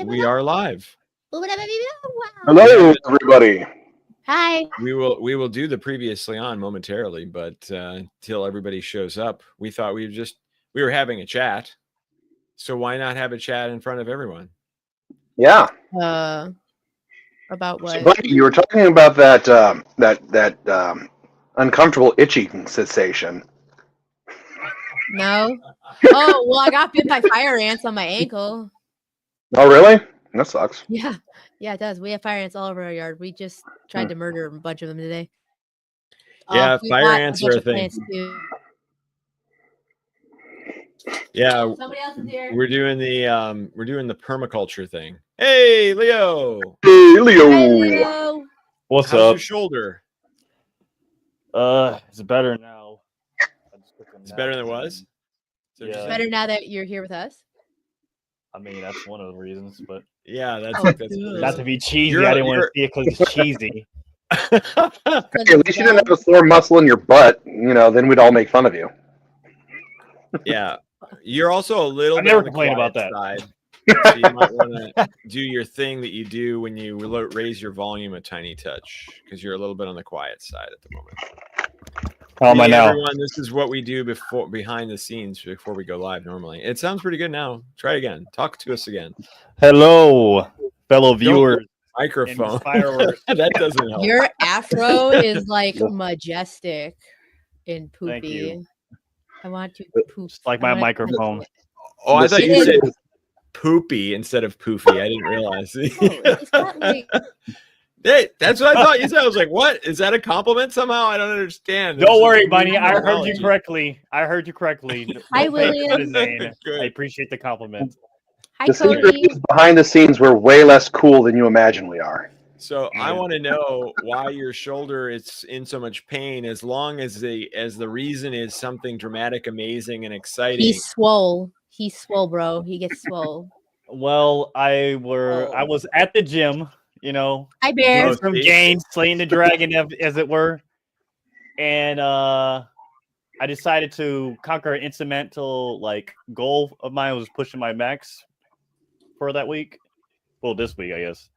We are live. Hello, everybody. Hi. We will do the previously on momentarily, but till everybody shows up, we thought we were having a chat. So why not have a chat in front of everyone? Yeah. About what? So, buddy, you were talking about that uncomfortable itching sensation. No. Oh, well, I got bit by fire ants on my ankle. Oh, really? That sucks. Yeah, it does. We have fire ants all over our yard. We just tried to murder a bunch of them today. Yeah, fire ants are a thing. Yeah, somebody else is here. we're doing the permaculture thing. Hey, Leo. Hey, Leo. Hi, Leo. What's How's up? your shoulder? It's better now. It's better than it was? Yeah. It's better now that you're here with us. I mean, that's one of the reasons, but Yeah, that's good. not to be cheesy. You're- I didn't want to see it because it's cheesy. Hey, at least you didn't have a sore muscle in your butt. You know, then we'd all make fun of you. Yeah, you're also a little I bit never on the complained quiet about that. side. So you might want to do your thing that you do when you raise your volume a tiny touch, because you're a little bit on the quiet side at the moment. How am I Hey, now? everyone, this is what we do behind the scenes before we go live normally. It sounds pretty good now. Try again. Talk to us again. Hello, fellow viewers. Microphone. Fireworks. That doesn't help. Your afro is like majestic and poopy. Thank you. I want to poop. Just like my microphone. Oh, I thought you It said is. poopy instead of poofy. I didn't realize. It's got like Hey, that's what I thought you said. I was like, what? Is that a compliment somehow? I don't understand. Don't This worry, is Bunny. I heard terminology. you correctly. Hi, No William. Zane. Good. I appreciate the compliment. hi, The secret Cody. is behind the scenes, we're way less cool than you imagine we are. So I want to know why your shoulder is in so much pain. As long as the reason is something dramatic, amazing, and exciting. He's swole. He's swole, bro. He gets swole. Well, I was at the gym, you know, Hi, Bear. doing some games, slaying the dragon, as it were, and I decided to conquer an instrumental goal of mine. Was pushing my max for that week. Well, this week, I guess.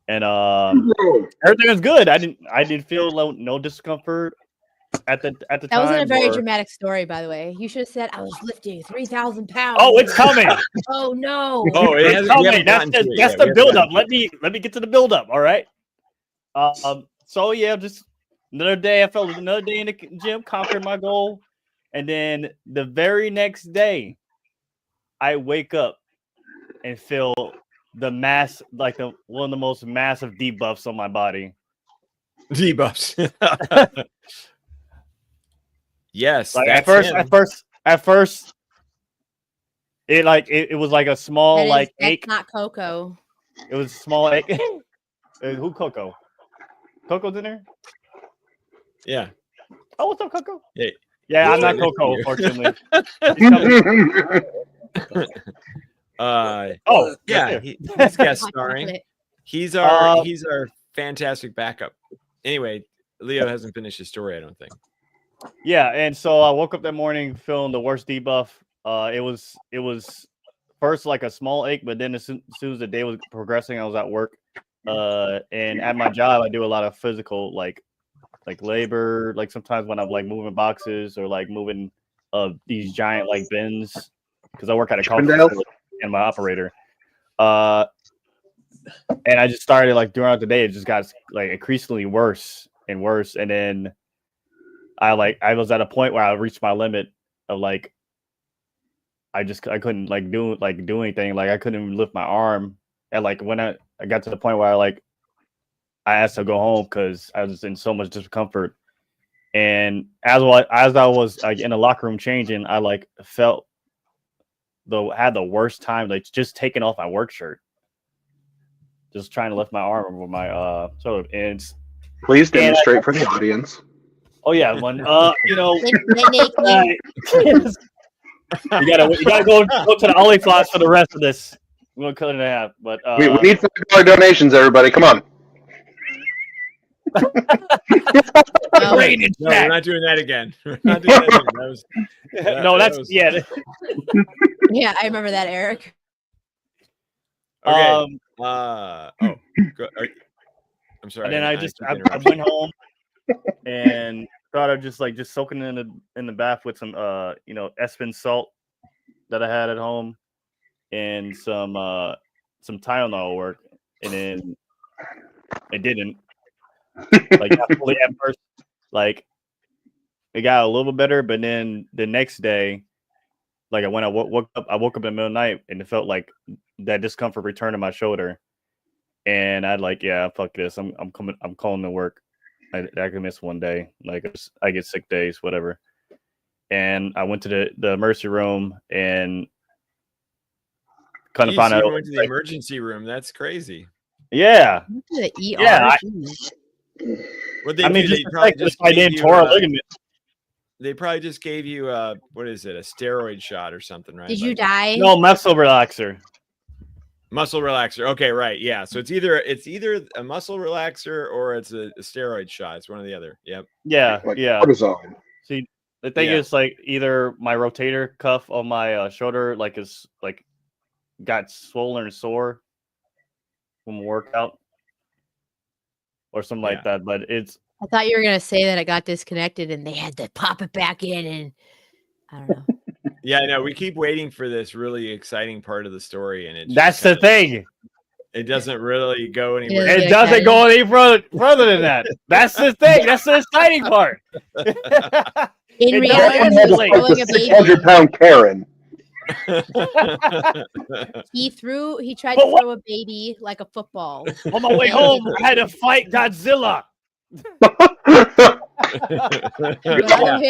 And everything was good. I didn't feel no discomfort at the time. That wasn't a very dramatic story, by the way. You should have said I was lifting 3,000 pounds. Oh, it's coming. Oh no. Oh, it It's hasn't, we coming. haven't That's gotten to it that's yet. the We build haven't up. Let me get to the build up. All right. So yeah, just another day. I felt another day in the gym, conquered my goal, and then the very next day, I wake up and feel the one of the most massive debuffs on my body. Debuffs. Yes. Like that's him. at first, it was like a small That's ache. not Coco. It was a small ache. Who Coco? Coco's in there. Yeah. Oh, what's up, Coco? Hey. Yeah, I'm not He's right Coco, next unfortunately. He's coming. Oh, yeah, right he's guest starring. He's our fantastic backup. Anyway, Leo hasn't finished his story, I don't think. Yeah, and so I woke up that morning feeling the worst debuff. It was first like a small ache, but then as soon as the day was progressing, I was at work. And at my job, I do a lot of physical like labor. Like sometimes when I'm like moving boxes or like moving these giant like bins, because I work at a coffee facility and my operator. And I just started like throughout the day, it just got like increasingly worse and worse. And then I was at a point where I reached my limit of like I couldn't do anything. Like I couldn't even lift my arm. And like when I got to the point where I asked to go home because I was in so much discomfort. And as I was like in the locker room changing, I like felt had the worst time, like just taking off my work shirt, just trying to lift my arm over my sort of ends. Please demonstrate for the audience. Oh yeah, one. You know, you gotta go to the OnlyFans for the rest of this. We're gonna cut it in half, but we need $5 donations, everybody. Come on. No, we're not doing that again. We're not doing that again. Yeah. Yeah, I remember that, Eric. Okay. I'm sorry. And then I went home and thought of just soaking in the bath with some Espen salt that I had at home and some Tylenol will work, and then it didn't. Like fully at first, like it got a little better, but then the next day, like when I woke up in the middle of the night and it felt like that discomfort returned to my shoulder, and I'd fuck this, I'm calling to work. I can miss one day, like I get sick days, whatever. And I went to the emergency room and kind of found out. You went to the emergency room. That's crazy. Yeah. The ER. Yeah. What they do, they probably just gave you a ligament. They probably just gave you what is it, a steroid shot or something, right? Did you die? No, muscle relaxer. Muscle relaxer. Okay, right. Yeah. So it's either a muscle relaxer or it's a steroid shot. It's one or the other. Yep. Yeah. Like yeah. cortisone. See, the thing is, like, either my rotator cuff on my shoulder, is got swollen or sore from workout, or something like that. But it's. I thought you were gonna say that it got disconnected and they had to pop it back in, and I don't know. Yeah, I know. We keep waiting for this really exciting part of the story, and that's the thing. It doesn't really go anywhere. It doesn't go any further than that. That's the thing. That's the exciting part. In reality, He was like a 600-pound Karen. He tried to throw a baby like a football. On my way home, I had to fight Godzilla.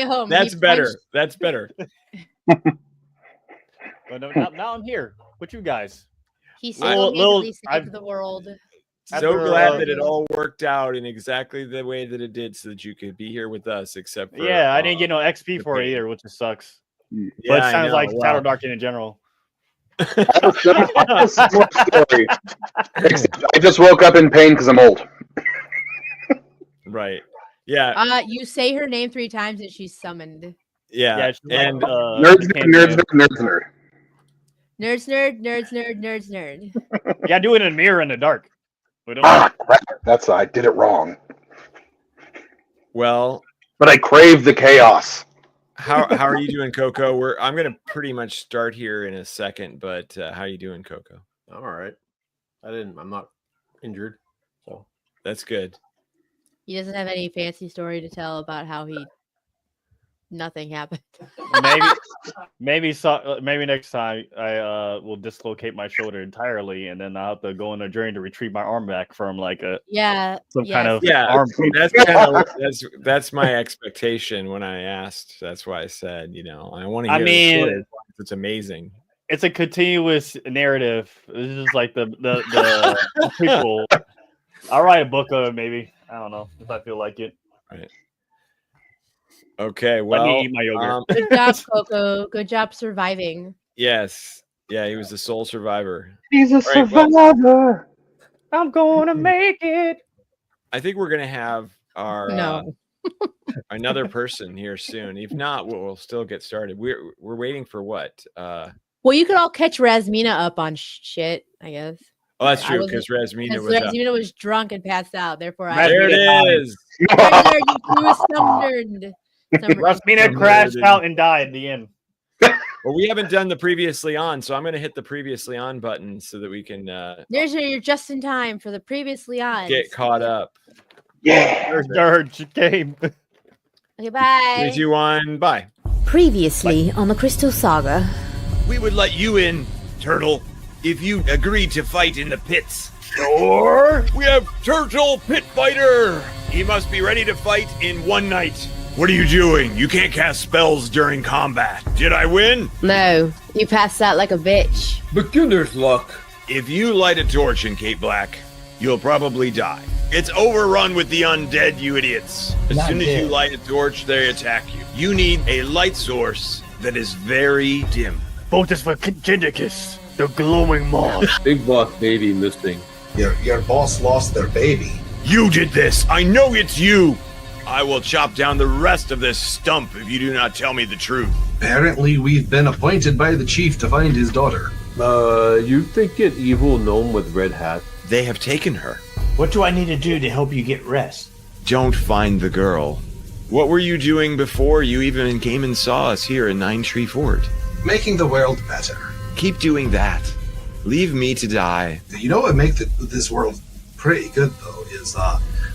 Home, that's better. That's better. But now I'm here with you guys. He's single-handedly saved the world. So glad that it all worked out in exactly the way that it did, so that you could be here with us. Except for I didn't get no XP for it either, which sucks. Yeah, but it sounds like Shadowdark in general. I just woke up in pain because I'm old. Right. Yeah. You say her name 3 times and she's summoned. Yeah. And nerds. Nerds. You gotta do it in a mirror in the dark. Crap. I did it wrong. Well, but I crave the chaos. How are you doing, Coco? I'm gonna pretty much start here in a second, but how are you doing, Coco? I'm all right. I'm not injured, so that's good. He doesn't have any fancy story to tell about how nothing happened. Maybe next time I will dislocate my shoulder entirely, and then I'll have to go on a journey to retrieve my arm back from kind of arm. That's my expectation when I asked. That's why I said, I want to hear the story. It's amazing. It's a continuous narrative. This is like the prequel. I'll write a book of it, maybe. I don't know if I feel like it. Right. Okay, well, let me eat my yogurt. Good job, Coco. Good job surviving. Yes. Yeah, he was the sole survivor. He's a survivor. I'm gonna make it. I think we're gonna have our another person here soon. If not, we'll still get started. We're waiting for what? Well, you could all catch Rasmina up on shit, I guess. Oh, that's true, because Rasmina was drunk and passed out. Therefore, there it is. Rasmina crashed out and died at the end. Well, we haven't done the previously on, so I'm going to hit the previously on button so that we can. You're just in time for the previously on. Get caught up. Yeah. Dirge came. Okay, bye. 3, 2, 1, bye. Previously on the Crystal Saga. We would let you in, Turtle, if you agreed to fight in the pits. Sure. We have Turtle Pit Fighter. He must be ready to fight in one night. What are you doing? You can't cast spells during combat. Did I win? No, you passed out like a bitch. Beginner's luck. If you light a torch in Cape Black, you'll probably die. It's overrun with the undead, you idiots. As soon as you light a torch, they attack you. You need a light source that is very dim. Vote is for Jindicus, the glowing moth. Big boss baby missing. Your boss lost their baby. You did this. I know it's you. I will chop down the rest of this stump if you do not tell me the truth. Apparently, we've been appointed by the chief to find his daughter. You think an evil gnome with red hat? They have taken her. What do I need to do to help you get rest? Don't find the girl. What were you doing before you even came and saw us here in Nine Tree Fort? Making the world better. Keep doing that. Leave me to die. You know what makes this world pretty good, though, is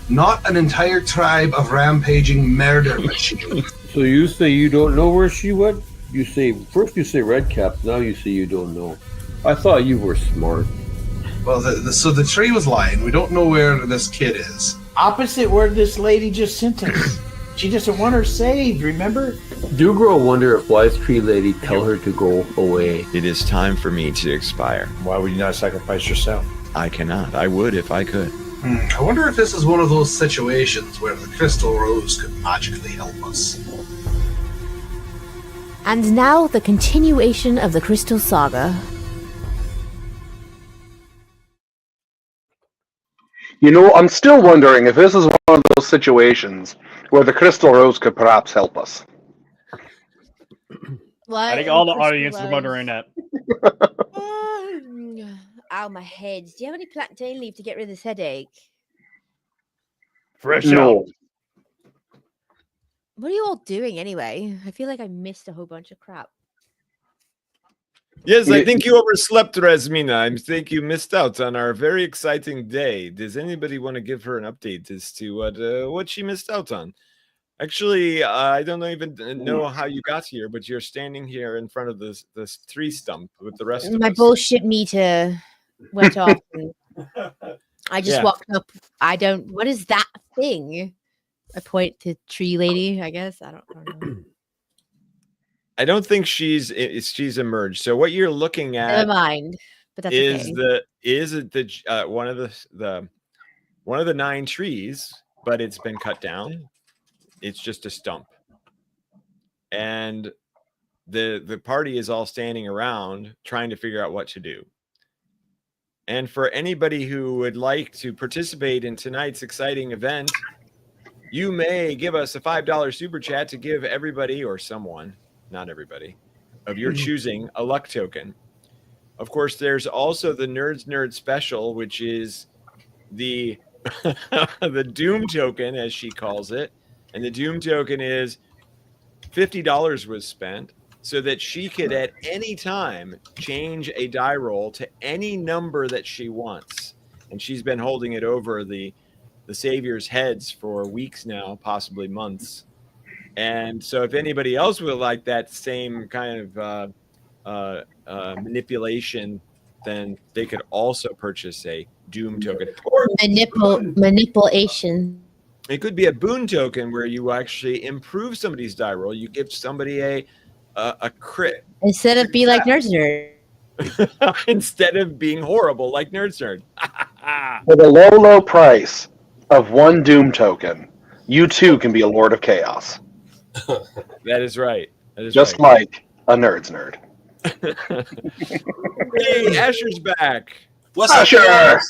not an entire tribe of rampaging murder machines. So you say you don't know where she went? You say first you say red caps, now you say you don't know. I thought you were smart. Well, so the tree was lying. We don't know where this kid is. Opposite where this lady just sent us. She doesn't want her saved, remember? Do grow wonder if Wise Tree Lady tell her to go away. It is time for me to expire. Why would you not sacrifice yourself? I cannot. I would if I could. I wonder if this is one of those situations where the crystal rose could magically help us. And now the continuation of the Crystal Saga. You know, I'm still wondering if this is one of those situations where the crystal rose could perhaps help us. I think all the audience is wondering that. Ow, my head. Do you have any plantain leaf to get rid of this headache? Fresh No. out. What are you all doing anyway? I feel like I missed a whole bunch of crap. Yes, I think you overslept, Rasmina. I think you missed out on our very exciting day. Does anybody want to give her an update as to what she missed out on? Actually, I don't even know how you got here, but you're standing here in front of this tree stump with the rest of My us. bullshit meter went off. And I just walked up. What is that thing? I point to tree lady, I guess. I don't know. I don't think she's emerged. So what you're looking at Never mind. But that's is okay. one of the 9 trees, but it's been cut down. It's just a stump. And the party is all standing around trying to figure out what to do. And for anybody who would like to participate in tonight's exciting event, you may give us a $5 super chat to give everybody or someone, not everybody, of your choosing a luck token. Of course, there's also the Nerd special, which is the the Doom token, as she calls it. And the Doom token is $50 was spent so that she could at any time change a die roll to any number that she wants. And she's been holding it over the Savior's heads for weeks now, possibly months. And so if anybody else would like that same kind of manipulation, then they could also purchase a Doom token. Or Manipulation. it could be a boon token where you actually improve somebody's die roll. You give somebody a crit. Instead of be like Nerd. Instead of being horrible like Nerd. For the low price of 1 Doom token, you too can be a Lord of Chaos. That is right. That is just right. like a nerd's nerd. Hey, Asher's back. What's Asher? up,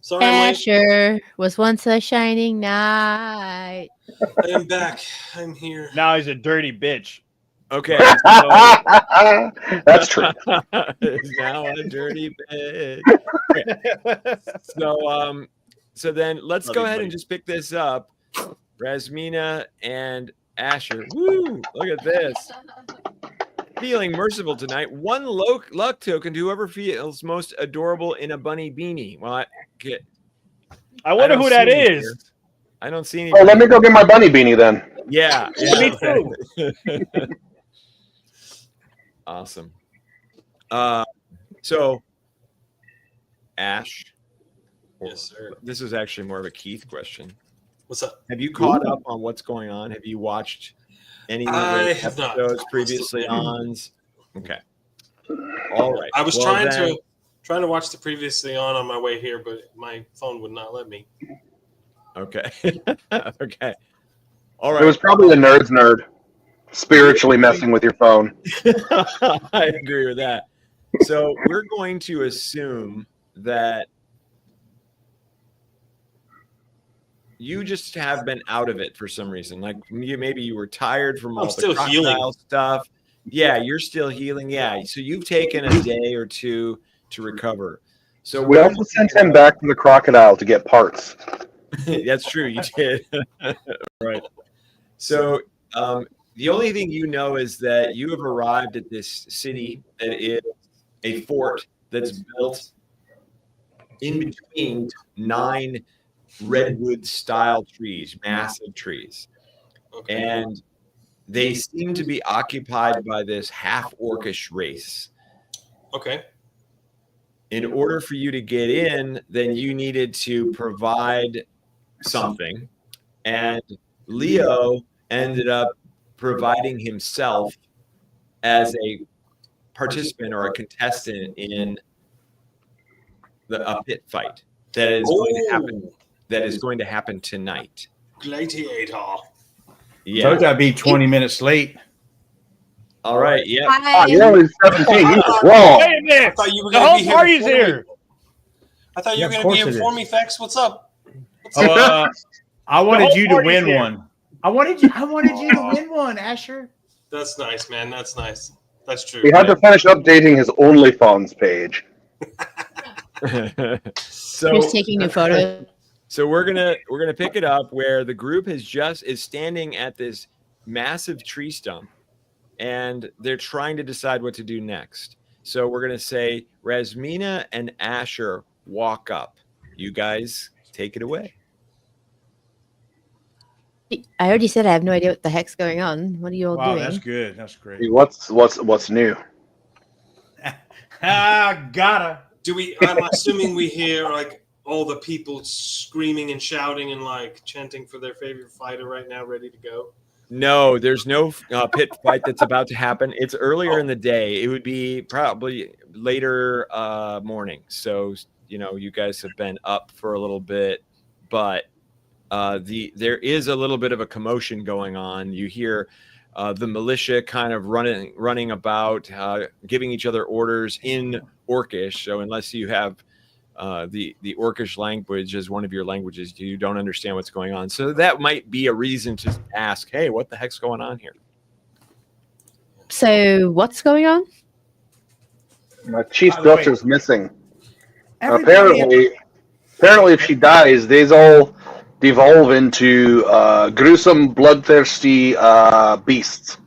sorry, Asher was once a shining knight. I am back. I'm here. Now he's a dirty bitch. Okay. That's true. Is now a dirty bitch. So then let's go ahead and just pick this up. Rasmina and Asher. Woo! Look at this. Feeling merciful tonight. 1 luck token to whoever feels most adorable in a bunny beanie. Well, I wonder who that is. Here. I don't see any. Oh, let me go get my bunny beanie then. Yeah. Me too. Awesome. So, Ash. Yes, sir. This is actually more of a Keith question. What's up? Have you caught up on what's going on? Have you watched any of the episodes previously on? Okay. All right. I was trying to watch the previously on my way here, but my phone would not let me. Okay. Okay. All right. It was probably the nerd's nerd spiritually messing with your phone. I agree with that. So we're going to assume that you just have been out of it for some reason. Like maybe you were tired from all the crocodile stuff. Yeah, you're still healing. Yeah, so you've taken a day or two to recover. So We we're also sent him back to the crocodile to get parts. that's true. You did. Right. So the only thing you know is that you have arrived at this city that is a fort that's built in between 9 redwood-style trees, massive trees, and they seem to be occupied by this half-orcish race. Okay. In order for you to get in, then you needed to provide something, and Leo ended up providing himself as a participant or a contestant in a pit fight that is going to happen. That is going to happen tonight. Gladiator. Yeah. Told you I'd be 20 minutes late. All right. Yeah. You're only 17. You were wrong. Wait a minute. I thought you were The going to whole be here. party's before here. me. I thought you Yeah, were of going to be course here it for is. me, Fexx. What's up? I wanted whole you to party's win here. one. I wanted you to win one, Asher. That's nice, man. That's nice. That's true. He had to finish updating his OnlyFans page. So Just taking new photos. So we're gonna pick it up where the group is standing at this massive tree stump, and they're trying to decide what to do next. So we're gonna say Rasmina and Asher walk up. You guys take it away. I already said I have no idea what the heck's going on. What are you all Wow, doing? that's good. That's great. What's new? Gotta. I'm assuming we hear like all the people screaming and shouting and like chanting for their favorite fighter right now, ready to go. No, there's no pit fight that's about to happen. It's earlier in the day. It would be probably later morning. So you guys have been up for a little bit, but there is a little bit of a commotion going on. You hear the militia kind of running about, giving each other orders in Orcish. So unless you have the Orcish language as one of your languages, you don't understand what's going on. So that might be a reason to ask, hey, what the heck's going on here? So what's going on? My chief's By the way, daughter's missing. Everybody- Apparently, if she dies, these all devolve into gruesome, bloodthirsty beasts.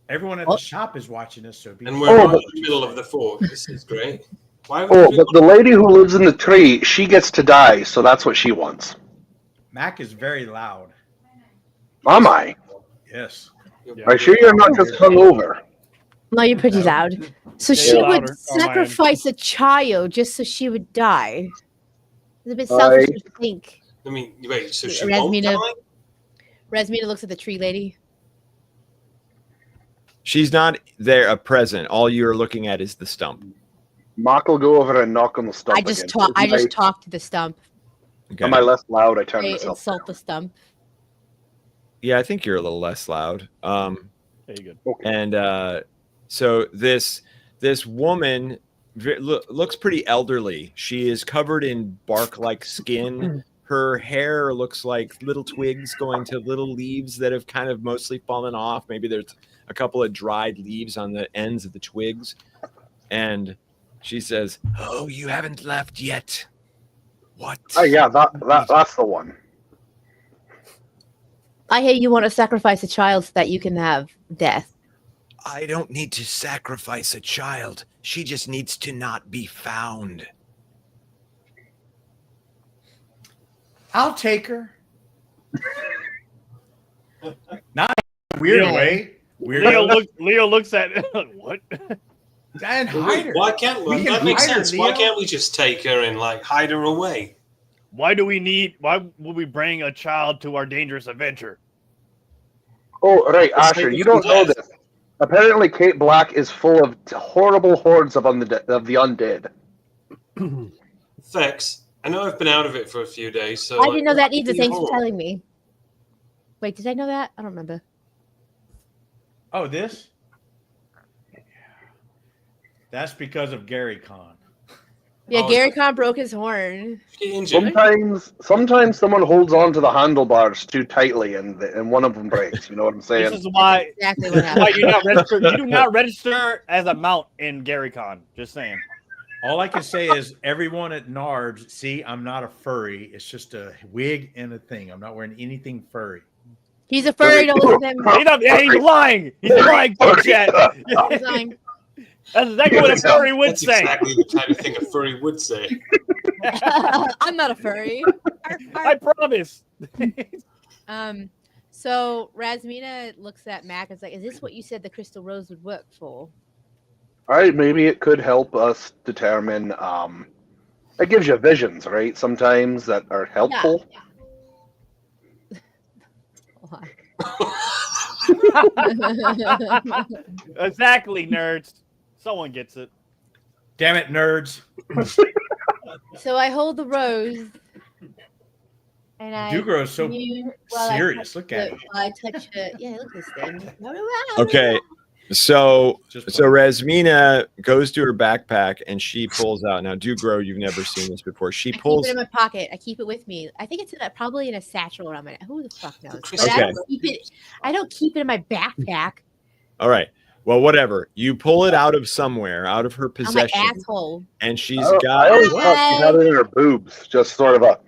Everyone at the shop is watching this, so be And we're right in the middle of the fort. This is great. Why would Oh, but the lady who lives in the tree, she gets to die, so that's what she wants. Mac is very loud. Am I? Yes. Are you sure you're not just hungover? No, you're pretty loud. So Say she louder would on my end. sacrifice a child just so she would die. It's a bit I- selfish to think. I mean, wait, so she won't Rasmina, die? Rasmina looks at the tree lady. She's not there present. All you're looking at is the stump. Mark will go over and knock on the stump I just again. talk to the stump. Okay. Am I less loud? I turn I myself insult down. the stump. Yeah, I think you're a little less loud. There you go. And so this woman looks pretty elderly. She is covered in bark-like skin. Her hair looks like little twigs going to little leaves that have kind of mostly fallen off. Maybe there's a couple of dried leaves on the ends of the twigs. And she says, "Oh, you haven't left yet. What?" Oh yeah, that's the one. I hear you want to sacrifice a child so that you can have death. I don't need to sacrifice a child. She just needs to not be found. I'll take her. Not in a weird Leo- way. Leo looks at what? And hide her. Why can't We can that makes hide her, sense? Why Leo. can't we just take her and like hide her away? Why would we bring a child to our dangerous adventure? Oh, right, Let's Asher, make you it don't know less. this. Apparently, Kate Black is full of horrible hordes of the undead. Fexx, I know I've been out of it for a few days, so I didn't know that either. what's Thanks the for telling me. Wait, did I know that? I don't remember. Oh, this? That's because of Gary Khan. Yeah, Oh, Gary Khan broke his horn. Get injured. Sometimes someone holds on to the handlebars too tightly, and one of them breaks. You know what I'm saying? This is why. Exactly This what is why happened. you're not registered. You do not register as a mount in Gary Con. Just saying. All I can say is everyone at NARBS, see, I'm not a furry. It's just a wig and a thing. I'm not wearing anything furry. He's a furry. Don't listen to him. He's lying. He's lying, chat. He's lying. That's exactly what a furry would That's say. exactly the kind of thing a furry would say. I'm not a furry. I promise. So Rasmina looks at Mac and is like, "Is this what you said the crystal rose would work for?" All right, maybe it could help us determine. It gives you visions, right? Sometimes that are helpful. Exactly, nerds. Someone gets it. Damn it, nerds. So I hold the rose, and I Dugro's so serious. Look at it. him. I touch it. Yeah, look at this thing. Okay. So Rasmina goes to her backpack and she pulls out. Now, Dugro, you've never seen this before. She pulls. I keep it in my pocket. I keep it with me. I think it's probably in a satchel around my neck. Who the fuck knows? But Okay. I don't keep it in my backpack. All right. Well, whatever. You pull it out of somewhere, out of her On my possession, asshole. and she's I got. always thought she had it in her boobs, just sort of a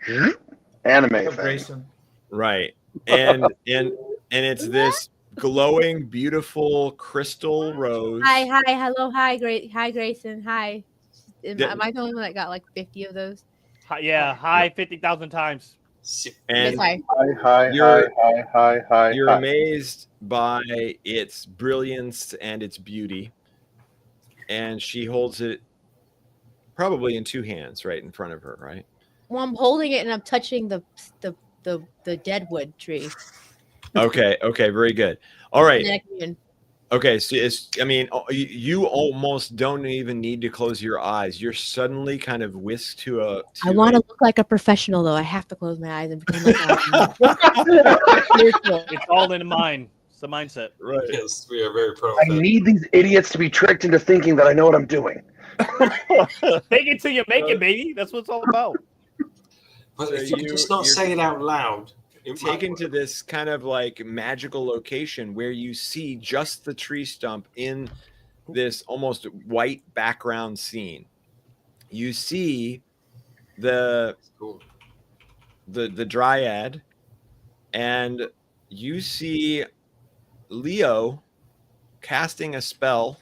anime thing. Grayson. Right. And it's this glowing, beautiful crystal rose. Hi, hello, hi, Grayson, hi. Am I the only one that got like 50 of those? Hi 50,000 times. And hi. You're amazed by its brilliance and its beauty. And she holds it probably in two hands right in front of her, right? Well, I'm holding it and I'm touching the deadwood tree. Okay, very good. All right. And then I can- Okay, so you almost don't even need to close your eyes. You're suddenly kind of whisked to a. I want to look like a professional, though. I have to close my eyes and pretend like It's all in the mind. It's the mindset. Right. Yes, we are very pro. I need these idiots to be tricked into thinking that I know what I'm doing. Take it till you make it, baby. That's what it's all about. But So if you could just not say it out loud. Taken to this kind of like magical location where you see just the tree stump in this almost white background scene. You see the dryad, and you see Leo casting a spell,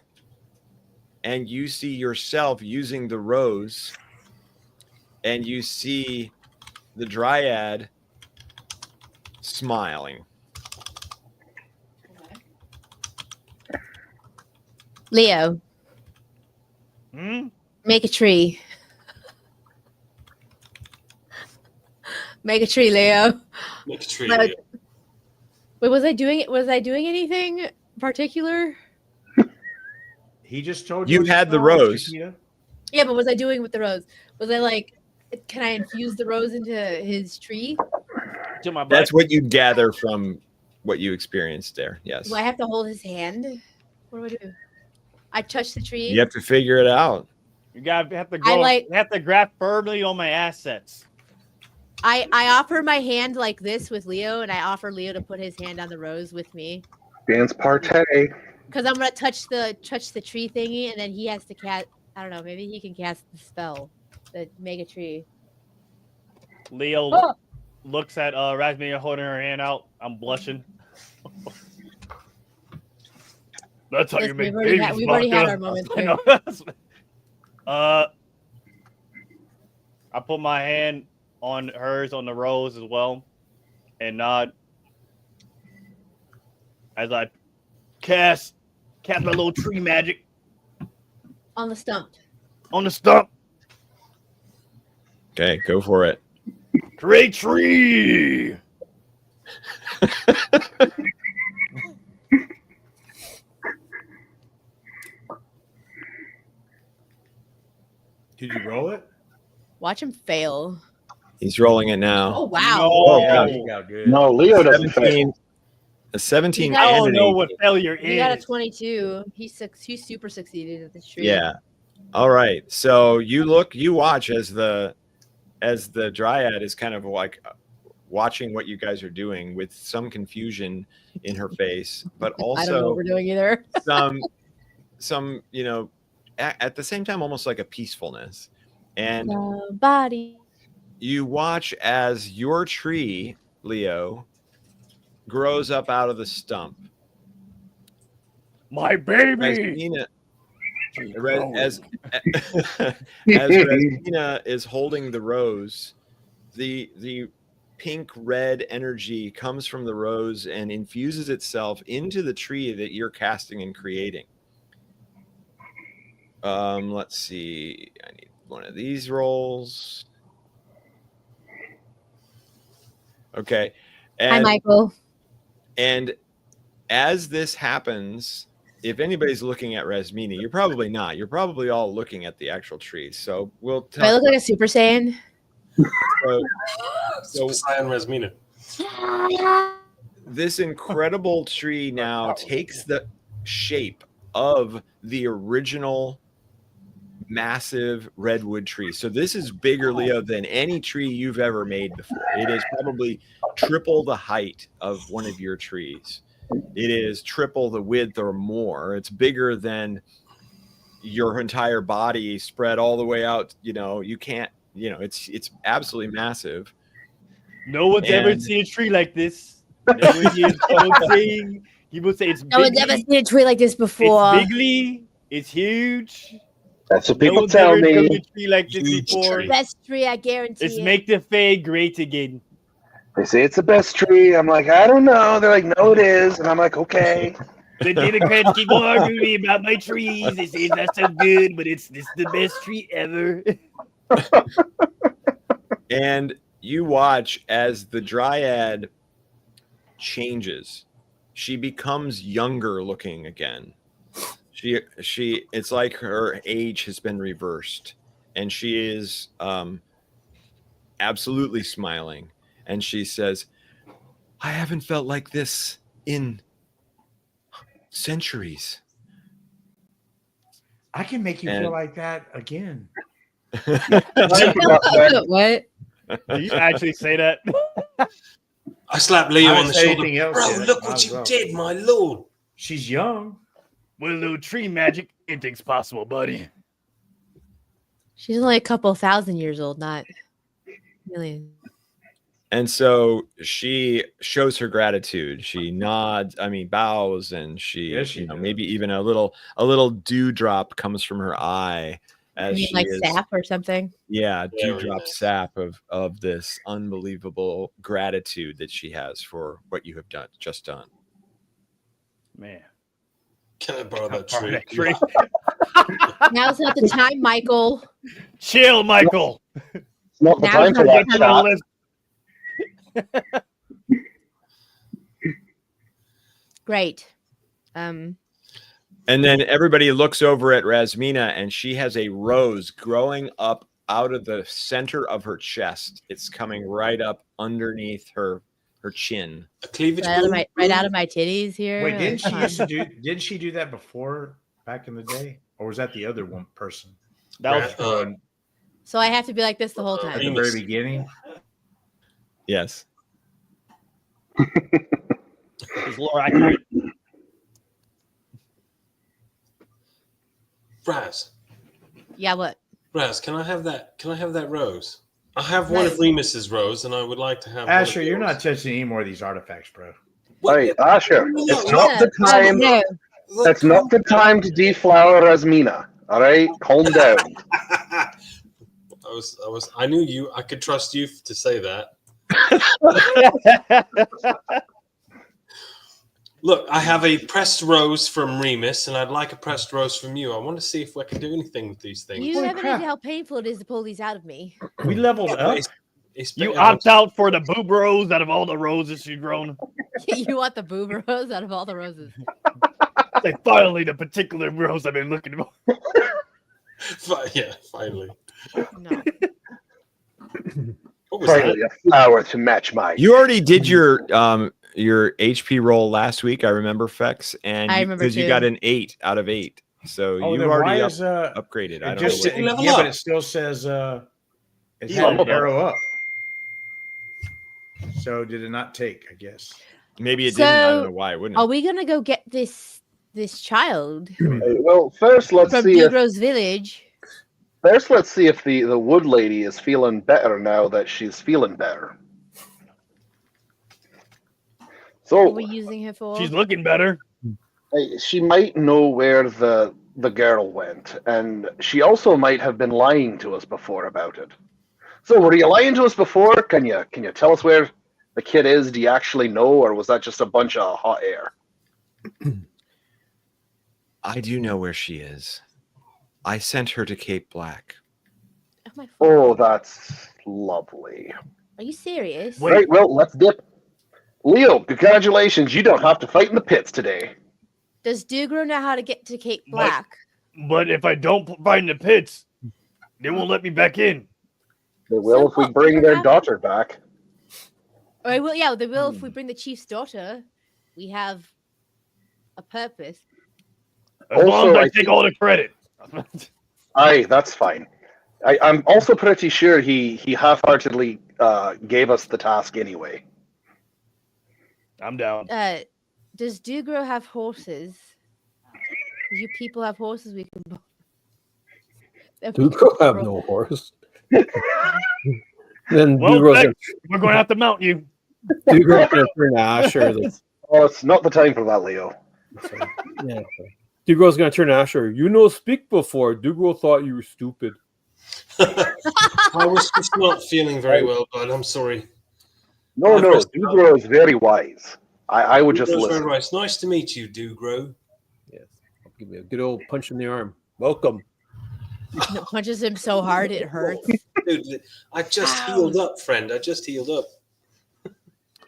and you see yourself using the rose, and you see the dryad smiling. Leo, make a tree. Make a tree, Leo. Make a tree. Wait, was I doing it? Was I doing anything particular? He just told You had the rose. Chiquita. Yeah, but was I doing with the rose? Was I like, can I infuse the rose into his tree? That's what you gather from what you experienced there. Yes. Do I have to hold his hand? What do I do? I touch the tree. You have to figure it out. You have to go. You have to grasp firmly on my assets. I offer my hand like this with Leo, and I offer Leo to put his hand on the rose with me. Dance partay. Because I'm gonna touch the tree thingy, and then he has to cast. I don't know. Maybe he can cast the spell, the mega tree. Leo looks at Rasmina holding her hand out. I'm blushing. That's how you make babies. We've already had our moments. I put my hand on hers on the rose as well, and nod as I cast my little tree magic On the stump. on the stump. Okay, go for it. Create tree. Did you roll it? Watch him fail. He's rolling it now. Oh wow! Oh, He got good. No, Leo doesn't fail. A 17 I and an 18. What failure He got a is. 22. He super succeeded at this tree. Yeah. All right. So you watch as the dryad is kind of like watching what you guys are doing with some confusion in her face, but also I don't know what we're doing either. some at the same time almost like a peacefulness. And body. You watch as your tree, Leo, grows up out of the stump. My baby. As Rasmina is holding the rose, the pink red energy comes from the rose and infuses itself into the tree that you're casting and creating. Let's see. I need one of these rolls. Okay. Hi, Michael. And as this happens, if anybody's looking at Rasmina, you're probably not. You're probably all looking at the actual trees. So we'll Do I look like a Super Saiyan? Super Saiyan Rasmina. This incredible tree now takes the shape of the original massive redwood tree. So this is bigger, Leo, than any tree you've ever made before. It is probably triple the height of one of your trees. It is triple the width or more. It's bigger than your entire body spread all the way out. You can't, it's absolutely massive. No one's ever seen a tree like this. People say it's no one's ever seen a tree like this before. It's bigly, it's huge. That's what people tell me. A tree like this before. It's the best tree, I guarantee. It's make the Fae great again. They say it's the best tree. I'm like, I don't know. They're like, no, it is. And I'm like, okay. The Democrats keep arguing me about my trees. They say it's not so good, but it's the best tree ever. And you watch as the dryad changes. She becomes younger looking again. She it's like her age has been reversed, and she is absolutely smiling. And she says, I haven't felt like this in centuries. I can make you feel like that again. What? Do you actually say that? I slapped Leo on the shoulder. Else, Bro, look what you did, my lord. She's young. With a little tree magic, anything's possible, buddy. She's only a couple thousand years old, not millions. And so she shows her gratitude. She nods, bows, and she maybe even a little dewdrop comes from her eye as she like is, sap or something. Yeah, dewdrop sap of this unbelievable gratitude that she has for what you have just done. Man. Can I borrow that tree? Now's not the time, Michael. Chill, Michael. It's not the time for that shot. Great. And then everybody looks over at Rasmina, and she has a rose growing up out of the center of her chest. It's coming right up underneath her chin. A cleavage right out of my titties here. Wait, didn't she do that before back in the day? Or was that the other one person? That was so I have to be like this the whole time. At the very beginning? Yes. Is Laura accurate? Raz. Yeah, what? Raz, can I have that? Can I have that rose? I have one of Remus's rose, and I would like to have. Asher, you're not touching any more of these artifacts, bro. Hey, Asher, it's not the time. That's not the time to deflower Rasmina. All right, calm down. I knew you. I could trust you to say that. Look, I have a pressed rose from Remus, and I'd like a pressed rose from you. I want to see if I can do anything with these things. You have any idea how painful it is to pull these out of me. We leveled up. You opt out for the boob rose out of all the roses you've grown. You want the boob rose out of all the roses. Like, finally, the particular rose I've been looking for. Yeah, finally. No. Finally, a flower to match my. You already did your HP roll last week, I remember, Fexx, and I remember because you got an 8 out of 8. So Oh, you then already why is upgraded. I it don't just know. What, yeah, but it still says it had an arrow up. So did it not take? I guess maybe it didn't. I don't know why it wouldn't. Are we gonna go get this child Well, first let's from see if Dugro's village? the wood lady is feeling better now that she's feeling better. So What are we using her for? She's looking better. she might know where the girl went, and she also might have been lying to us before about it. So were you lying to us before? Can you tell us where the kid is? Do you actually know, or was that just a bunch of hot air? I do know where she is. I sent her to Cape Black. Oh, that's lovely. Are you serious? Right, well, let's dip. Leo, congratulations. You don't have to fight in the pits today. Does Dugro know how to get to Cape Black? But if I don't fight in the pits, they won't let me back in. They will if we bring their daughter back. Or will, yeah, they will if we bring the chief's daughter. We have a purpose. As long as I take all the credit. Aye, that's fine. I'm also pretty sure he half-heartedly gave us the task anyway. I'm down. Does Dugro have horses? Do you people have horses we can buy? Dugro have no horse. Then Well, Dugro's Fexx, we're going to have to mount you. Dugro's gonna turn Asher. Oh, it's not the time for that, Leo. Yeah. Dugro's gonna turn Asher. You know, speak before. Dugro thought you were stupid. I was just not feeling very well, bud. I'm sorry. No, Dugro is very wise. I would just Dugro's listen. very right. It's nice to meet you, Dugro. Yes. I'll give you a good old punch in the arm. Welcome. It punches him so hard it hurts. Dude, I just healed up, friend. I just healed up.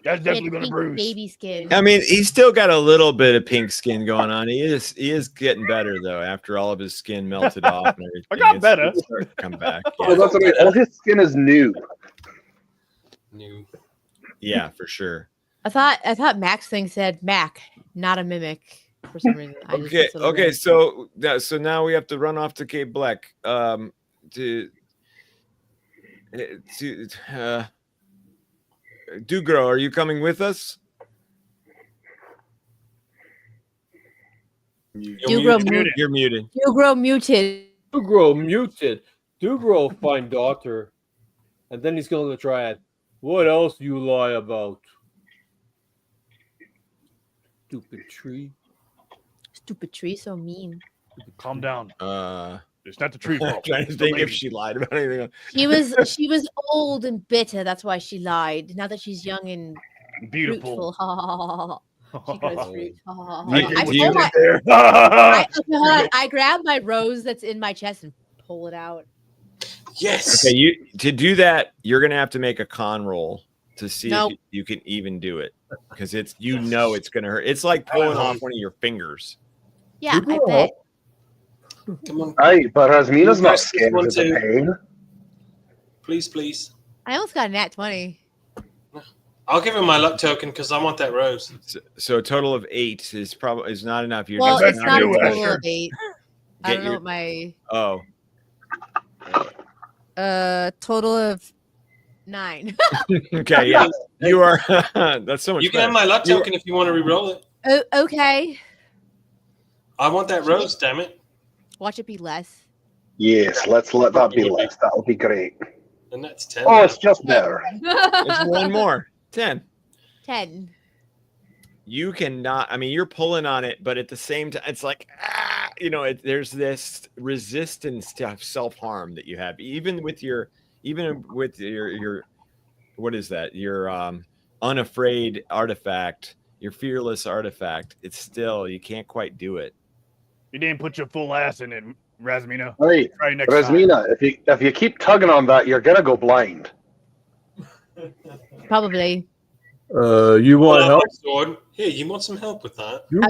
That's definitely going to Pink bruise. baby skin. I mean, he's still got a little bit of pink skin going on. He is getting better though. After all of his skin melted off and everything, I got it's better. starting to come back. Oh, that's right. All his skin is new. New. Yeah, for sure. I thought Mac's thing said Mac, not a mimic for some reason. Okay. So now we have to run off to Cape Black. Dugro, are you coming with us? Dugro muted. You're muted. Dugro muted. Dugro muted. Dugro find daughter. And then he's going to dryad. What else you lie about? Stupid tree. Stupid tree, so mean. Calm down. It's not the tree I'm fault. trying to think if she lied about anything. She was old and bitter. That's why she lied. Now that she's young and beautiful, she goes fruit. I grab my rose that's in my chest and pull it out. Yes. Okay, to do that, you're gonna have to make a con roll to see Nope. if you can even do it because it's it's gonna hurt. It's like pulling off one of your fingers. Yeah, I bet. Come on. Aye, but Rasmina's not Press this scared one of the too. pain. Please. I almost got a nat 20. I'll give him my luck token because I want that rose. So a total of 8 is not enough. You're Well, just it's not a total of 8. I Get don't know your- what my total of 9. Okay, yeah. You are that's so much You can have better. my luck token if you want to re-roll it. Oh, okay. I want that rose, damn it. Watch it be less. Yes, let's let that be less. That'll be great. And that's 10. Oh, it's just better. It's one more. 10. 10. You cannot. I mean, you're pulling on it, but at the same time, it's like there's this resistance to self-harm that you have, even with your what is that? Your unafraid artifact, your fearless artifact. It's still you can't quite do it. You didn't put your full ass in it, Rasmina. Hey, Try next time. Rasmina, if you keep tugging on that, you're gonna go blind. Probably. You want help? Sword. Here, you want some help with that? Do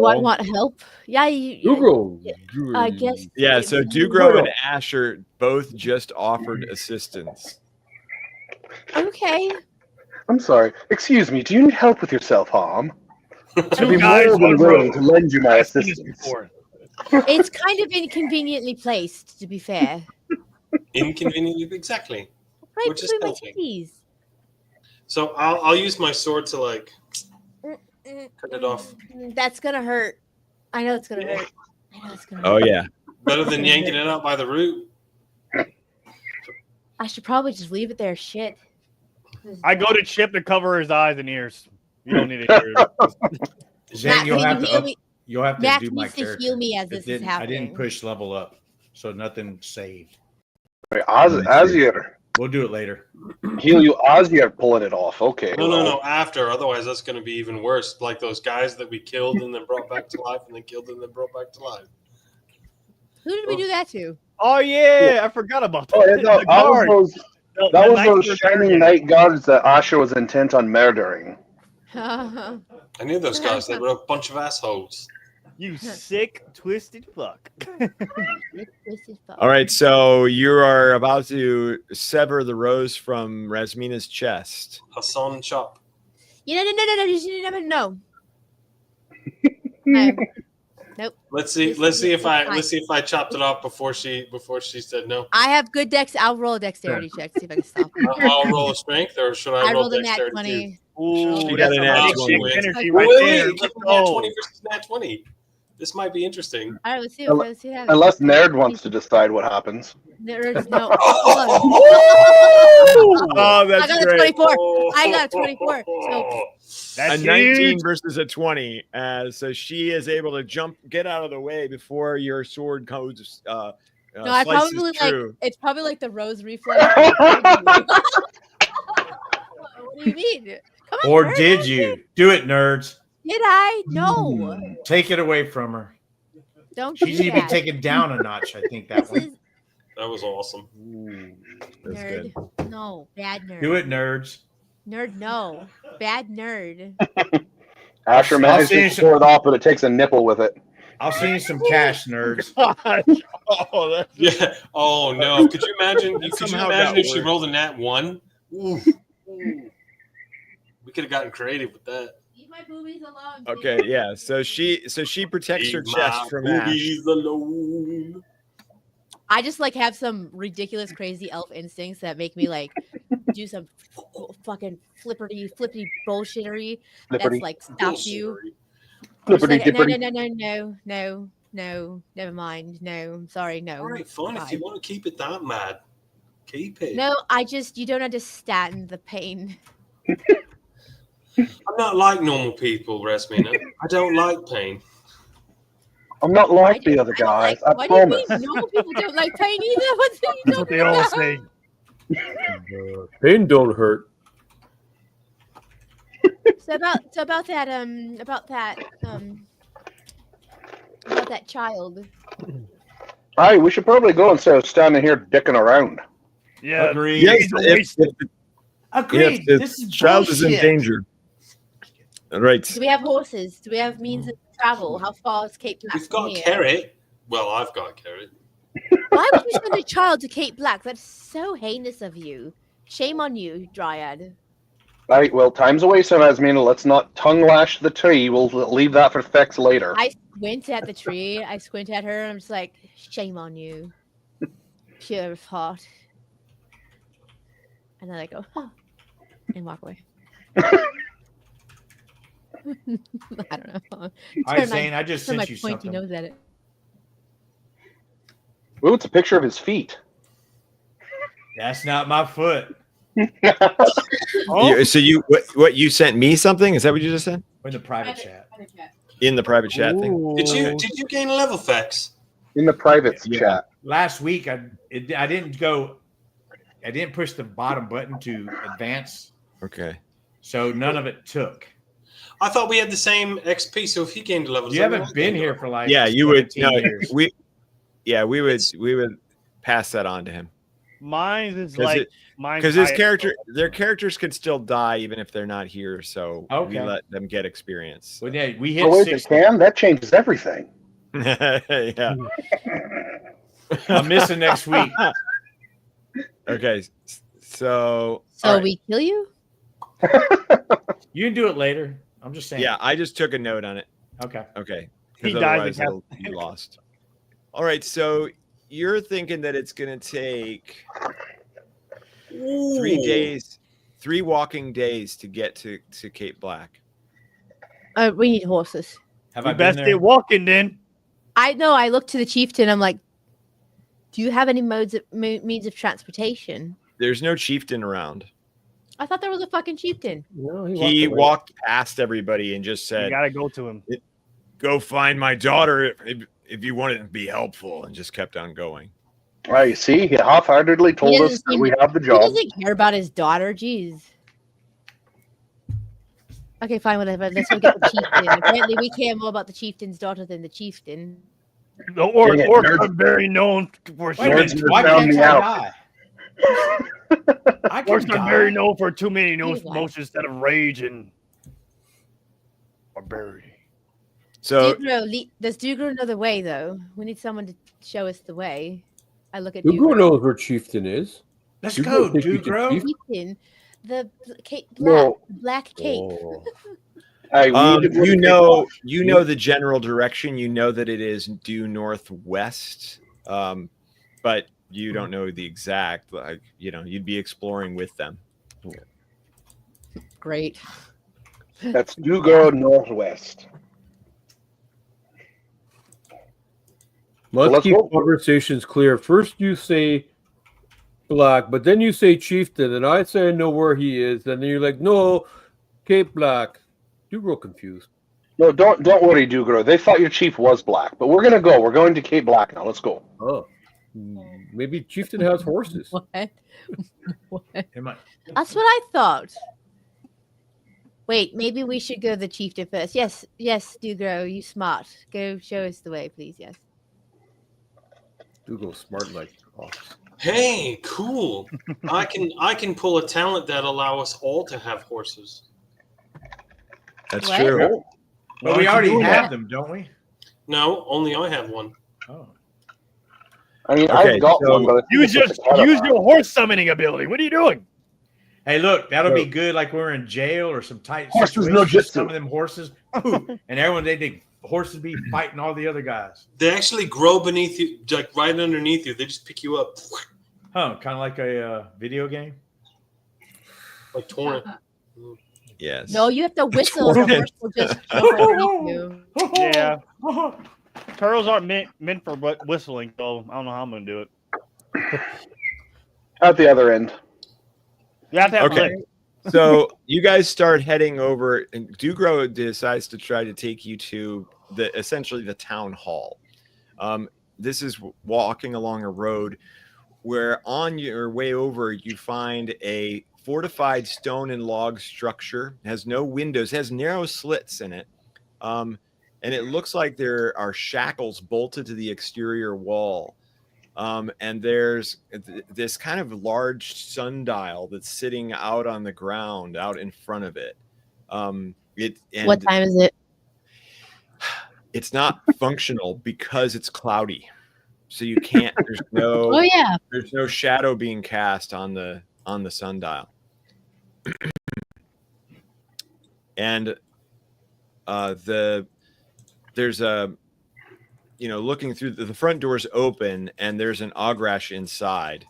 I want help? Yeah, I guess. Yeah, so Dugro and Asher both just offered assistance. Okay. I'm sorry. Excuse me. Do you need help with your self-harm? I'd be guys, more than one willing road. to lend you my I've seen this assistance. before. It's kind of inconveniently placed, to be fair. Inconveniently, exactly. Right Which is between my tilting. titties. So I'll use my sword to like cut it off. That's gonna hurt. I know it's gonna hurt. I know it's gonna Oh hurt. yeah. Better than yanking it out by the root. I should probably just leave it there. Shit. I go to Chip to cover his eyes and ears. You don't need to hear it. Zane, you'll have to heal me. Max do my needs to character. heal me as this is I happening. didn't push level up, so nothing saved. Wait, Azir. We'll do it later. Heal you, Azir pulling it off. Okay. No, after. Otherwise, that's going to be even worse. Like those guys that we killed and then brought back to life, and then killed and then brought back to life. Who did we do that to? Oh yeah, I forgot about that. Oh, yeah, no, The guard. that was those shining night guards that Asher was intent on murdering. I knew those guys. They were a bunch of assholes. You sick, twisted fuck. All right, so you are about to sever the rose from Rasmina's chest. Hassan chop. No. Nope. Let's see if I chopped it off before she said no. I have good dex. I'll roll a dexterity check to see if I can stop it. I'll roll a strength, or should I roll rolled a nat dexterity? 20. Ooh, She got an nat 20. Wait, right there. keep the nat 20 versus nat 20. This might be interesting. All right, let's see what happens. Unless Nerd wants to decide what happens. There's no. Oh, that's I got great. a 24. I got a 24. So A 19 versus a 20. So she is able to get out of the way before your sword goes. no, I slices probably through. it's probably like the rose reflex. What do you mean? Come on, Or Nerd, did don't you? Do it, nerds. Did I? No. Take it away from her. Don't She do needs to be that. taken down a notch, I think, that one. That was awesome. That's Nerd. good. No, bad nerd. Do it, nerds. Nerd, no. Bad nerd. Asher manages to pull it off, but it takes a nipple with it. I'll send you some cash, nerds. Oh, that's Yeah. Oh no. Could you imagine? Could you somehow imagine got if she worse. rolled a nat 1? Ooh. We could have gotten creative with that. Leave my boobies alone. Okay, yeah. So she protects her Leave chest my from Ash. boobies alone. I just like have some ridiculous, crazy elf instincts that make me like do some fucking flippity bullshittery that's like stops you. I'm just like, no, never mind. No, I'm sorry, no. All right, fine. If you want to keep it that mad, keep it. No, you don't understand the pain. I'm not like normal people, Rasmina. I don't like pain. I'm not like the other guys. I What promise. do you mean? Normal people don't like pain either. What's you That's what they all say. Pain don't hurt. So about that child. All right, we should probably go instead of standing here dicking around. Yeah, Agreed. Yes, Agreed. if This is child is in bullshit. danger. All right. Do we have horses? Do we have means of travel? How far is Cape Black? We've from got here? carrot. Well, I've got carrot. Why would you send a child to Cape Black? That's so heinous of you. Shame on you, Dryad. All right, well, time's a waste on Rasmina. Let's not tongue lash the tree. We'll leave that for Fexx later. I squint at the tree. I squint at her, and I'm just like, shame on you. Pure of heart. And then I go, huh, and walk away. I don't know. All right, Zane, I just turn sent my you pointy something. nose at it. Ooh, it's a picture of his feet. That's not my foot. Oh, So what you sent me something? Is that what you just said? In the private chat. In the private chat thing? Did you gain a level, Fexx? In the private Yeah. chat. Last week, I didn't push the bottom button to advance, Okay. so none of it took. I thought we had the same XP, so if he gained a level, You haven't been here for like Yeah, you would 17 no, years. we would pass that on to him. mine is like because their characters could still die even if they're not here, so we Okay. let them get experience. Well, yeah, we hit Oh, wait, 60. they can? That changes everything. Yeah. I'm missing next week. Okay. So So we kill you? You can do it later. I'm just saying. yeah, I just took a note on it. Okay. Okay. He Because dies otherwise again. you lost. All right, so you're thinking that it's going to take 3 days, 3 walking days to get to Cape Black. We need horses. Have We I been best there? get walking then. I know. I looked to the chieftain. I'm like, do you have any means of transportation? There's no chieftain around. I thought there was a fucking chieftain. No, He walked past everybody and just You said, gotta go to him. "Go find my daughter if you want it to be helpful," and just kept on going. Right, see, he half-heartedly told us that we have the He job. doesn't care about his daughter. Jeez. Okay, fine, whatever. Let's go get the chieftain. Apparently, we care more about the chieftain's daughter than the chieftain. The orcs are very known for Wait a minute, Nerds why found can't me I out. die? I can orcs are die. very known for too many Anyway. emotions instead of rage and barbarity. So Does Dugro know the way, though? We need someone to show us the way. I look at Who Dugro. knows where Chieftain is? Let's You go, go take you to Dugro. Chief- Chieftain, the cape, No. black cape. Oh. Hey, we need to go to Cape Black. you know the general direction. You know that it is due northwest, but you don't know the exact. Like, you know, you'd be exploring with them. Great. That's Dugro Northwest. Let's let's keep go. conversations clear. First, you say Black, but then you say Chieftain, and I say I know where he is, and then you're like, no, Cape Black. You grow confused. No, don't worry, Dugro. They thought your chief was black, but we're gonna go. We're going to Cape Black now. Let's go. Oh, maybe Chieftain has horses. What? What? Am I- That's what I thought. Wait, maybe we should go to the chieftain first. Yes, Dugro, you smart. Go show us the way, please. Yes. Dougal's smart like ox. Hey, cool. I can pull a talent that allow us all to have horses. That's What? true. But we already have them, don't we? No, only I have one. Oh. I mean, Okay, I've got so one, but Use your horse summoning ability. What are you doing? Hey, look, that'll be good. Like we're in jail or some tight Horses situation. no jitsu. Some of them horses, poof, and everyone they think horses be fighting all the other guys. They actually grow beneath you, like right underneath you. They just pick you up, Huh? Kind of like a video game. like torrent. Yes. No, you have to whistle. The horse will just jump underneath you. Yeah. Turtles aren't meant for whistling, so I don't know how I'm gonna do it. at the other end. You have to have Okay. So you guys start heading over, and Dugro decides to try to take you to essentially the town hall. This is walking along a road where on your way over you find a fortified stone and log structure. It has no windows, it has narrow slits in it, and it looks like there are shackles bolted to the exterior wall. And there's this kind of large sundial that's sitting out on the ground, out in front of it. What time is it? It's not functional because it's cloudy, so you can't. There's no. Oh yeah. There's no shadow being cast on the sundial. And there's a. You know, looking through the front door's open, and there's an ogrash inside,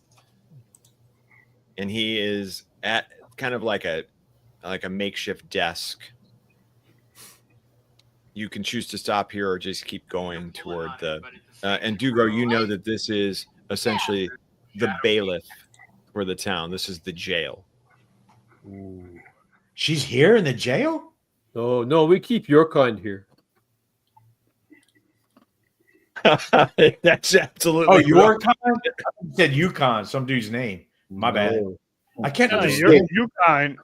and he is at kind of like a makeshift desk. You can choose to stop here or just keep going toward the. And Dugro, you know that this is essentially the bailiff for the town. This is the jail. Ooh. She's here in the jail? No, we keep your kind here. That's absolutely. Oh, your kind? I said Yukon, some dude's name. My bad. No. I can't You're understand. kind.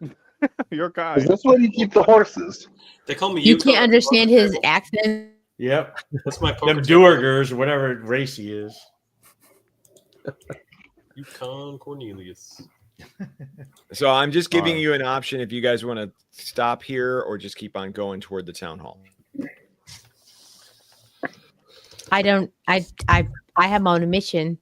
You're Is kind. this where you keep the horses? They call me. You Yukon. can't understand his accent. Yep. That's my poker Them table. Duergers or whatever race he is. Yukon Cornelius. So I'm just giving Alright. you an option if you guys want to stop here or just keep on going toward the town hall. I don't. I have my own mission.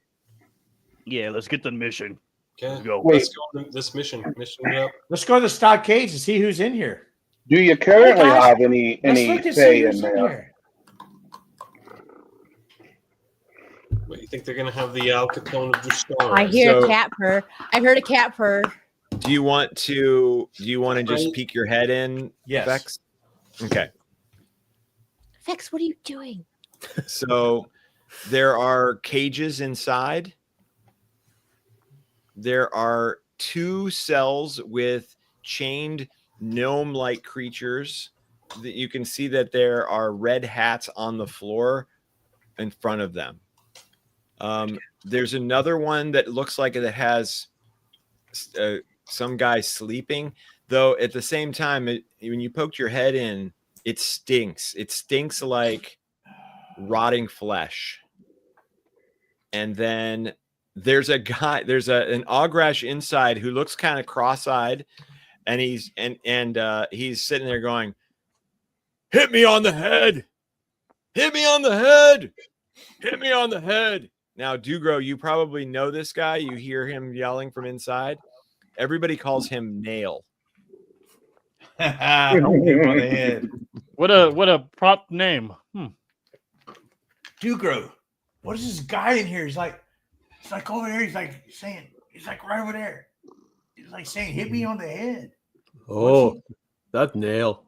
Yeah, let's get the mission. Okay. Let's go. Let's go on this mission. Mission it up. Let's go to the stockades and see who's in here. Do you currently Hey, guys, have any Let's look and see say in who's in there? here. What, you think they're gonna have the Al Capone of Druskara? I hear a cat purr. I heard a cat purr. Do you want to just peek your head in? Yes. Fexx? Okay. Fexx, what are you doing? So there are cages inside. There are 2 cells with chained gnome-like creatures. That you can see that there are red hats on the floor in front of them. There's another one that looks like it has some guy sleeping, though at the same time, when you poked your head in, it stinks. It stinks like rotting flesh. And then there's an ogrash inside who looks kind of cross-eyed, and he's sitting there going, "Hit me on the head! Hit me on the head! Hit me on the head!" Now, Dugro, you probably know this guy. You hear him yelling from inside. Everybody calls him Nail. Don't hit him on the head. What a prop name. Dugro, what is this guy in here? He's like over there. He's like right over there. He's like saying, "Hit me on the head." Oh, that's Nail.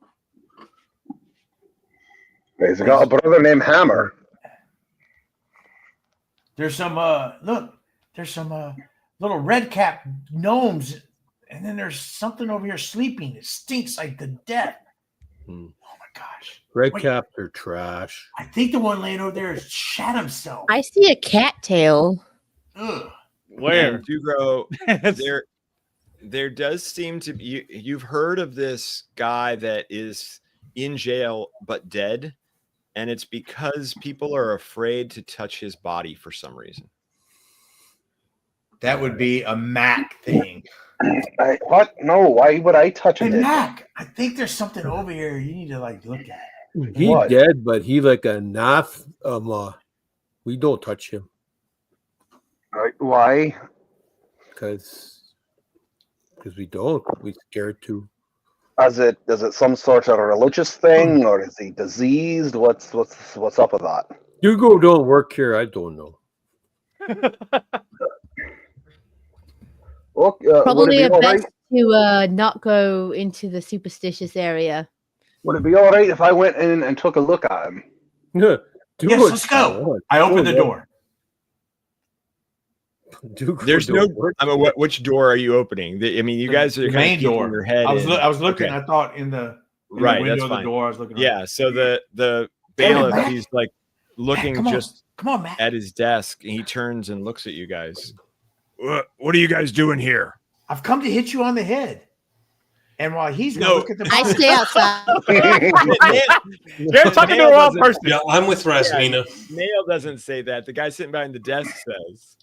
He's got a brother named Hammer. There's some there's some little red cap gnomes, and then there's something over here sleeping. It stinks like the death. Oh my gosh. Red caps are trash. I think the one laying over there has shat himself. I see a cat tail. Ugh. Where? And Dugro, there does seem to be, you've heard of this guy that is in jail but dead, and it's because people are afraid to touch his body for some reason. That would be a Mac thing. What? No, why would I touch Hey, it? Mac, I think there's something over here you need to like look at. He What? dead, but he like a nath. We don't touch him Why? because we don't. We scared to. Is it some sort of religious thing, or is he diseased? What's up with that? Hugo don't work here. I don't know. Probably best to not go into the superstitious area. Would it be all right if I went in and took a look at him? Yeah, Yes, let's go. I opened the door. There's no. I mean, which door are you opening? I mean, you guys are The main door. Your head I was looking. Okay. I thought in the Right, window that's of the fine. door. I was looking. Yeah. So the bailiff, Matt. he's like looking Come on. just Come on, Matt. at his desk, and he turns and looks at you guys. What are you guys doing here? I've come to hit you on the head. And while he's gonna look at the I stay outside. You're talking to the wrong person. Yeah, I'm with Rasmina. Nail doesn't say that. The guy sitting behind the desk says.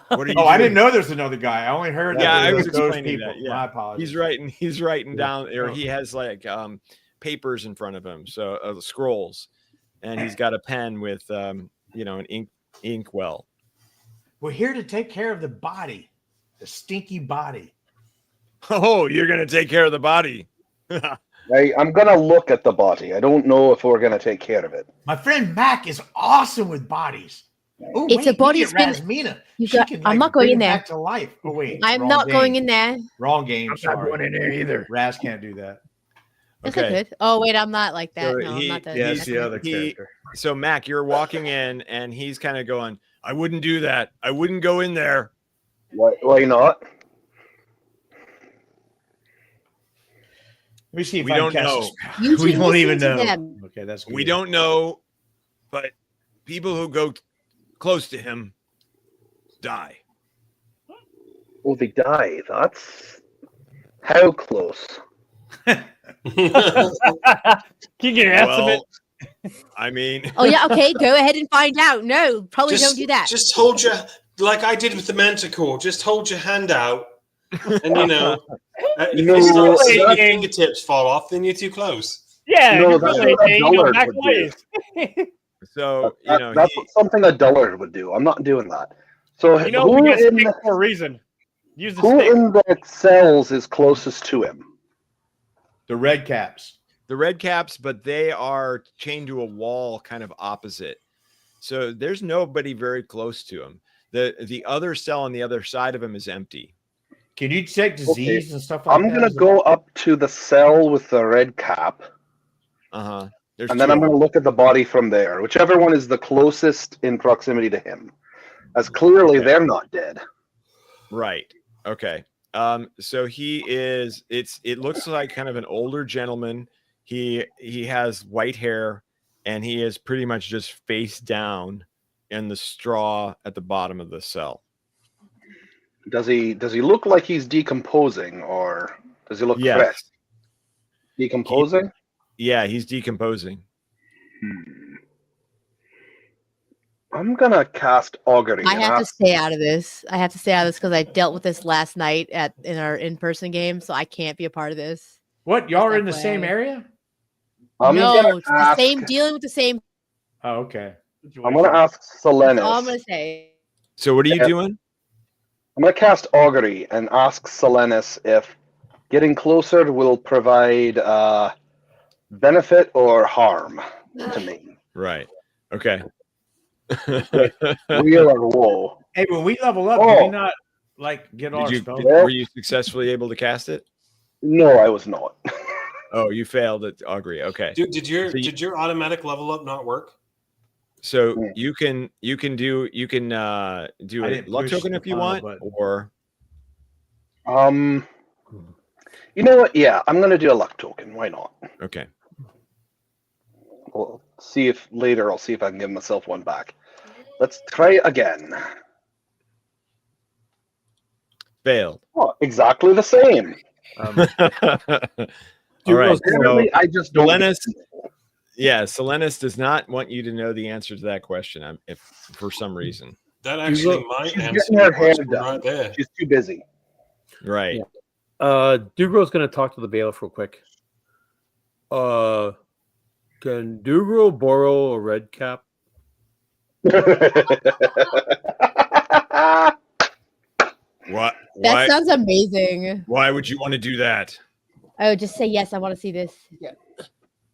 What are you I doing? didn't know there's another guy. I only heard that. Yeah, I there was those explaining people. that. Yeah. My apologies. He's writing down, or he has like papers in front of him, so scrolls, and he's got a pen with an ink well. We're here to take care of the body, the stinky body. Oh, you're gonna take care of the body. I'm gonna look at the body. I don't know if we're gonna take care of it. My friend Mac is awesome with bodies. Oh, It's a body spin. Rasmina. I'm not going in there. Back to life. Oh wait, I'm wrong not game. going in there. Wrong game. I'm Sorry. not going in there either. Raz can't do that. Yes, I could. Oh wait, I'm not like that. So No, I'm not that. Yes, that's the not- other character. So Mac, you're walking in, and he's kind of going, "I wouldn't do that. I wouldn't go in there." Why not? Let me see if We I don't can cast know. a spell. You We two don't even listen to know. them. Okay, that's good. We don't know, but people who go close to him die. Oh, they die. That's how close. Can you get an estimate? I mean, Oh yeah, okay. Go ahead and find out. No, probably don't do that. Just hold your, like I did with the Manticore. Just hold your hand out, and if No, you start seeing your that's- fingertips fall off, then you're too close. Yeah, No, you're that's really what a saying, dullard back would ways. so That's something a dullard would do. I'm not doing that. So You know, who we get in stick for a reason. Use the who stick. in the cells is closest to him? The red caps. the red caps, but they are chained to a wall kind of opposite. So there's nobody very close to him. The other cell on the other side of him is empty. Can you check disease and stuff like I'm that? going to go up to the cell with the red cap. Uh-huh. And then I'm going to look at the body from there. Whichever one is the closest in proximity to him. As clearly they're not dead. Right. Okay. So he is, it looks like kind of an older gentleman. He has white hair and he is pretty much just face down in the straw at the bottom of the cell. Does he look like he's decomposing, or does he look fresh? Decomposing? Yeah, he's decomposing. I'm gonna cast augury. I have to stay out of this. I have to stay out of this because I dealt with this last night in our in-person game, so I can't be a part of this. What? Y'all are in the same area? No, it's the same. Dealing with the same. Oh, okay. I'm gonna ask Solenis. That's all I'm gonna say. So what are you doing? I'm gonna cast augury and ask Solenis if getting closer will provide benefit or harm to me. Right. Okay. Real or woe? Hey, when we level up, do we not like get our spells? Were you successfully able to cast it? No, I was not. Oh, you failed at augury. Okay. Dude, did your automatic level up not work? So you can do a luck token if you want, or you know what? Yeah, I'm gonna do a luck token. Why not? Okay. We'll see if later I'll see if I can give myself one back. Let's try again. Failed. Oh, exactly the same. All right. So I just don't. Solenis does not want you to know the answer to that question. If for some reason that actually might answer her your hair question done. right there. She's too busy. Right. Dugro's going to talk to the bailiff real quick. Can Dugro borrow a red cap? What? That sounds amazing. Why would you want to do that? Oh, just say yes. I want to see this.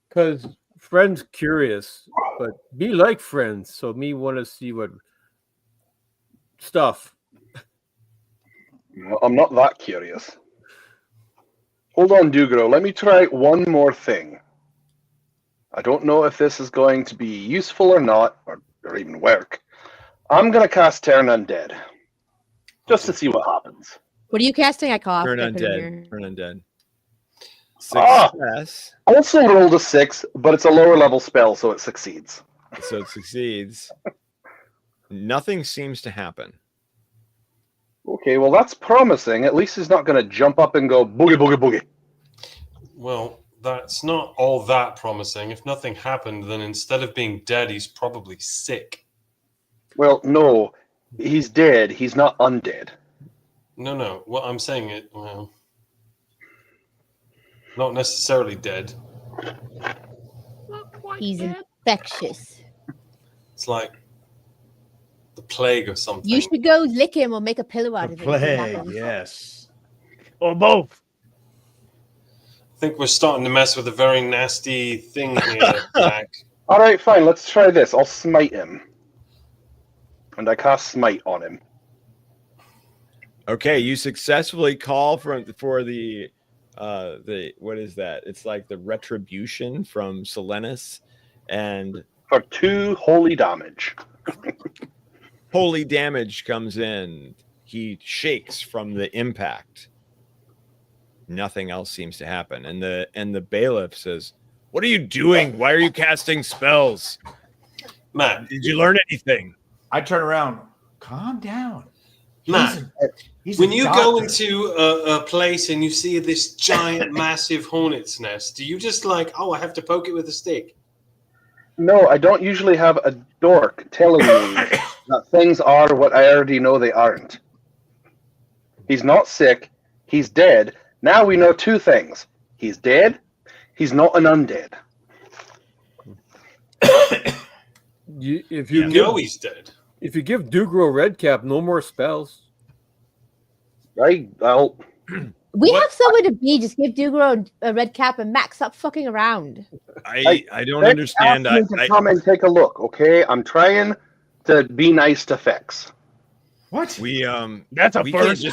Because friends curious, but me like friends, so me want to see what stuff. Well, I'm not that curious. Hold on, Dugro. Let me try one more thing. I don't know if this is going to be useful or not, or even work. I'm going to cast Turn Undead. Just to see what happens. What are you casting? I coughed. Turn I couldn't Undead. hear. Turn Undead. Success. Also rolled a 6, but it's a lower level spell, so it succeeds. So it succeeds. Nothing seems to happen. Okay, well that's promising. At least he's not going to jump up and go boogie, boogie, boogie. Well, that's not all that promising. If nothing happened, then instead of being dead, he's probably sick. Well, no, he's dead. He's not undead. No. What I'm saying it, well, not necessarily dead. He's infectious. It's like the plague or something. You should go lick him or make a pillow out of it. Plague, yes. Or both. I think we're starting to mess with a very nasty thing here, Jack. All right, fine. Let's try this. I'll smite him. And I cast smite on him. Okay, you successfully call for the what is that? It's like the retribution from Solenis, and for 2 holy damage. Holy damage comes in. He shakes from the impact. Nothing else seems to happen, and the bailiff says, "What are you doing? Why are you casting spells? Matt, did you learn anything?" I turn around. Calm down. Matt, he's when a you doctor. go into a place and you see this giant, massive hornet's nest, do you just like, oh, I have to poke it with a stick? No, I don't usually have a dork telling me that things are what I already know they aren't. He's not sick. He's dead. Now we know 2 things. He's dead. He's not an undead. If you know he's dead. If you give Dugro red cap, no more spells. Right? Well, We What? have somewhere to be. Just give Dugro a red cap and Max. Stop fucking around. I don't Fexx understand. asked me to come and take a look, okay? I'm trying to be nice to Fexx. What? We That's a we first.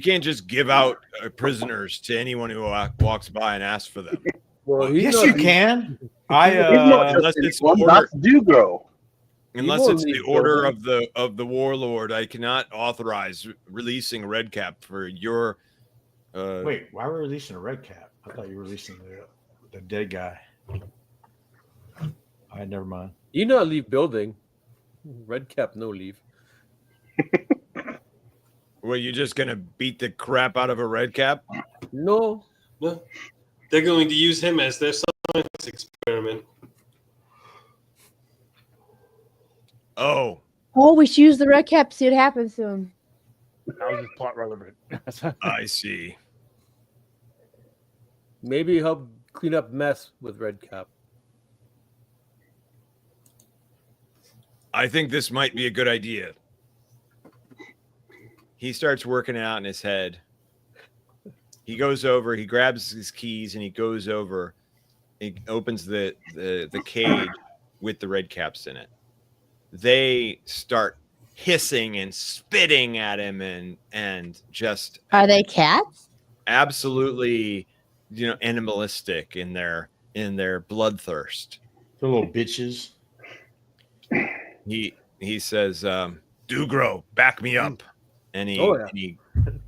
can't just give out prisoners to anyone who walks by and asks for them. Well, he's Yes, not- you can. He's not unless just it's anyone, order- that's Dugro. Unless won't it's the leave order building. of the warlord, I cannot authorize releasing red cap for your. Wait, why were we releasing a red cap? I thought you were releasing the dead guy. All right, never mind. You not leave building. Red cap, no leave. Well, you just gonna beat the crap out of a red cap? No. No. They're going to use him as their science experiment. Oh, Oh, we should use the red cap. See what happens to him. That was just plot relevant. I see. Maybe help clean up mess with red cap. I think this might be a good idea. He starts working out in his head. He goes over, he grabs his keys, and he goes over. He opens the cage with the red caps in it. They start hissing and spitting at him and just Are they cats? absolutely, animalistic in their bloodthirst. The little bitches. He says, Dugro, back me up. And he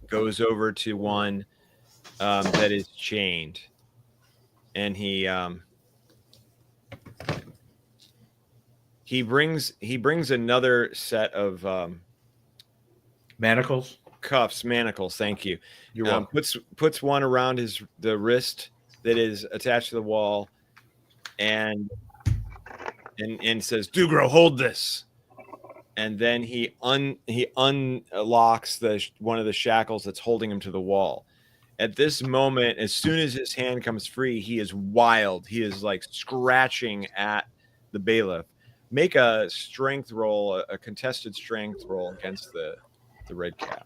goes over to one that is chained. And he brings another set of Manacles. manacles. Thank you. You're welcome. Puts one around the wrist that is attached to the wall, and says, Dugro, hold this. And then he unlocks one of the shackles that's holding him to the wall. At this moment, as soon as his hand comes free, he is wild. He is like scratching at the bailiff. Make a strength roll, a contested strength roll against the red cap.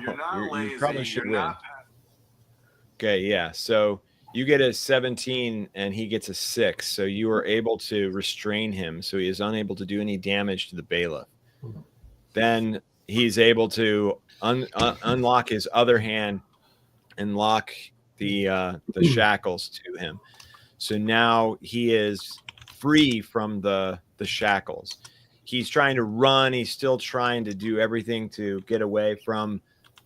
You're not lazy. You probably should You're win. not. Okay, yeah. So you get a 17 and he gets a 6. So you are able to restrain him so he is unable to do any damage to the bailiff. Then he's able to unlock his other hand and lock the shackles to him. So now he is free from the shackles. He's trying to run. He's still trying to do everything to get away from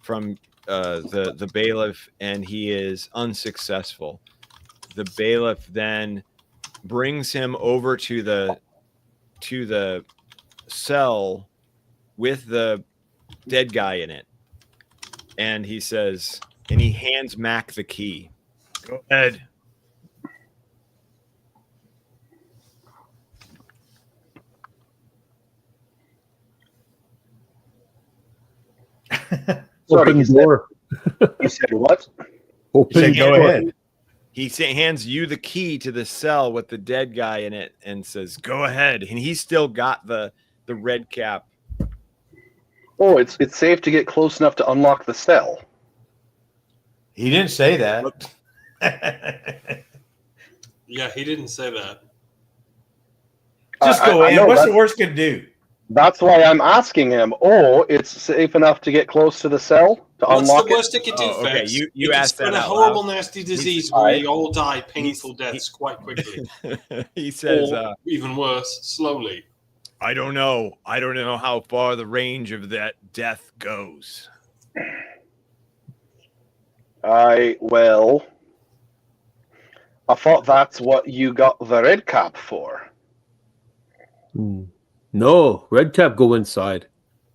the bailiff, and he is unsuccessful. The bailiff then brings him over to the cell with the dead guy in it, and he says, and he hands Mac the key. Go ahead. Sorry, Open you door. You said what? Open Go door. ahead. He hands you the key to the cell with the dead guy in it and says, go ahead. And he's still got the red cap. Oh, it's safe to get close enough to unlock the cell. He didn't say that. Yeah, he didn't say that. Just go I in. know What's the that- worst can do? That's why I'm asking him. Oh, it's safe enough to get close to the cell to What's unlock the worst it could do, Oh, okay. Fexx? You It could asked spread that a out horrible, loud. nasty disease where we all die painful deaths quite quickly. He says, or even worse, slowly. I don't know. I don't know how far the range of that death goes. I thought that's what you got the red cap for. No, red cap go inside.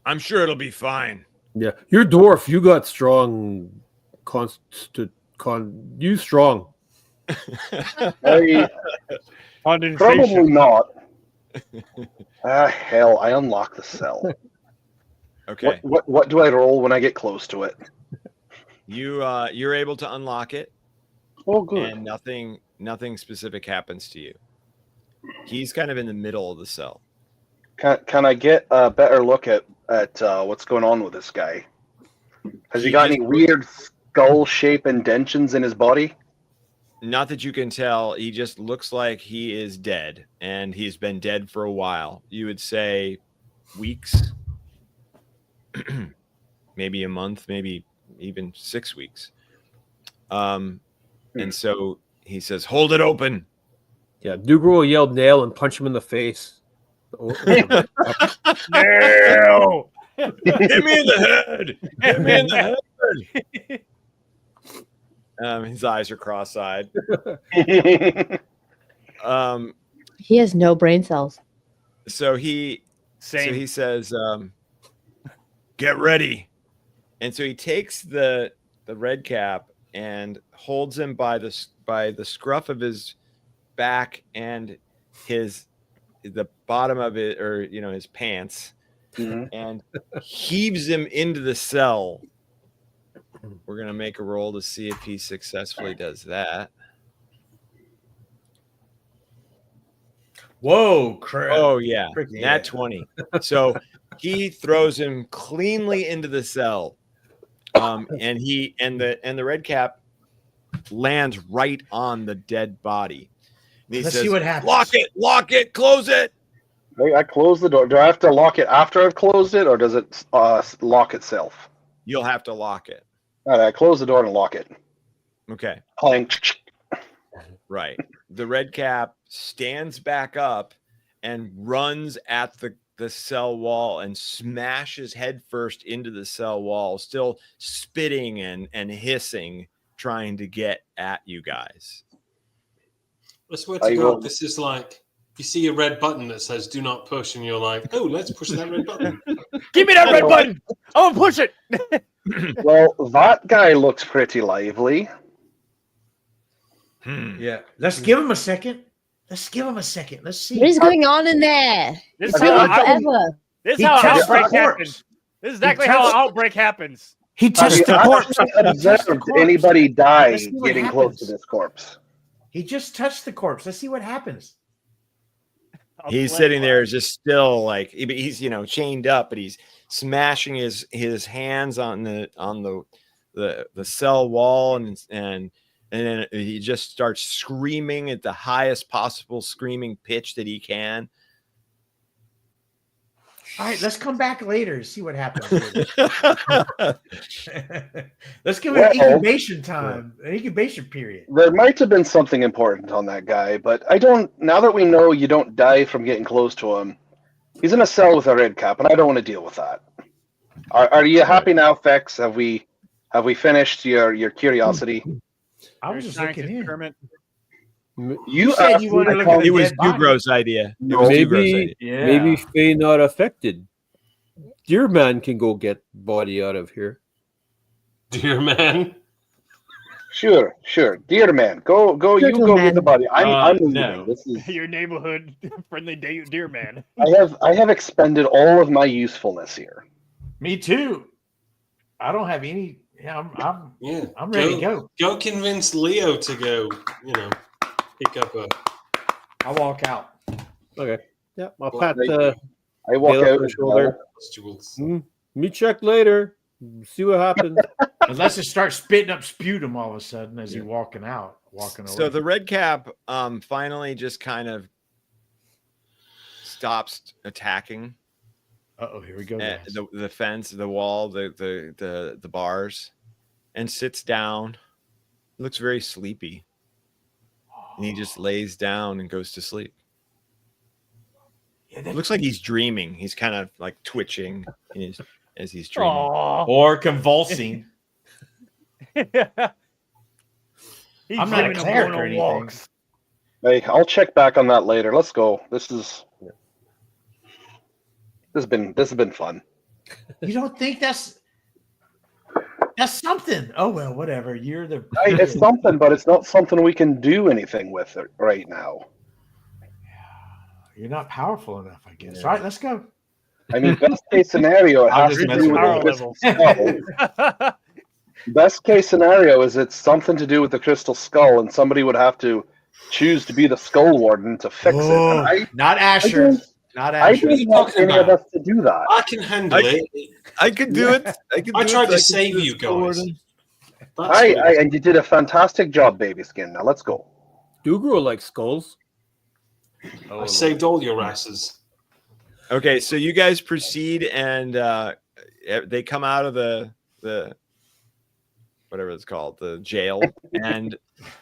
I'm sure it'll be fine. Yeah, you're dwarf. You got strong. You strong. I, probably not. Hell, I unlock the cell. Okay. What do I roll when I get close to it? You're able to unlock it. Oh, good. And nothing specific happens to you. He's kind of in the middle of the cell. Can I get a better look at what's going on with this guy? Has he got any weird skull shape indentions in his body? Not that you can tell. He just looks like he is dead, and he's been dead for a while. You would say weeks, maybe a month, maybe even 6 weeks. And so he says, "Hold it open." Yeah, Dougal yelled nail and punch him in the face. Nail! Hit me in the head! Hit me in the head! His eyes are cross-eyed. He has no brain cells. So he says, "Get ready." And so he takes the red cap and holds him by the scruff of his back and the bottom of it, or his pants, and heaves him into the cell. We're gonna make a roll to see if he successfully does that. Whoa, crap. Oh yeah, Freaking nat 20. So he throws him cleanly into the cell, and the red cap lands right on the dead body. And he Let's says, see what happens. Lock it, close it. I close the door. Do I have to lock it after I've closed it, or does it lock itself? You'll have to lock it. All right, I close the door and lock it. Okay. Clank. Right. The red cap stands back up and runs at the cell wall and smashes headfirst into the cell wall, still spitting and hissing, trying to get at you guys. I swear to God, this is like you see a red button that says "Do not push," and you're like, "Oh, let's push that red button." Give me that red button. I'm gonna push it. Well, that guy looks pretty lively. Yeah, let's give him a second. Let's see. What is going on in there? This It's is how taking forever. This is how an outbreak happens. This is exactly how an outbreak happens. He touched the corpse. Observed anybody die getting close to this corpse? He just touched the corpse. Let's see what happens. He's sitting there just still like he's chained up, but he's smashing his hands on the cell wall and then he just starts screaming at the highest possible screaming pitch that he can. All right, let's come back later and see what happens. Let's give it an incubation time, an incubation period. There might have been something important on that guy, but I don't. Now that we know you don't die from getting close to him, he's in a cell with a red cap, and I don't want to deal with that. Are you happy now, Fexx? Have we finished your curiosity? I was just looking in. You said you wanted to look at the It was dead body. Dugro's idea. Maybe Faye not affected. Dear man can go get body out of here. Dear man. Sure. Dear man, go. You go get the body. I'm no. leaving. This is Your neighborhood friendly deer man. I have expended all of my usefulness here. Me too. I don't have any. Yeah, I'm ready to go. Go convince Leo to go. Pick up a. I'll walk out. Okay. Yeah, I'll pat I walk Taylor out on the shoulder. Me check later. See what happens. Unless it starts spitting up sputum all of a sudden as you're walking away. So the red cap finally just kind of stops attacking. Uh-oh, here we go. The fence, the wall, the bars, and sits down. Looks very sleepy. And he just lays down and goes to sleep. Yeah, looks like he's dreaming. He's kind of like twitching as he's dreaming. Or convulsing. He's I'm not a cleric or anything. Hey, I'll check back on that later. Let's go. This has been fun. You don't think that's something? Oh well, whatever. You're the. It's something, but it's not something we can do anything with it right now. You're not powerful enough, I guess. All right, let's go. I mean, best case scenario, it has to do with power this level. spell. Best case scenario is it's something to do with the crystal skull, and somebody would have to choose to be the skull warden to fix it. And Not Asher. Not I Asher. don't want any of us to do that. I can handle it. I could do it. I tried to save you guys. And you did a fantastic job, Baby Skin. Now let's go. Dugro likes skulls. I saved all your asses. Okay, so you guys proceed, and they come out of the whatever it's called, the jail, and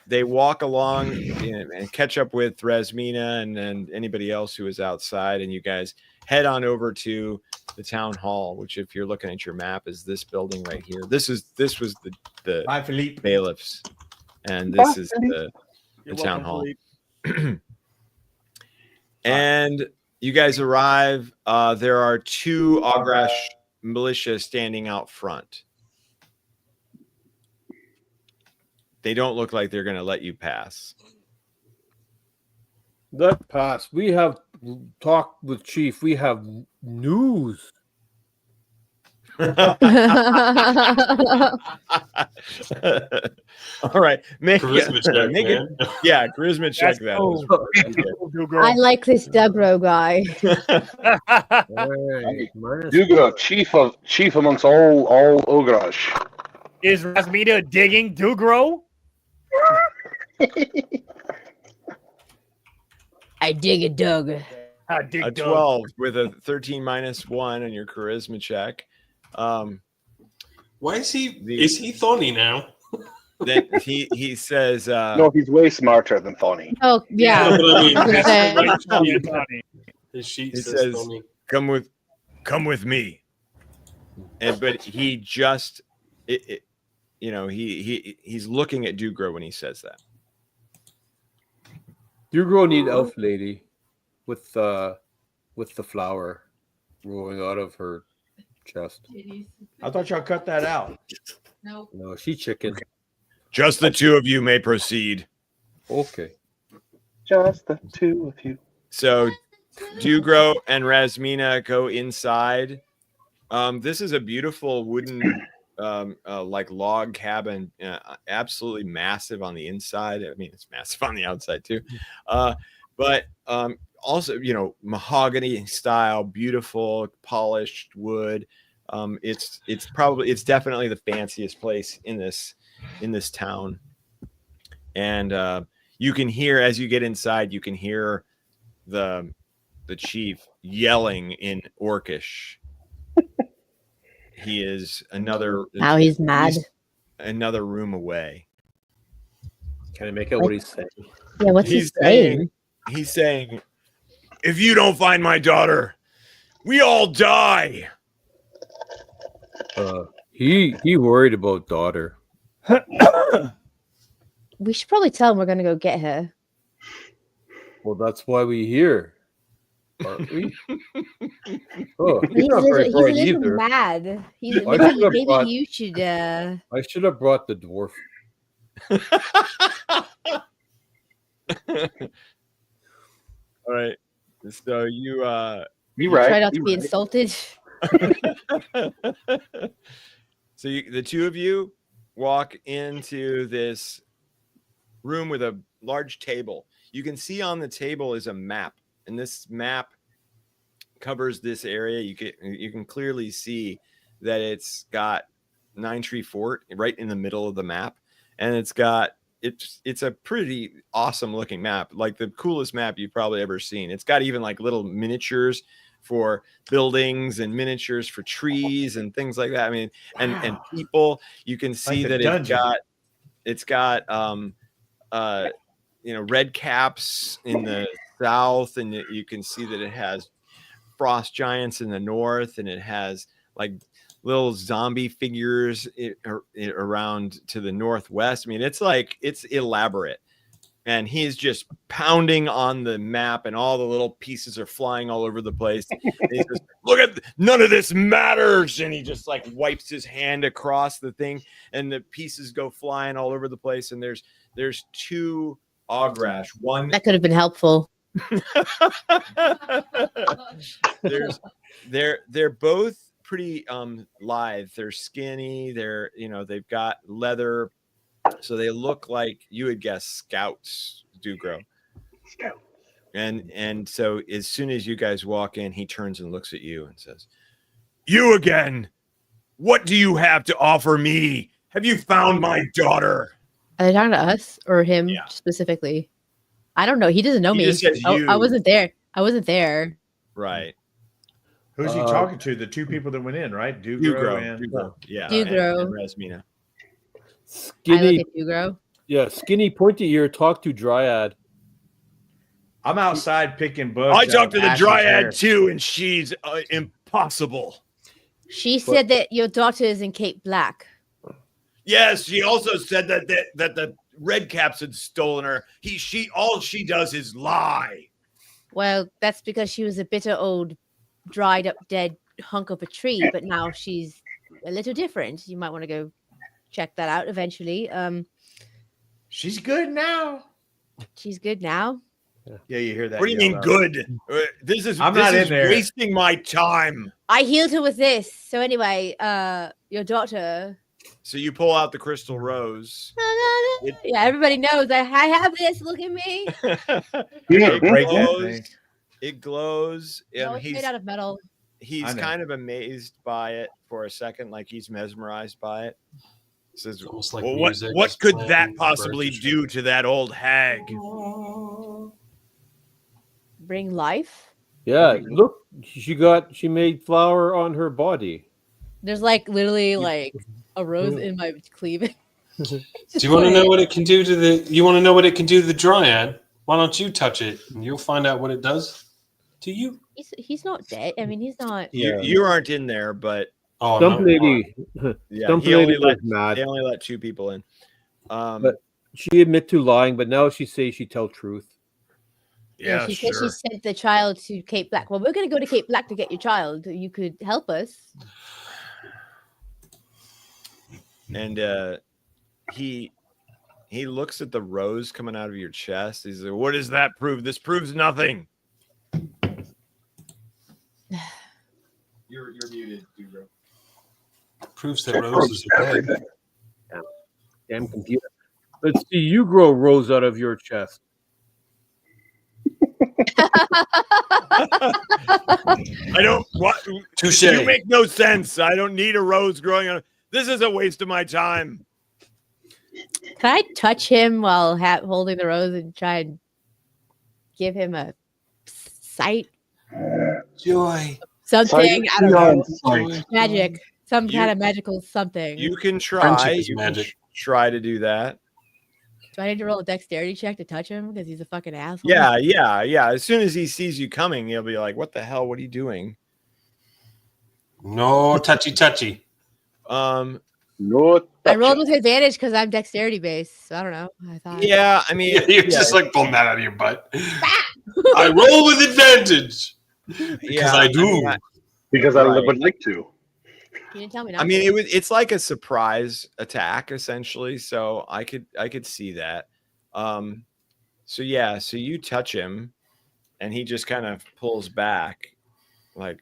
they walk along and catch up with Rasmina and anybody else who is outside, and you guys head on over to the town hall, which, if you're looking at your map, is this building right here. This was the bailiffs, and this is the town hall. And you guys arrive. There are 2 ogrash militia standing out front. They don't look like they're going to let you pass. Let pass. We have talked with Chief. We have news. All right, charisma check, man. Yeah, charisma check that. I like this Dugro guy. Dugro, chief amongst all ogrash. Is Rasmina digging Dugro? I dig it, Doug. I dig a 12 with a 13 minus 1 on your charisma check. Why is he? Is he thorny now? Then he says, "No, he's way smarter than Thorny." Oh yeah. No, but I mean, his sheet says thorny. Come with me. And but he just, he's looking at Dugro when he says that. Dugro need elf lady with the flower rolling out of her chest. I thought y'all cut that out. No, she chicken. Just the 2 of you may proceed. Okay. Just the 2 of you. So Dugro and Rasmina go inside. This is a beautiful wooden like log cabin, absolutely massive on the inside. I mean, it's massive on the outside too. But also, mahogany style, beautiful polished wood. It's definitely the fanciest place in this town. And you can hear, as you get inside, you can hear the chief yelling in Orcish. He is another. Now he's mad. Another room away. Can I make out what he's saying? Yeah, what's he saying? He's saying, if you don't find my daughter, we all die. He worried about daughter. We should probably tell him we're gonna go get her. Well, that's why we here. Aren't we? Oh, He's not very a bright little either. mad. Maybe you should. I should have brought the dwarf. all right. So you try not to be insulted. So the 2 of you walk into this room with a large table. You can see on the table is a map, and this map covers this area. You can clearly see that it's got Nine Tree Fort right in the middle of the map, and it's a pretty awesome looking map, like the coolest map you've probably ever seen. It's got even like little miniatures for buildings and miniatures for trees and things like that. I mean, and people, you can see like that it's got red caps in the south, and you can see that it has frost giants in the north, and it has like little zombie figures around to the northwest. I mean, it's elaborate. And he's just pounding on the map, and all the little pieces are flying all over the place. And he says, look at none of this matters. And he just like wipes his hand across the thing, and the pieces go flying all over the place. And there's 2 ogrash. One that could have been helpful. they're both pretty lithe. They're skinny. They're they've got leather, so they look like you would guess scouts do grow. Scout. And so as soon as you guys walk in, he turns and looks at you and says, You again. What do you have to offer me? Have you found my daughter? Are they talking to us or him specifically? I don't know. He doesn't know He me. just says I you. wasn't there. I wasn't there. Right. Who's he talking to? The two people that went in, right? Dugro. and Yeah. Dugro. And Rasmina. I Skinny, look at Dugro. yeah, skinny, pointy ear. Talk to Dryad. I'm outside picking bugs. I out talked to of the Ash's dryad hair. too, and she's impossible. She said that your daughter is in Cape Black. Yes, she also said that the red caps had stolen her. All she does is lie. Well, that's because she was a bitter old, dried up, dead hunk of a tree, but now she's a little different. You might want to go check that out eventually. She's good now. She's good now. Yeah, you hear that? What do you mean good? I'm not in there. Wasting my time. I healed her with this. So anyway, your daughter. So you pull out the crystal rose. Yeah, everybody knows I have this. Look at me. It glows. No, it's made out of metal. He's kind of amazed by it for a second, like he's mesmerized by it. Says, Almost like well, music what is could playing that in the possibly bird do to that old hag? Bring life. Yeah, look, she made flower on her body. There's like literally like a rose in my cleavage. Do you want to know what it can do to the? You want to know what it can do to the dryad? Why don't you touch it and you'll find out what it does to you? He's not dead. I mean, he's not. You aren't in there, but Some lady, yeah, some he lady only was let mad. they only let 2 people in. But she admit to lying, but now she says she tell truth. Yeah, she said she sent the child to Cape Black. Well, we're going to go to Cape Black to get your child. You could help us. And he looks at the rose coming out of your chest. He's like, "What does that prove? This proves nothing." You're muted, Dugro. Proves that roses are dead. Damn computer. Let's see you grow rose out of your chest. I don't. What? Touche. You make no sense. I don't need a rose growing on. This is a waste of my time. Can I touch him while holding the rose and try and give him a sight? Joy. Something. I don't know. Joy. Magic. Some kind of magical something. You can try. Friendship is You can magic. try to do that. Do I need to roll a dexterity check to touch him because he's a fucking asshole? Yeah. As soon as he sees you coming, he'll be like, "What the hell? What are you doing?" No touchy. No. I rolled with advantage because I'm dexterity based. So I don't know. I thought. Yeah, I mean, You're just like pulling that out of your butt. I roll with advantage because I do. Because I would like to. You didn't tell me. Not I mean, to. it's like a surprise attack essentially. So I could see that. So you touch him, and he just kind of pulls back, like,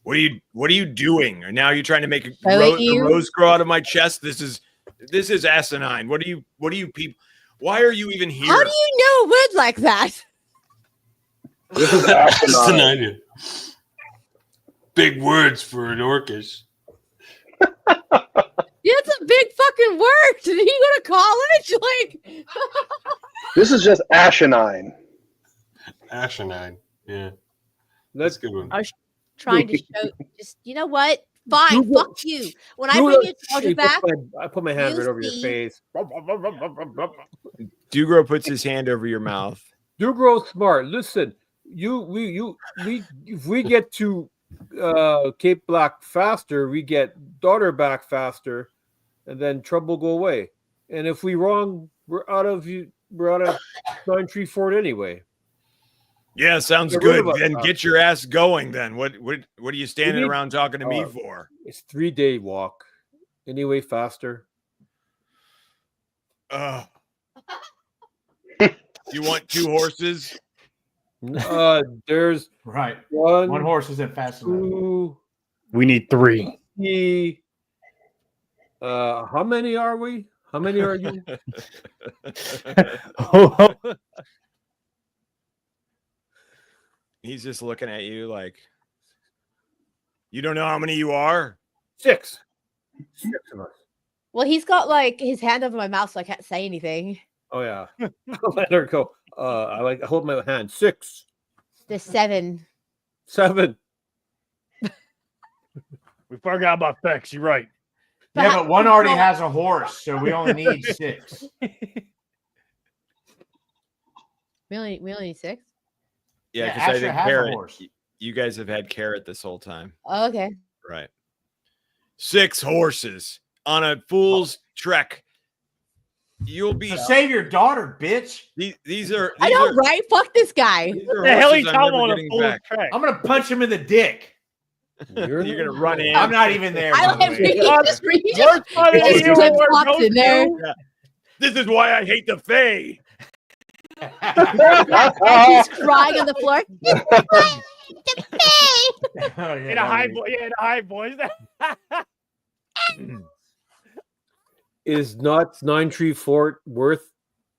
"What are you doing?" Or now you're trying to make a rose grow out of my chest. This is asinine. What do you people? Why are you even here? How do you know a word like that? This is asinine. Big words for an orcish. Yeah, it's a big fucking word. Did he go to college? Like, This is just asinine. Asinine. Yeah. That's a good one. I was trying to show. Just you know what? Fine, fuck you. When I bring your daughter back, I put my hand right over your face. Dugro puts his hand over your mouth. Dugro's smart. Listen, if we get to Cape Black faster, we get daughter back faster, and then trouble go away. And if we wrong, we're out of Pine Tree Fort anyway. Yeah, sounds Get rid good. of us Then now. get your ass going. Then what are you standing around talking to me for? It's 3-day walk. Anyway, faster. You want 2 horses? There's Right. one horse isn't fast enough. 2, We need 3. How many are we? How many are you? He's just looking at you like, you don't know how many you are? 6. 6 of us. Well, he's got like his hand over my mouth, so I can't say anything. Oh yeah. I'll let her go. I hold my hand. 6. There's 7. 7. We forgot about Fexx. You're right. Yeah, but one already has a horse, so we only need 6. We only need 6. Yeah, Yeah, because I Asher think has a Carrot. horse. You guys have had Carrot this whole time, Oh, okay. right? 6 horses on a fool's trek. You'll be So save your daughter, bitch. These are. I know, right? Fuck this guy. The hell you talking about a full track? I'm gonna punch him in the dick. You're gonna run in. I'm not even there. I by the like way. he just flip flops in there. Yeah. This is why I hate the Fae. And he's crying on the floor. Oh, In a high voice. Yeah, in a high voice. Is not Nine Tree Fort worth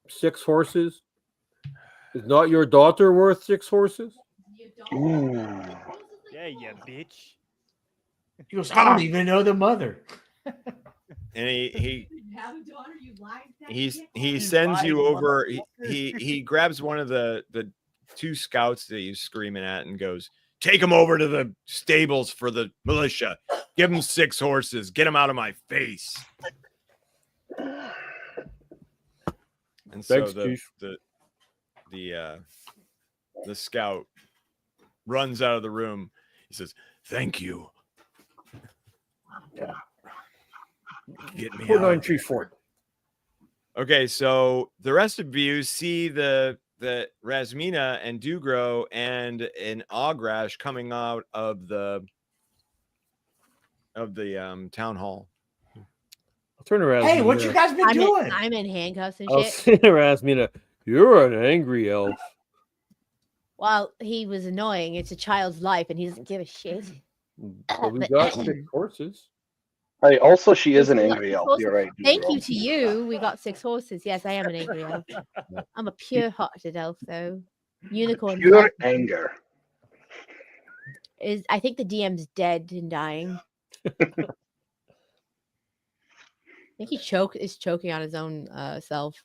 6 horses? Is not your daughter worth 6 horses? Yeah, you bitch. He goes, I don't even know the mother. And he sends you over. He grabs one of the 2 scouts that he's screaming at and goes, "Take him over to the stables for the militia. Give him 6 horses. Get him out of my face." And so Thanks, the scout runs out of the room. He says, "Thank you." Yeah. Get me Poor out. Nine Tree Fort. Okay, so the rest of you see the Rasmina and Dugro and an ogrash coming out of the town hall. I'll turn around. Hey, what you guys been doing? I'm in handcuffs and I'll shit. say to Rasmina, you're an angry elf. Well, he was annoying. It's a child's life, and he doesn't give a shit. But we got 6 horses. Hey, also, she is an angry elf. You're right. Thank you to you. We got 6 horses. Yes, I am an angry elf. I'm a pure-hearted elf, though. Unicorn. Pure anger. I think the DM's dead and dying. I think he is choking on his own self.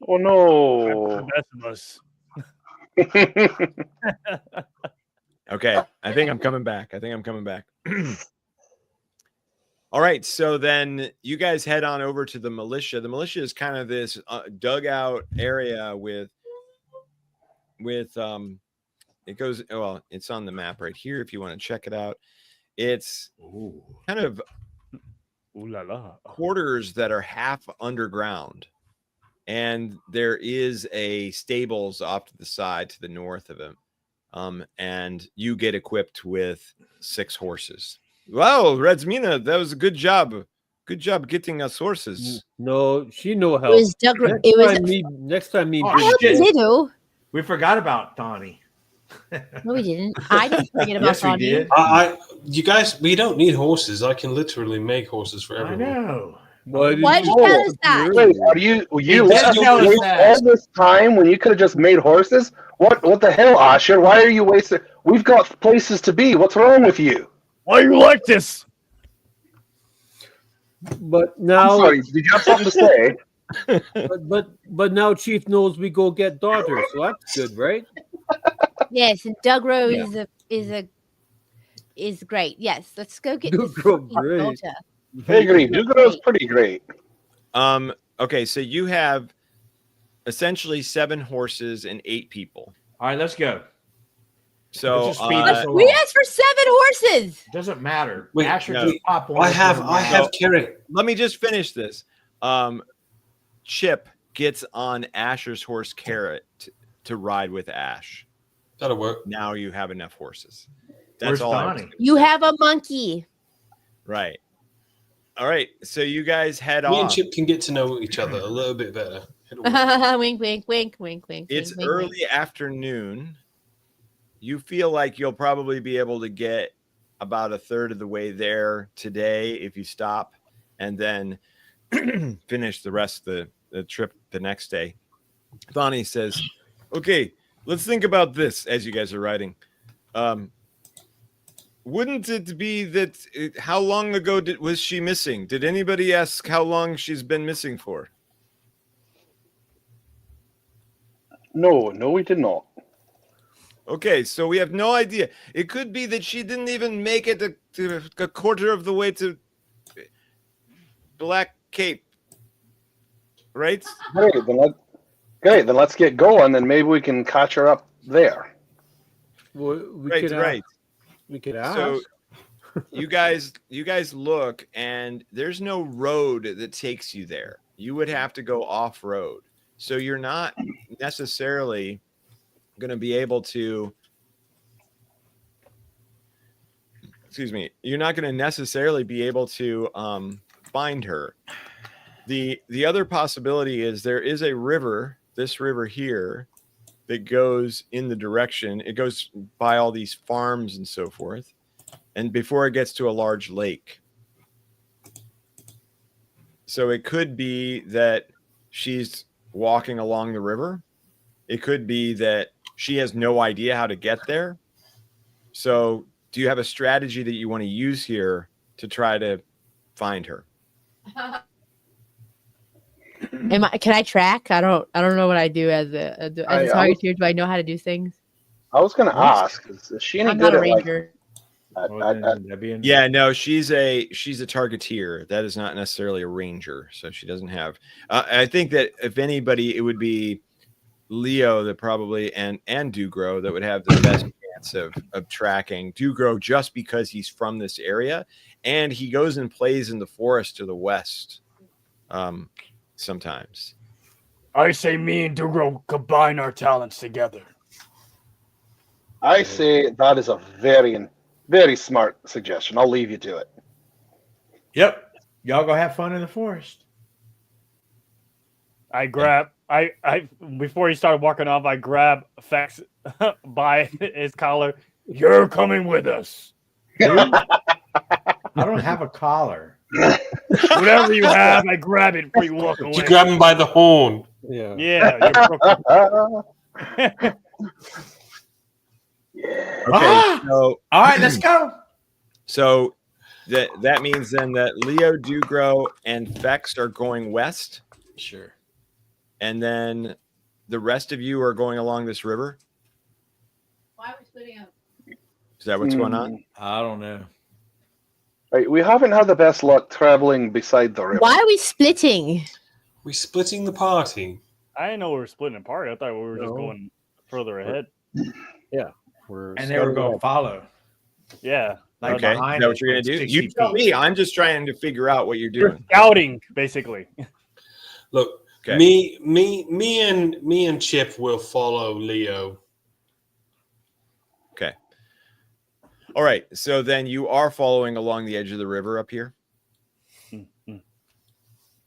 Oh no! The best of us. Okay, I think I'm coming back. All right, so then you guys head on over to the militia. The militia is kind of this dugout area with it goes, well, it's on the map right here if you want to check it out. It's kind of quarters that are half underground, and there is a stables off to the side to the north of him. And you get equipped with 6 horses. Wow, Rasmina, that was a good job. Good job getting us horses. No, she no help. Next time, we forgot about Donnie. No, we didn't. I didn't forget about Yes, we Donnie. did. You guys, we don't need horses. I can literally make horses for everyone. I know. Why did you tell us that? Wait, you let us wait all this time when you could have just made horses? What the hell, Asher? Why are you wasting? We've got places to be. What's wrong with you? Why are you like this? But now, I'm sorry, did you have something to say? but now Chief knows we go get daughters, so that's good, right? Yes, and Dugro is great. Yes, let's go get this Dugro, great. daughter. I agree. Dugro's pretty great. Okay, so you have essentially 7 horses and 8 people. All right, let's go. So we asked for 7 horses. Doesn't matter. Wait, Asher no. just pop one. I have Carrot. Let me just finish this. Chip gets on Asher's horse Carrot to ride with Ash. That'll work. Now you have enough horses. That's Where's all. Donnie? You have a monkey. Right. All right. So you guys head Me off. and Chip can get to know each other a little bit better. Wink, wink, wink, wink, wink. It's wink, early wink. afternoon. You feel like you'll probably be able to get about a third of the way there today if you stop, and then finish the rest of the trip the next day. Thani says, okay, let's think about this as you guys are riding. Wouldn't it be that how long ago was she missing? Did anybody ask how long she's been missing for? No, we did not. Okay, so we have no idea. It could be that she didn't even make it to a quarter of the way to Black Cape. Right? Great, then let's get going, and maybe we can catch her up there. Well, we right. could ask. So you guys look, and there's no road that takes you there. You would have to go off road. So you're not necessarily going to be able to. Excuse me. You're not going to necessarily be able to find her. The other possibility is there is a river, this river here, that goes in the direction. It goes by all these farms and so forth, and before it gets to a large lake. So it could be that she's walking along the river. It could be that she has no idea how to get there. So do you have a strategy that you want to use here to try to find her? Can I track? I don't know what I do as a targeteer. Do I know how to do things? I was going to ask, is she any I'm good not a at ranger. Yeah, no, she's a targeteer. That is not necessarily a ranger, so she doesn't have. I think that if anybody, it would be Leo that probably and Dugro that would have the best chance of tracking Dugro, just because he's from this area and he goes and plays in the forest to the west. Sometimes. I say me and Dugro combine our talents together. I say that is a very, very smart suggestion. I'll leave you to it. Yep. Y'all go have fun in the forest. I before he started walking off, I grab Fexx by his collar. You're coming with us. I don't have a collar. Whatever you have, I grab it before you walk away. You grab him by the horn. Yeah. Okay, so all right, let's go. So that means then that Leo, Dugro, and Fexx are going west. Sure. And then the rest of you are going along this river. Why are we splitting up? Is that what's going on? I don't know. Right, we haven't had the best luck traveling beside the river. Why are we splitting? We're splitting the party. I didn't know we were splitting apart. I thought we were just going further ahead. Yeah. And they were going to follow. Yeah. Okay. Is that what you're going to do? You tell me. I'm just trying to figure out what you're doing. You're scouting, basically. Look, okay. me and Chip will follow Leo. Okay. All right. So then you are following along the edge of the river up here?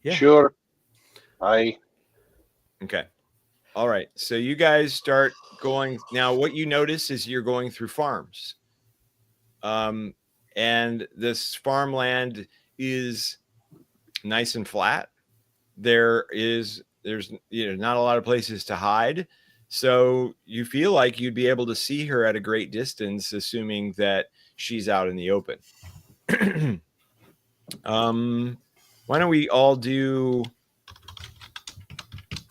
Yeah. Sure. Okay. All right. So you guys start going. Now, what you notice is you're going through farms. And this farmland is nice and flat. There's not a lot of places to hide. So you feel like you'd be able to see her at a great distance, assuming that she's out in the open. Why don't we all do,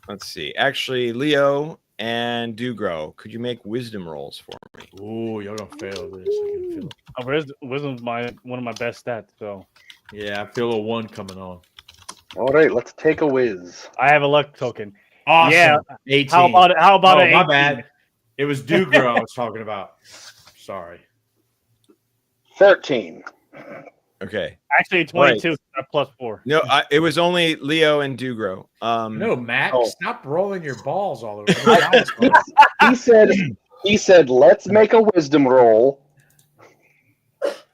let's see, actually, Leo and Dugro, could you make wisdom rolls for me? Ooh, y'all gonna fail this. I can feel it. Wisdom's one of my best stats, so. Yeah, I feel a 1 coming on. All right, let's take a whiz. I have a luck token. Awesome. Yeah. 18. How about my 18? bad. It was Dugro I was talking about. Sorry. 13. Okay. Actually, 22 plus 4. No, it was only Leo and Dugro. No, Matt, stop rolling your balls all over the He said, let's make a wisdom roll.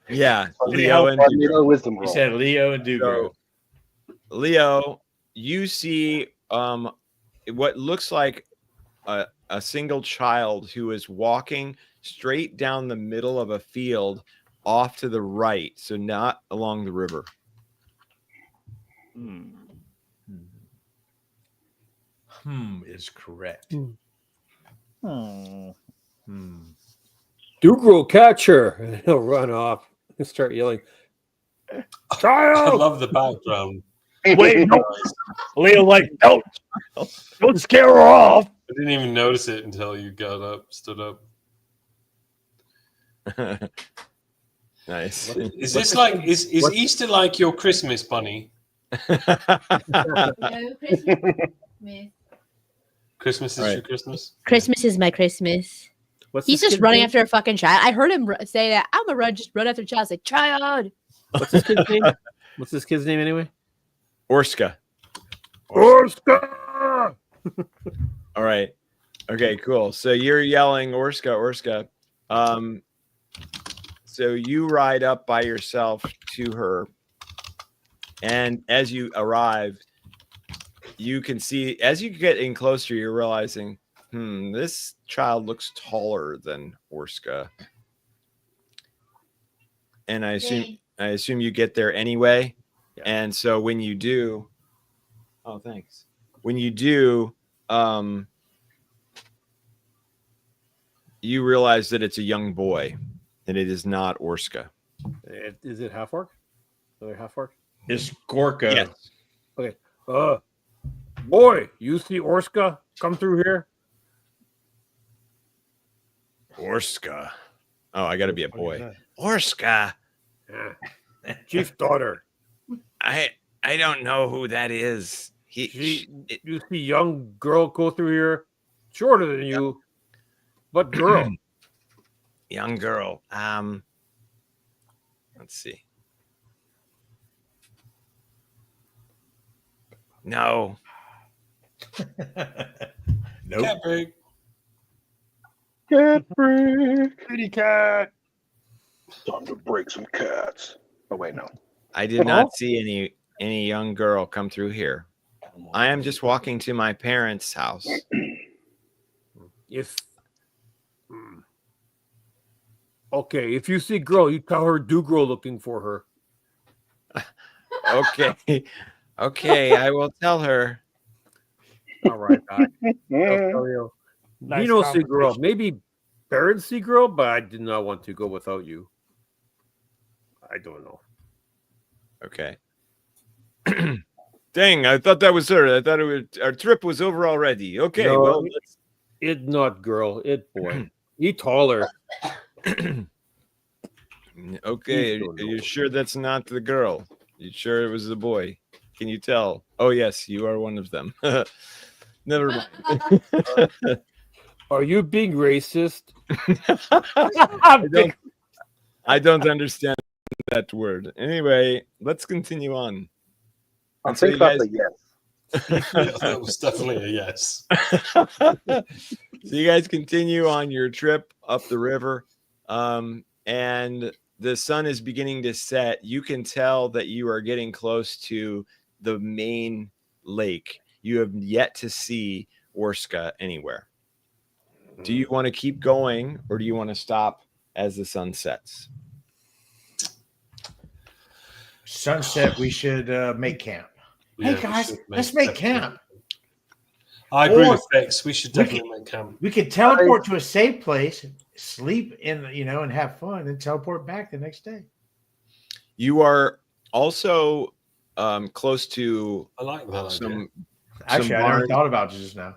Yeah, Leo and Dugro. Wisdom roll. He said Leo and Dugro. So, Leo, you see what looks like a single child who is walking straight down the middle of a field off to the right, so not along the river. Is correct. Dugro, catch her. And he'll run off and start yelling. I Child! love the background. Wait, no. Leo, like, don't scare her off. I didn't even notice it until you stood up. Nice. Is this like is Easter like your Christmas, Bunny? Christmas is your Christmas. Christmas is my Christmas. He's just running after a fucking child. I heard him say that. I'm gonna just run after a child. It's like child. What's this kid's name? What's this kid's name anyway? Orska. Orska. All right. Okay, cool. So you're yelling Orska. So you ride up by yourself to her, and as you arrive, you can see, as you get in closer, you're realizing, this child looks taller than Orska. And I assume you get there anyway. Yeah. And so when you do, thanks. When you do, you realize that it's a young boy, and it is not Orska. Is it half orc? Another half orc? It's Gorka. Yes. Okay. Boy, you see Orska come through here? Orska. Oh, I got to be a boy. Orska. Yeah. Chief's daughter. I don't know who that is. You see young girl go through here, shorter than you. What girl? Young girl. Let's see. No. Nope. Cat break. Cat break. Kitty cat. Time to break some cats. Oh wait, no. I did not see any young girl come through here. I am just walking to my parents' house. Okay, if you see girl, you tell her Dugro looking for her. Okay, I will tell her. All right, Doc. Nice see girl. Maybe parents see girl, but I did not want to go without you. I don't know. Okay. Dang, I thought that was her. I thought our trip was over already. Okay, no, well, it not girl, it boy. He taller. Okay, are you sure that's not the girl? You sure it was the boy? Can you tell? Oh yes, you are one of them. Never mind. Are you being racist? I don't understand that word. Anyway, let's continue on. I think that's a yes. That was definitely a yes. So you guys continue on your trip up the river, and the sun is beginning to set. You can tell that you are getting close to the main lake. You have yet to see Orska anywhere. Do you want to keep going, or do you want to stop as the sun sets? Sunset, we should make camp. Yeah, Hey guys, let's make camp. I agree with Fexx. We should definitely make camp. We could teleport to a safe place, sleep in, and have fun, and teleport back the next day. You are also close to I like that idea. Actually, I never thought about it just now.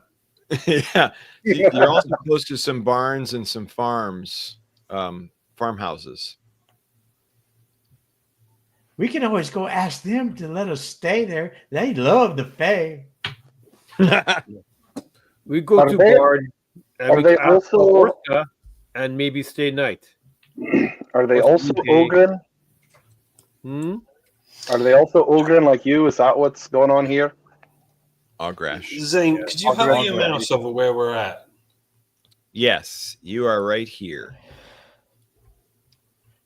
Yeah, you're also close to some barns and some farms, farmhouses. We can always go ask them to let us stay there. They love the Fae. We go to barn and are we they ask also Orska and maybe stay night. Are they also ogren? Are they also ogren like you? Is that what's going on here? Ogrash. Zane, could you hover your mouse over where we're at? Yes, you are right here.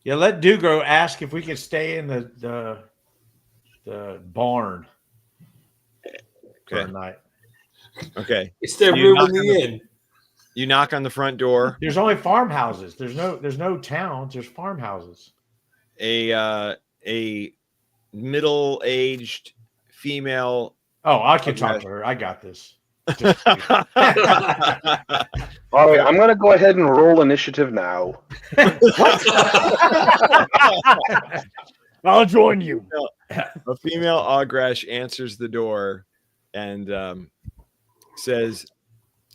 Yeah, let Dugro ask if we can stay in the barn for a night. Okay. Is there room in the inn? You knock on the front door. There's only farmhouses. There's no towns. There's farmhouses. a middle-aged female. Oh, I can talk to her. I got this. All right, I'm gonna go ahead and roll initiative now. I'll join you. A female ogrash answers the door and says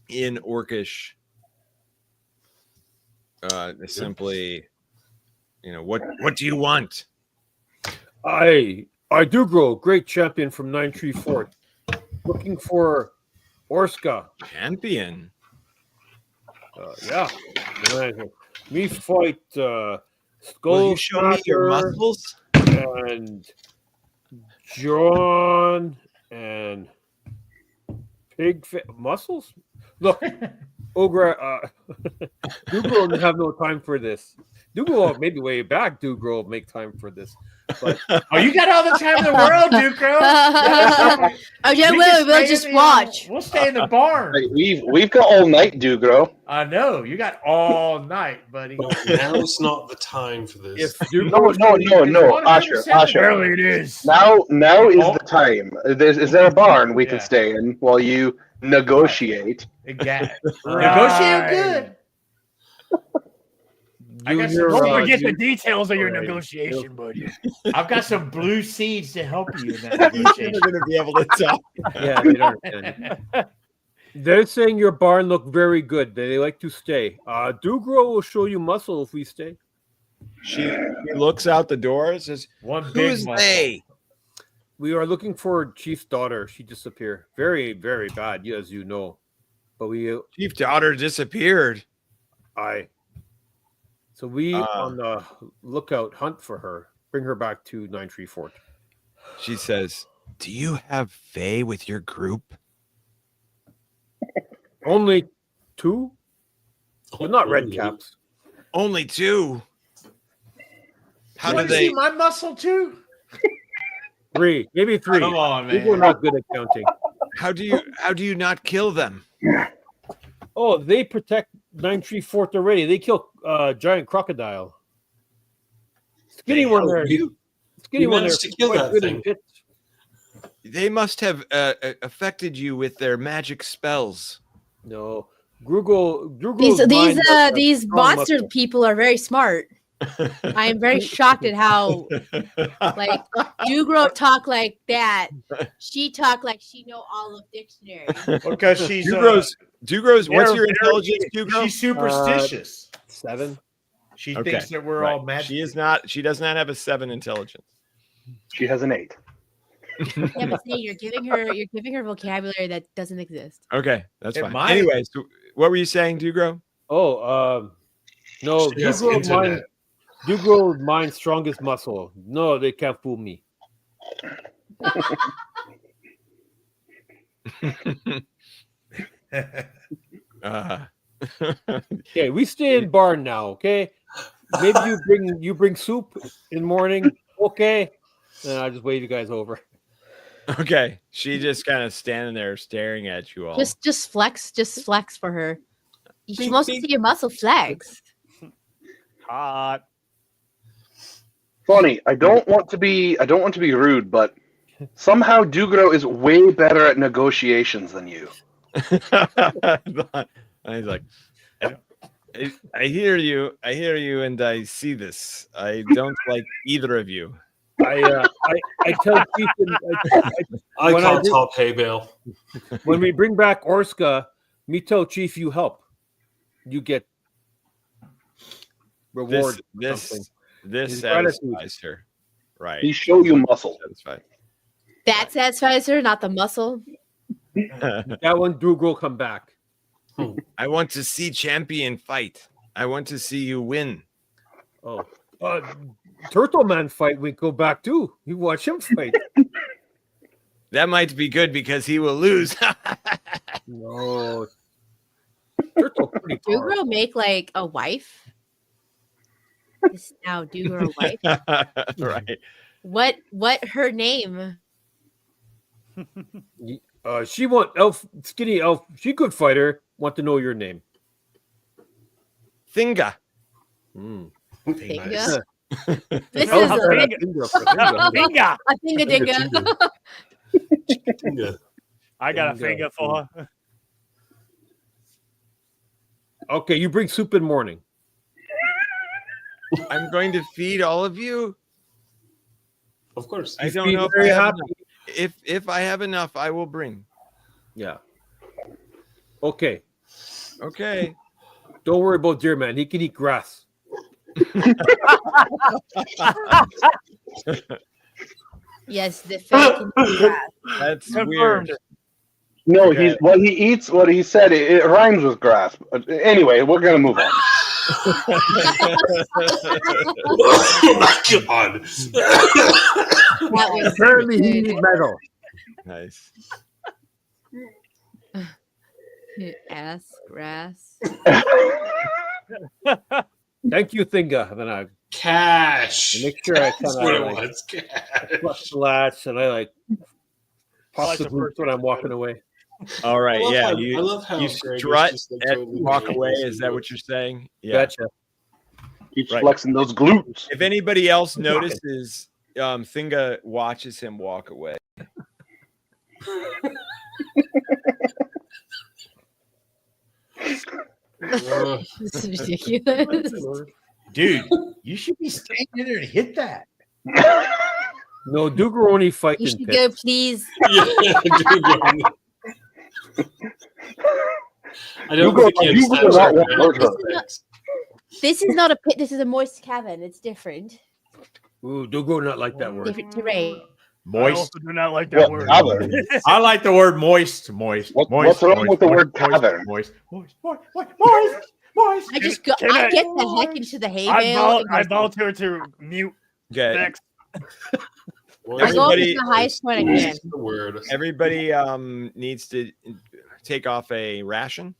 in Orcish, simply, what do you want? I do grow, great champion from 9 Fort. Looking for Orska. Champion? Yeah. Me fight Will Skull you show me your Smacker muscles? and John and muscles? Look, Ogre, Dougal will have no time for this. Dougal, maybe way back, Dougal will make time for this. But Oh, you got all the time in the world, Ducro. We'll just watch. We'll stay in the barn. Hey, we've got all night, Dugro. I know. You got all night, buddy. Now's not the time for this. No, Asher. Early it is. Now is the time. Is there a barn we can stay in while you negotiate? Negotiate good. Don't forget the details of your negotiation, buddy. I've got some blue seeds to help you in that negotiation. You're going to be able to talk. Yeah, they don't. They're saying your barn look very good. They like to stay. Dugro will show you muscle if we stay. She looks out the door and says, "Who's they?" We are looking for Chief's daughter. She disappeared. Very, very bad, as you know. But Chief's daughter disappeared. So we on the lookout, hunt for her, bring her back to 9 Fort. She says, "Do you have Fae with your group?" Only 2, but not red caps. Only 2. How you do they? See my muscle too? 3, maybe 3. Come on, man. People are not good at counting. How do you not kill them? Oh, they protect 9 Fort already. They kill giant crocodile. Skinny one there. Skinny one there. To kill that thing. They must have affected you with their magic spells. No, Google. These monster people are very smart. I am very shocked at how, like, Dugro talk like that. She talk like she know all of dictionary. Because she's Dugro's. What's your intelligence, Dugro? She's superstitious. 7. She thinks that we're all magic. She is not. She does not have a 7 intelligence. She has an 8. Yeah, but say you're giving her vocabulary that doesn't exist. Okay, that's fine. Anyway, so what were you saying, Dugro? Oh, no, Dugro mine's strongest muscle. No, they can't fool me. Okay, we stay in barn now. Okay, maybe you bring soup in the morning. Okay, and I just wave you guys over. Okay, she just kind of standing there staring at you all. Just flex for her. She wants to see your muscle flex. Hot. Funny, I don't want to be rude, but somehow Dugro is way better at negotiations than you. And he's like, I hear you, and I see this. I don't like either of you. I tell Chief. I can't top hay bale. When we bring back Orska, me tell Chief you help. You get reward. This satisfies her, right? He show you muscle. Satisfied. That satisfies her, not the muscle. That one, Dougal come back. I want to see champion fight. I want to see you win. Oh, Turtle Man fight. We go back too. You watch him fight. That might be good because he will lose. No, Turtle pretty hard. Dugro make like a wife. Is now Dugro wife. Right. What her name? She want skinny elf. She good fighter. Want to know your name? Thinga. Thinga. This Oh, is how a about a finger for finger? Finger. a finger dinga. Finger. I got a Finger. finger for her. Okay, you bring soup in morning. I'm going to feed all of you. Of course. I You don't feed know if very I have happy. enough. If I have enough, I will bring. Yeah. Okay. Okay. Don't worry about Deer Man. He can eat grass. Yes, the fake can be grass. That's Confirmed. weird. No, Okay. he's what he eats. What he said it rhymes with grass. Anyway, we're gonna move on. Oh my god. That was Apparently, he good. needs metal. Nice. Ass grass. Thank you, Thinga. And then I Cash. make sure I That's kind what of it like was. Cash. flush the latch and I like pop like the the boots first when I'm picture walking better. away. All right. I love Yeah. how- You, I love how you Greg is strut just, like, and totally walk doing away. this Is that what and you're saying? Yeah. Gotcha. Keeps Right. flexing those glutes. If anybody else notices, Thinga watches him walk away. This is ridiculous. Dude, you should be staying in there and hit that. No, Duger only fight You in should pits. go, please. Yeah, I don't think he You go understands not our one hurt her. context. This is not a pit. This is a moist cavern. It's different. Ooh, Duger not like that word. Different terrain. I Moist. also do not like that What word. cavern? I like the word moist. Moist. What's moist. wrong moist, with the moist, word moist, cavern? Moist. Moist. Moist. Moist. Moist. Moist. I just go. Can I I- get the heck into the hay I bale. volunteer to mute Okay. Fexx. Well, I go up to Everybody- the highest point I can. That's the word. Everybody needs to take off a ration.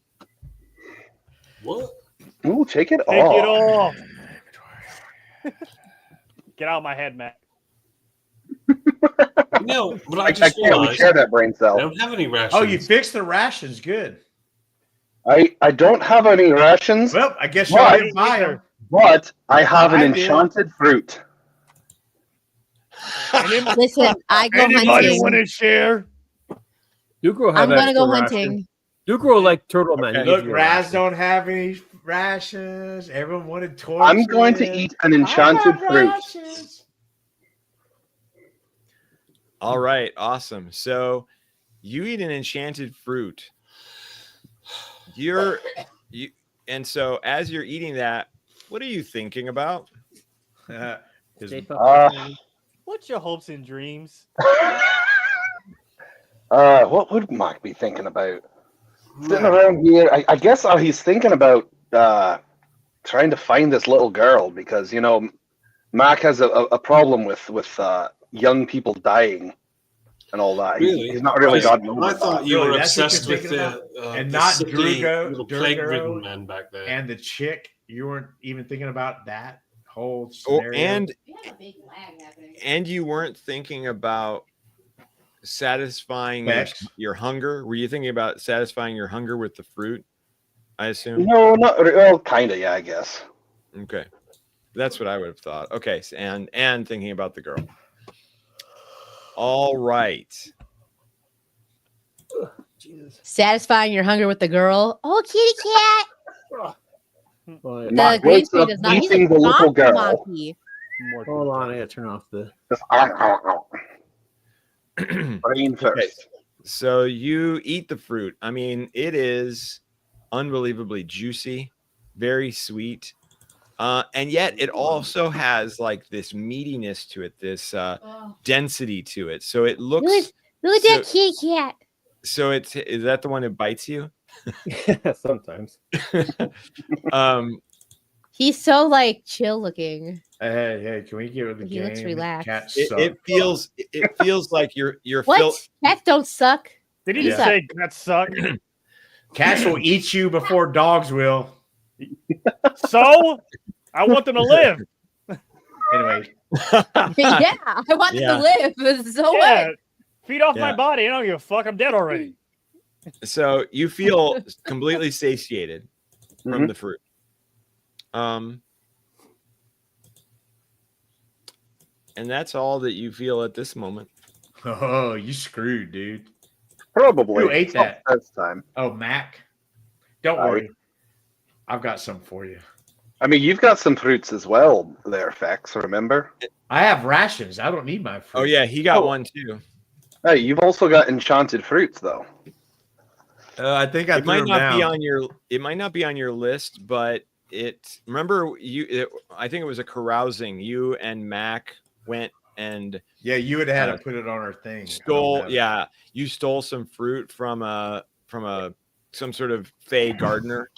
What? Ooh, take it Take it off. off. Get out of my head, Matt. No, but I I just can't realized share that brain I cell. don't have any rations. Oh, you fixed the rations. Good. I don't have any rations, Well, I guess What? you didn't buy them. but I have an I did. enchanted fruit. Listen, I go Anybody hunting. want to share? Duger have I'm gonna extra go rations. hunting. Duger like Turtle Man. He Look, gives you a Raz ration. don't have any rations. Everyone wanted torches. I'm going to eat an enchanted fruit. All right. Awesome. So you eat an enchanted fruit. And so as you're eating that, what are you thinking about? What's your hopes and dreams? What would Mark be thinking about? Sitting around here, I guess he's thinking about trying to find this little girl because Mark has a problem with young people dying and all that. Really? He's not really gotten over I that. thought you Really, were that's what obsessed you're with thinking the about? And the not sickly Drugo- little Durgaro plague-ridden man back there. And the chick, you weren't even thinking about that whole Oh, scenario. and you weren't thinking about satisfying Fexx? your hunger. Were you thinking about satisfying your hunger with the fruit? I assume. No, not well, kind of. Yeah, I guess. Okay, that's what I would have thought. Okay, and thinking about the girl. All right. Satisfying your hunger with the girl. Oh, kitty cat. Well, The Mark green wakes screen up does not. He's eating a the little donkey girl. monkey. Hold on, I gotta turn off the Brain first. So you eat the fruit. I mean, it is unbelievably juicy, very sweet. And yet it also has like this meatiness to it, this density to it. So it looks Look at that kitty cat. so is that the one that bites you? Sometimes. He's so like chill looking. Hey, can we get with the He game? looks relaxed. Cats It feels like you're What? Cats don't suck. Did he Yeah. just say cats suck? Cats will eat you before dogs will. So I want them to live. Anyway, Yeah, I want them Yeah. to live. So Yeah, what? feed off my Yeah. body. I don't give a fuck. I'm dead already. So you feel completely satiated from Mhm. the fruit. And that's all that you feel at this moment. Oh, you screwed, dude. Probably. Who ate that? This time. Oh, Mac. Don't worry. I've got some for you. I mean, you've got some fruits as well there, Fexx, remember? I have rations. I don't need my fruit. Oh, yeah, he got one too. Hey, you've also got enchanted fruits, though. I think I It might threw not them be down. on your. It might not be on your list, but it. Remember, I think it was a carousing. You and Mac went and Yeah, you would have had to put it on our thing. stole. Yeah, you stole some fruit from some sort of fey gardener.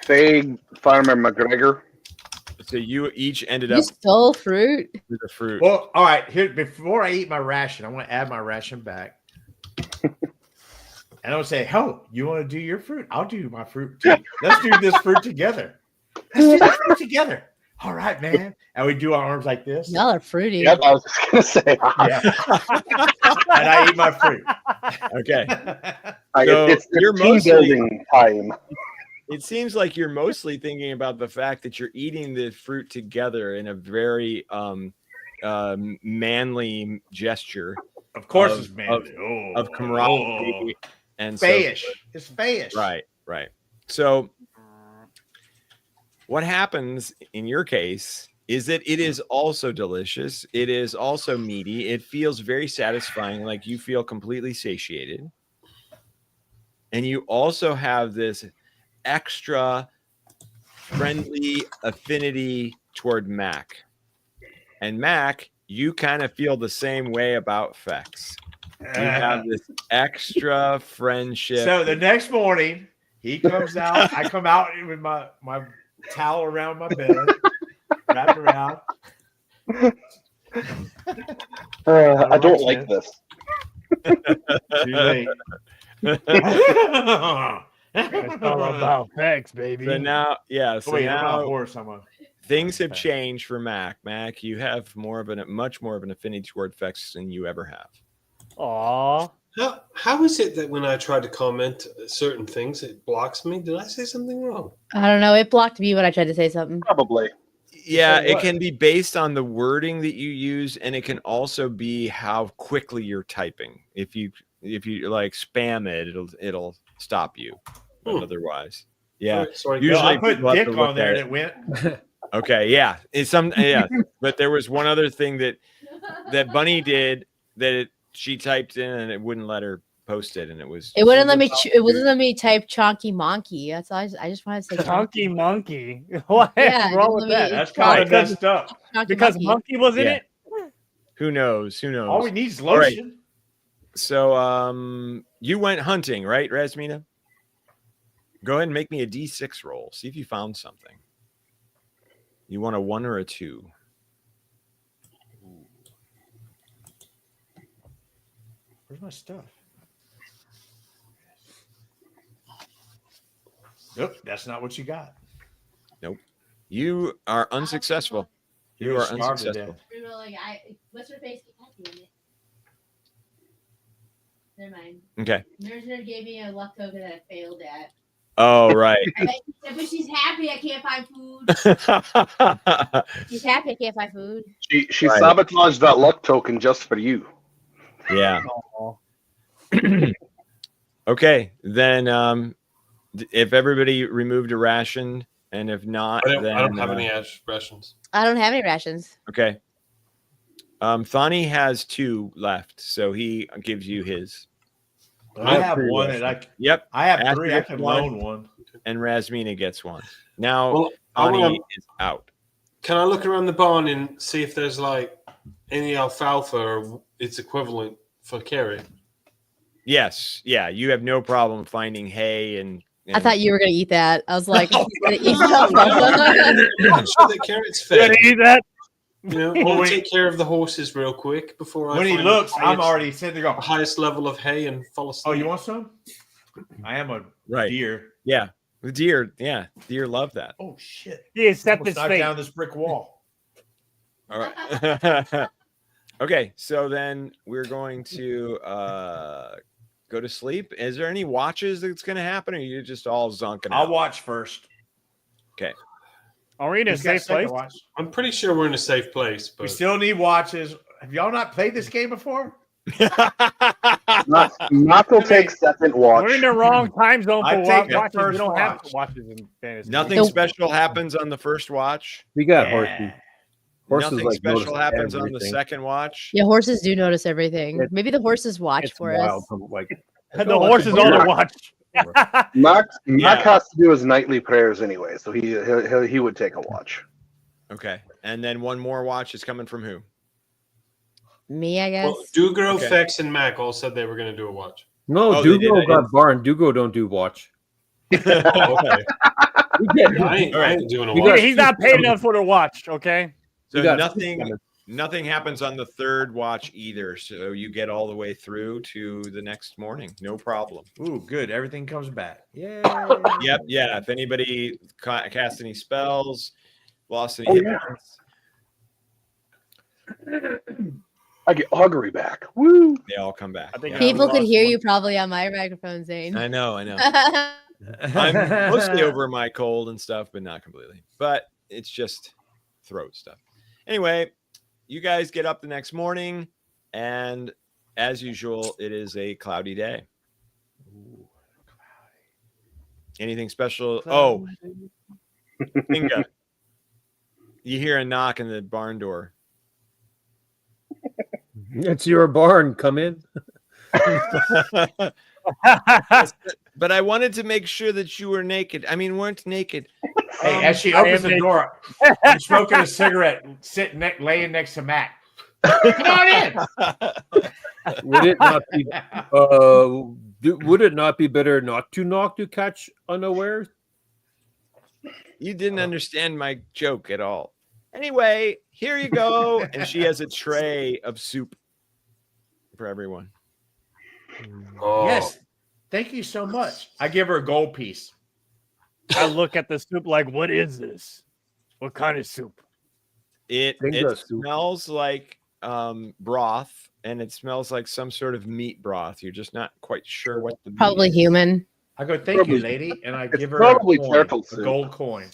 Fey Farmer McGregor. So you each ended You up stole fruit. with a fruit. Well, all right. Here, before I eat my ration, I want to add my ration back. And I would say, "Oh, you want to do your fruit? I'll do my fruit too. Let's do this fruit together. Let's do this fruit together. All right, man." And we do our arms like this. Y'all are fruity. Yep, I was just gonna say. Yeah. And I eat my fruit. Okay. So it's you're team mostly building time. It seems like you're mostly thinking about the fact that you're eating the fruit together in a very manly gesture. Of course, it's manly. Of camaraderie and fayish. So it's fayish. Right. So what happens in your case is that it is also delicious. It is also meaty. It feels very satisfying, like you feel completely satiated. And you also have this extra friendly affinity toward Mac. And Mac, you kind of feel the same way about Fexx. You have this extra friendship. So the next morning, he comes out. I come out with my towel around my bed, wrapped around. I don't like this. Too late. It's all about Fexx, baby. So now, so wait, I'm now not a horse. I'm a things have changed for Mac. Mac, you have much more of an affinity toward Fexx than you ever have. Aw. How is it that when I try to comment certain things, it blocks me? Did I say something wrong? I don't know. It blocked me when I tried to say something. Probably. Yeah, So it what? can be based on the wording that you use, and it can also be how quickly you're typing. If you like spam it, it'll stop you. But otherwise, yeah. Sorry. Usually I put people have dick to look on there at and it went. Okay, yeah. But there was one other thing that Bunny did that she typed in and it wouldn't let her post it, and it wouldn't let me. It wouldn't let me type chonky monkey. That's all. I just wanted to say Chunky monkey. What Yeah, is wrong with let me- that? That's kind of messed up. Chonky Because monkey was in Yeah. it. Who knows? All we need is All right. lotion. So you went hunting, right, Rasmina? Go ahead and make me a D6 roll. See if you found something. You want a 1 or a 2? Where's my stuff? Nope, that's not what you got. Nope. You are unsuccessful. You You're are starved to unsuccessful. What's her face? Never mind. Okay. Nurse gave me a luck token that I failed at. Oh, right. But she's happy I can't find food. She's happy I can't find food. She Right. sabotaged that luck token just for you. Yeah. Okay. Then if everybody removed a ration, and if not, I don't then have any rations. I don't have any rations. okay. Thani has 2 left, so he gives you his. I have one, and Yep. I have Ashley 3. I gets can one, loan one. and Rasmina gets 1. Now Well, I Thani wanna- is out. Can I look around the barn and see if there's like any alfalfa or its equivalent for carry? Yes. Yeah. You have no problem finding hay and I thought you were gonna eat that. I was like, he's gonna eat I'm that. sure that carrot's You fed. gonna eat that? You know, Well, I'll wait. take care of the horses real quick before I When he find looks, the I'm highest- already sitting there the going, highest level of hay and fall asleep. "Oh, you want some?" I am a Right. deer. Yeah. The deer. Yeah. Deer love that. Oh shit! He set Almost this knocked fate. down this brick wall. All right. Okay. So then we're going to go to sleep. Is there any watches that's going to happen, or are you just all zonking I'll out? watch first. Okay. Are we in a Who's got safe second place? watch? I'm pretty sure we're in a safe place, but We still need watches. Have y'all not played this game before? Knock will take second watch. We're in the wrong time zone I for take the watches. We first don't have watch. watches in fantasy. Nothing special happens on the first watch. We got horsey. Horses Nothing like special notice happens on the everything. second watch. Yeah, horses do notice everything. It- Maybe the horses watch It's for wild. us. Like The horses on the watch. Mac Yeah. has to do his nightly prayers anyway, so he would take a watch. Okay. And then one more watch is coming from who? Me, I guess. well, Dugro, Okay. Fexx, and Mac all said they were going to do a watch. no, Oh, they did, Dugo I got barn. Dugo don't do watch. Okay. We get I ain't doing a You watch. got- He's not paid enough for the watch, okay? So You got- nothing happens on the third watch either. So you get all the way through to the next morning. No problem. Ooh, good. Everything comes back. Yay. Yep. Yeah. If anybody cast any spells, lost any Oh, hit yeah. points, I get augury back. Woo! they all come back. I think Yeah. People could lost hear one. you probably on my microphone, Zane. I know. I'm mostly over my cold and stuff, but not completely. But it's just throat stuff. Anyway, you guys get up the next morning, and as usual, it is a cloudy day. Anything special? Oh, Inga, you hear a knock in the barn door. It's your barn. Come in. But I wanted to make sure that you were naked. I mean, weren't naked. Hey, as she I opens am the door, I'm smoking a cigarette, laying next to Mac. Come on in. Would it not be? Would it not be better not to knock to catch unawares? You didn't understand my joke at all. Anyway, here you go. And she has a tray of soup for everyone. Oh. Yes. Thank you so much. I give her a gold piece. I look at the soup like, what is this? What kind of soup? It Inga soup. smells like broth, and it smells like some sort of meat broth. You're just not quite sure what the meat Probably is. human. I go, thank you, lady, and I give her probably a, coin, turtle a soup. gold coin.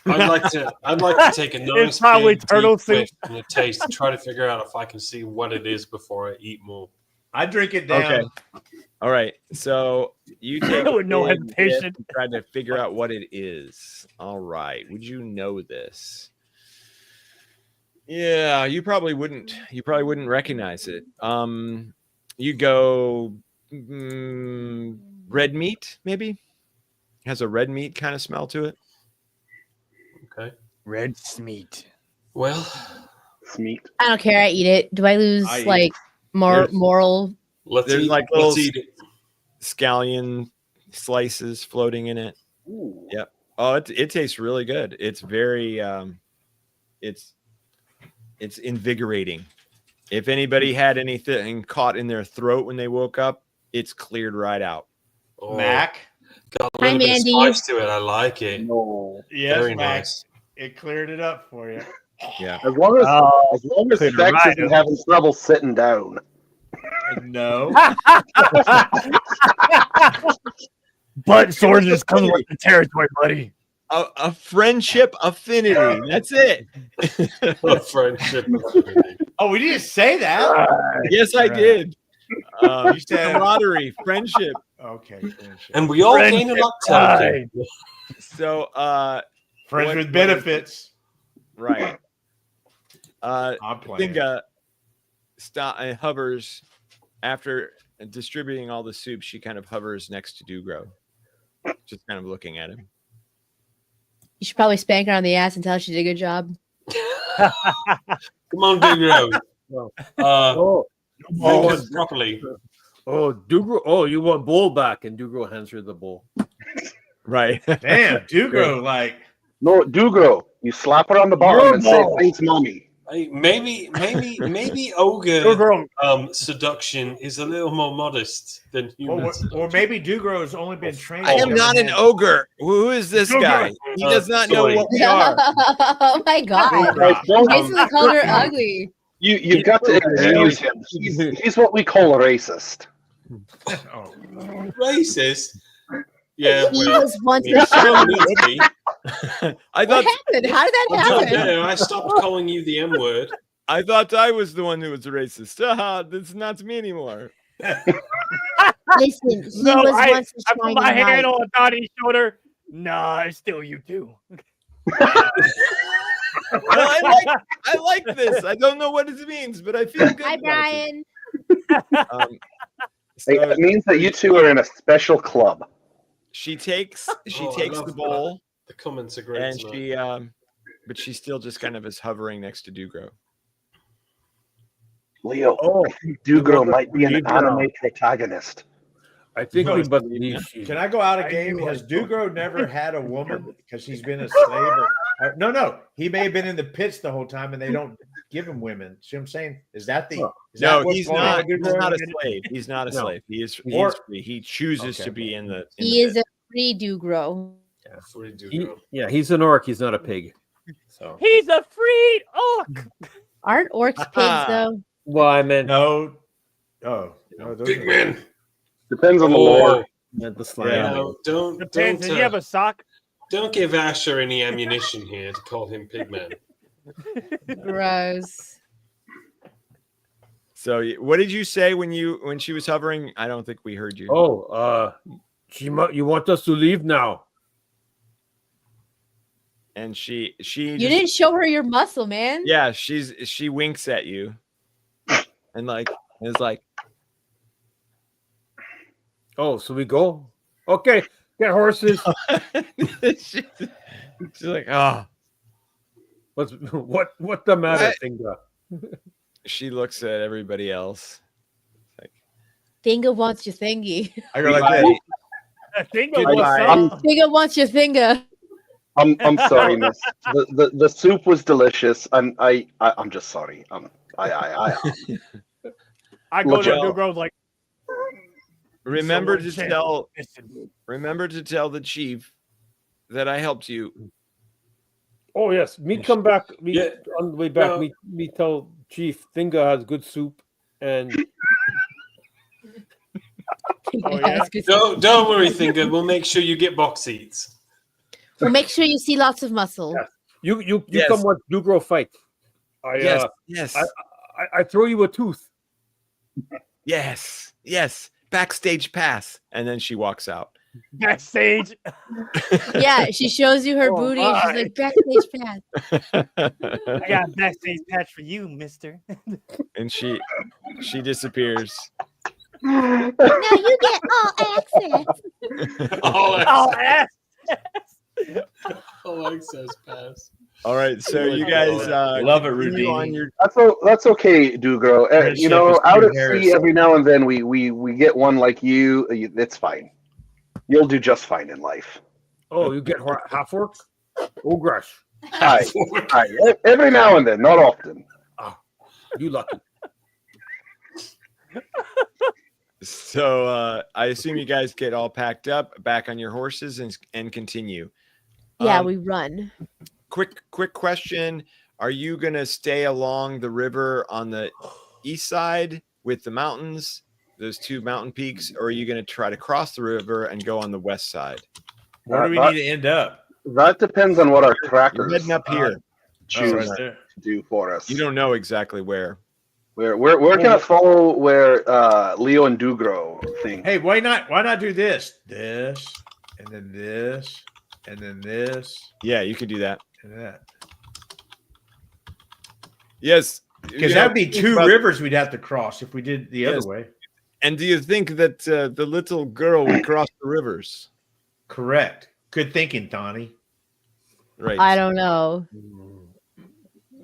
I'd like to take a nice probably big, turtle deep soup. whiff and a taste and try to figure out if I can see what it is before I eat more. I drink it down. Okay. All right. So you take With no big hesitation. whiff and try to figure out what it is. All right. Would you know this? Yeah, you probably wouldn't. You probably wouldn't recognize it. You go red meat, maybe. Has a red meat kind of smell to it. Okay. Red meat. Well, Smeat. I don't care. I eat it. Do I lose I eat like moral? There's like little let's eat it. scallion slices floating in it. Ooh. Yep. Oh, it tastes really good. It's very it's invigorating. If anybody had anything caught in their throat when they woke up, it's cleared right out. Oh, Mac. got a Hi, little bit of Mandy. spice to it. I like it. No. Yes, Very Mac. nice. It cleared it up for you. Yeah. As long as cleared Fexx right isn't up. having trouble sitting down. No. But swords just comes with the territory, buddy. A friendship affinity. That's it. A friendship. Oh, we didn't say that. Yes, I did. You said- Camaraderie, friendship. Okay. And we all gain a lot Friendship. token. So Friends What- with benefits. right. I'm playing. Dinga hovers after distributing all the soup. She kind of hovers next to Dugro, just kind of looking at him. You should probably spank her on the ass and tell her she did a good job. Come on, Dugro. Oh, Focus properly. Dugro. Oh, you want bowl back, and Dugro hands her the bowl. Right. Damn, Dugro, like No, Dugro, you slap her on the bottom and say, "Thanks, mommy." Hey, maybe ogre Dugro. seduction is a little more modest than human. or maybe Dugro's only been trained. I am not an ogre. Who is this guy? He does not know sorry. what we are. Oh my god! Guys, You don't- basically called her ugly. You've got to excuse him. He's what we call a racist. Oh. Racist. Yeah, He well, was once I mean, a sure child. needs to be. I What thought happened? How did that happen? Yeah, I stopped calling you the M word. I thought I was the one who was racist. That's not me anymore. Listen, he No, was I once a put my shining hand knight. on Donnie's shoulder. Nah, it's still you too. Well, I like this. I don't know what it means, but I feel good. Hi, about Brian. it. So It means that you two are in a special club. she takes Oh, I love the bowl, The comments are great and tonight. but she still just kind of is hovering next to Dugro. Leo, Oh, I think Dugro we might be an need anime protagonist. I think No, we must leave. Can I go out a game? Has Dugro never had a woman because he's been a slave? No. He may have been in the pits the whole time, and they don't give him women. See what I'm saying? Is that the? Is No, that what's he's going on not. with He's Dugro? not a slave. He's not a No. slave. He is Or- free. He chooses Okay. to be in the. In He the is a free Dugro. Free Dugro. He's an orc. He's not a pig. So He's a freed orc. Aren't orcs pigs though? Well, I meant no. Oh, no, those Big are- man. Depends on the Oh. lore. meant the slime. Yeah. No, don't Depends. Did you have a sock? don't give Asher any ammunition here to call him Pigman. Gross. So, what did you say when she was hovering? I don't think we heard you. Oh, you want us to leave now? And she You didn't show her your muscle, man. Yeah, she winks at you, and is like, Oh, so we go? Okay, get horses. she's like, oh. What the matter, What? Finga? She looks at everybody else. Thinga wants your thingy. I go like this. Thinga wants your thinga. I'm sorry, miss. The soup was delicious, and I'm just sorry. I go to Well, Dugro like. Remember to Someone tell the chief that I helped you. Oh yes, me come back. Yeah. On the way back, No. me tell Chief Finga has good soup, and Oh, yeah? Don't worry, Thinker. We'll make sure you get box seats. Well, make sure you see lots of muscle. you Yes. come watch Dugro fight. Yes. I throw you a tooth. Yes. Backstage pass. And then she walks out. Backstage. Yeah, she shows you her Oh, booty and she's like, backstage pass. I got a backstage patch for you, mister. And she disappears. Now you get all access. All ass. All access pass. All right, so you guys Love it, continue on Rudini. your That's okay, Dugro. Friendship You know, is out too at sea, embarrassing. every now and then we get one like you. It's fine. You'll do just fine in life. Oh, you get half orc? Ogrash. Hi. Every now and then, not often. You lucky. So I assume you guys get all packed up, back on your horses, and continue. Yeah, we run. Quick question: are you gonna stay along the river on the east side with the mountains, those two mountain peaks, or are you gonna try to cross the river and go on the west side? Where do we need to end up? That depends on what our You're trackers heading up here. choose right there. to do for us. You don't know exactly where. We're gonna follow where Leo and Dugro think. Hey, why not do this, and then this, and then this, Yeah, you could do that. and that? Yes, Because that'd be two rivers we'd have to cross if we did the Yes. other way. And do you think that the little girl would cross the rivers? Correct. Good thinking, Donnie. Right. I don't know.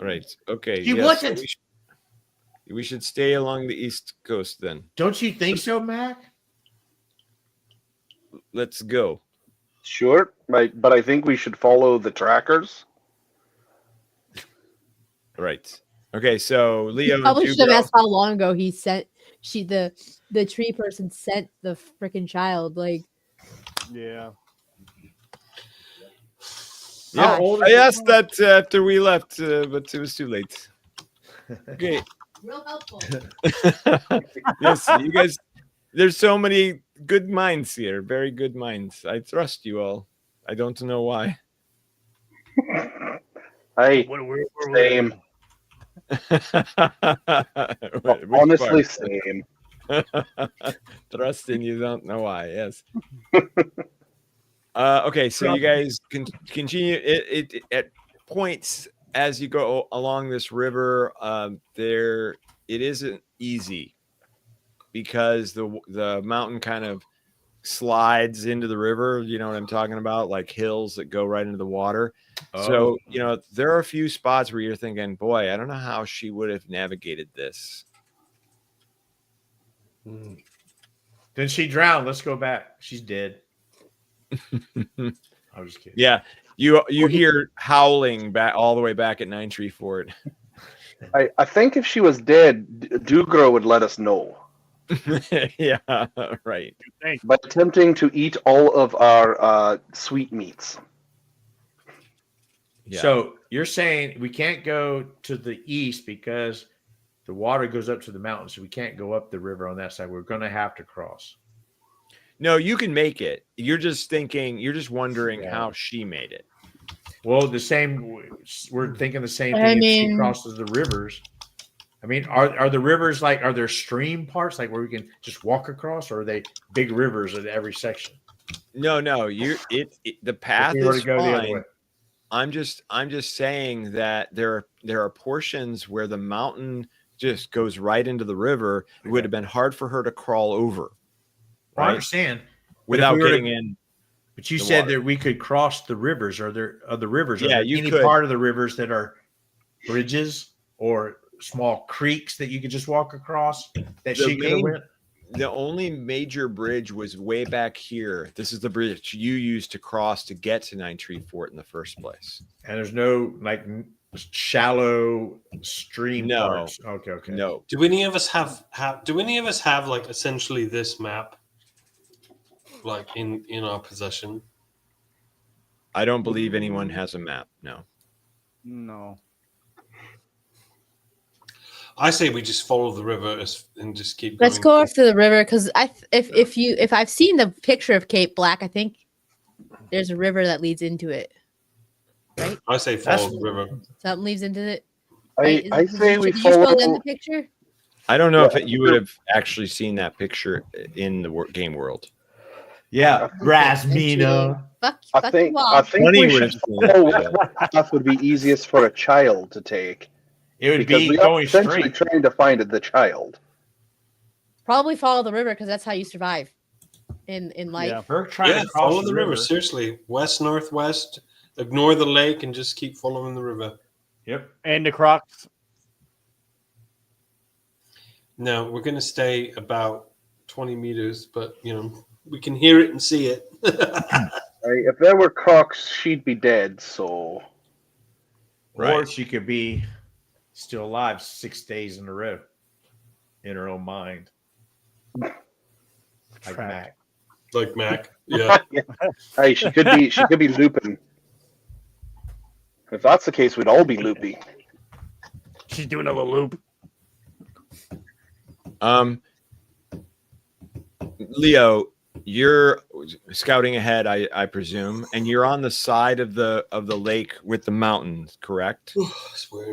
Right. Okay. He yes, wasn't. We should stay along the east coast then. Don't you think so, Mac? Let's go. Sure, right, but I think we should follow the trackers. Right. Okay. So Leo and Probably should have Dugro- asked how long ago he sent the tree person sent the freaking child. Like, Yeah. Yeah, Gosh. I asked that after we left, but it was too late. Okay. real helpful. Yes, you guys. There's so many good minds here. Very good minds. I trust you all. I don't know why. Hey, same. Honestly, same. Thrust in you don't know why. Yes. Okay, so you guys can continue. It at points as you go along this river. It isn't easy because the mountain kind of slides into the river. You know what I'm talking about, like hills that go right into the water. So there are a few spots where you're thinking, boy, I don't know how she would have navigated this. Then she drowned. Let's go back. She's dead. I was just kidding. Yeah, you hear howling back all the way back at Nine Tree Fort. I think if she was dead, Dugro would let us know. Yeah, right. By attempting to eat all of our sweetmeats. Yeah. So you're saying we can't go to the east because the water goes up to the mountains, so we can't go up the river on that side. We're going to have to cross. No, you can make it. You're just wondering how she made it. Well, we're thinking the same thing. If she crosses the rivers. I mean, are the rivers are there stream parts where we can just walk across, or are they big rivers at every section? No. The path is fine. I'm just saying that there are portions where the mountain just goes right into the river. It would have been hard for her to crawl over. Right? I understand. Without getting in. But you said that we could cross the rivers. Are there rivers? Yeah, are there any part of the rivers that are bridges or small creeks that you could just walk across that she could have went? The only major bridge was way back here. This is the bridge you used to cross to get to Nine Tree Fort in the first place. And there's no shallow stream parts. Okay. No. Do any of us have essentially this map in our possession? I don't believe anyone has a map. No. I say we just follow the river and just keep going. Let's go off to the river because if I've seen the picture of Cape Black, I think there's a river that leads into it. Right? I say follow the river. Something leads into it. I say we did follow. You show them the picture? I don't know if you would have actually seen that picture in the game world. Yeah, Rasmina. I think we should follow what path would be easiest for a child to take. It would be going straight. Trying to find the child. Probably follow the river because that's how you survive in life. Yeah, we're trying to cross follow the river. Seriously, west, northwest. Ignore the lake and just keep following the river. Yep. And the Crocs. No, we're going to stay about 20 meters, but we can hear it and see it. If there were Crocs, she'd be dead. So, or she could be still alive 6 days in a row in her own mind, like Mac. Yeah. Hey, she could be looping. If that's the case, we'd all be loopy. She's doing a little loop. Leo, you're scouting ahead, I presume, and you're on the side of the lake with the mountains, correct?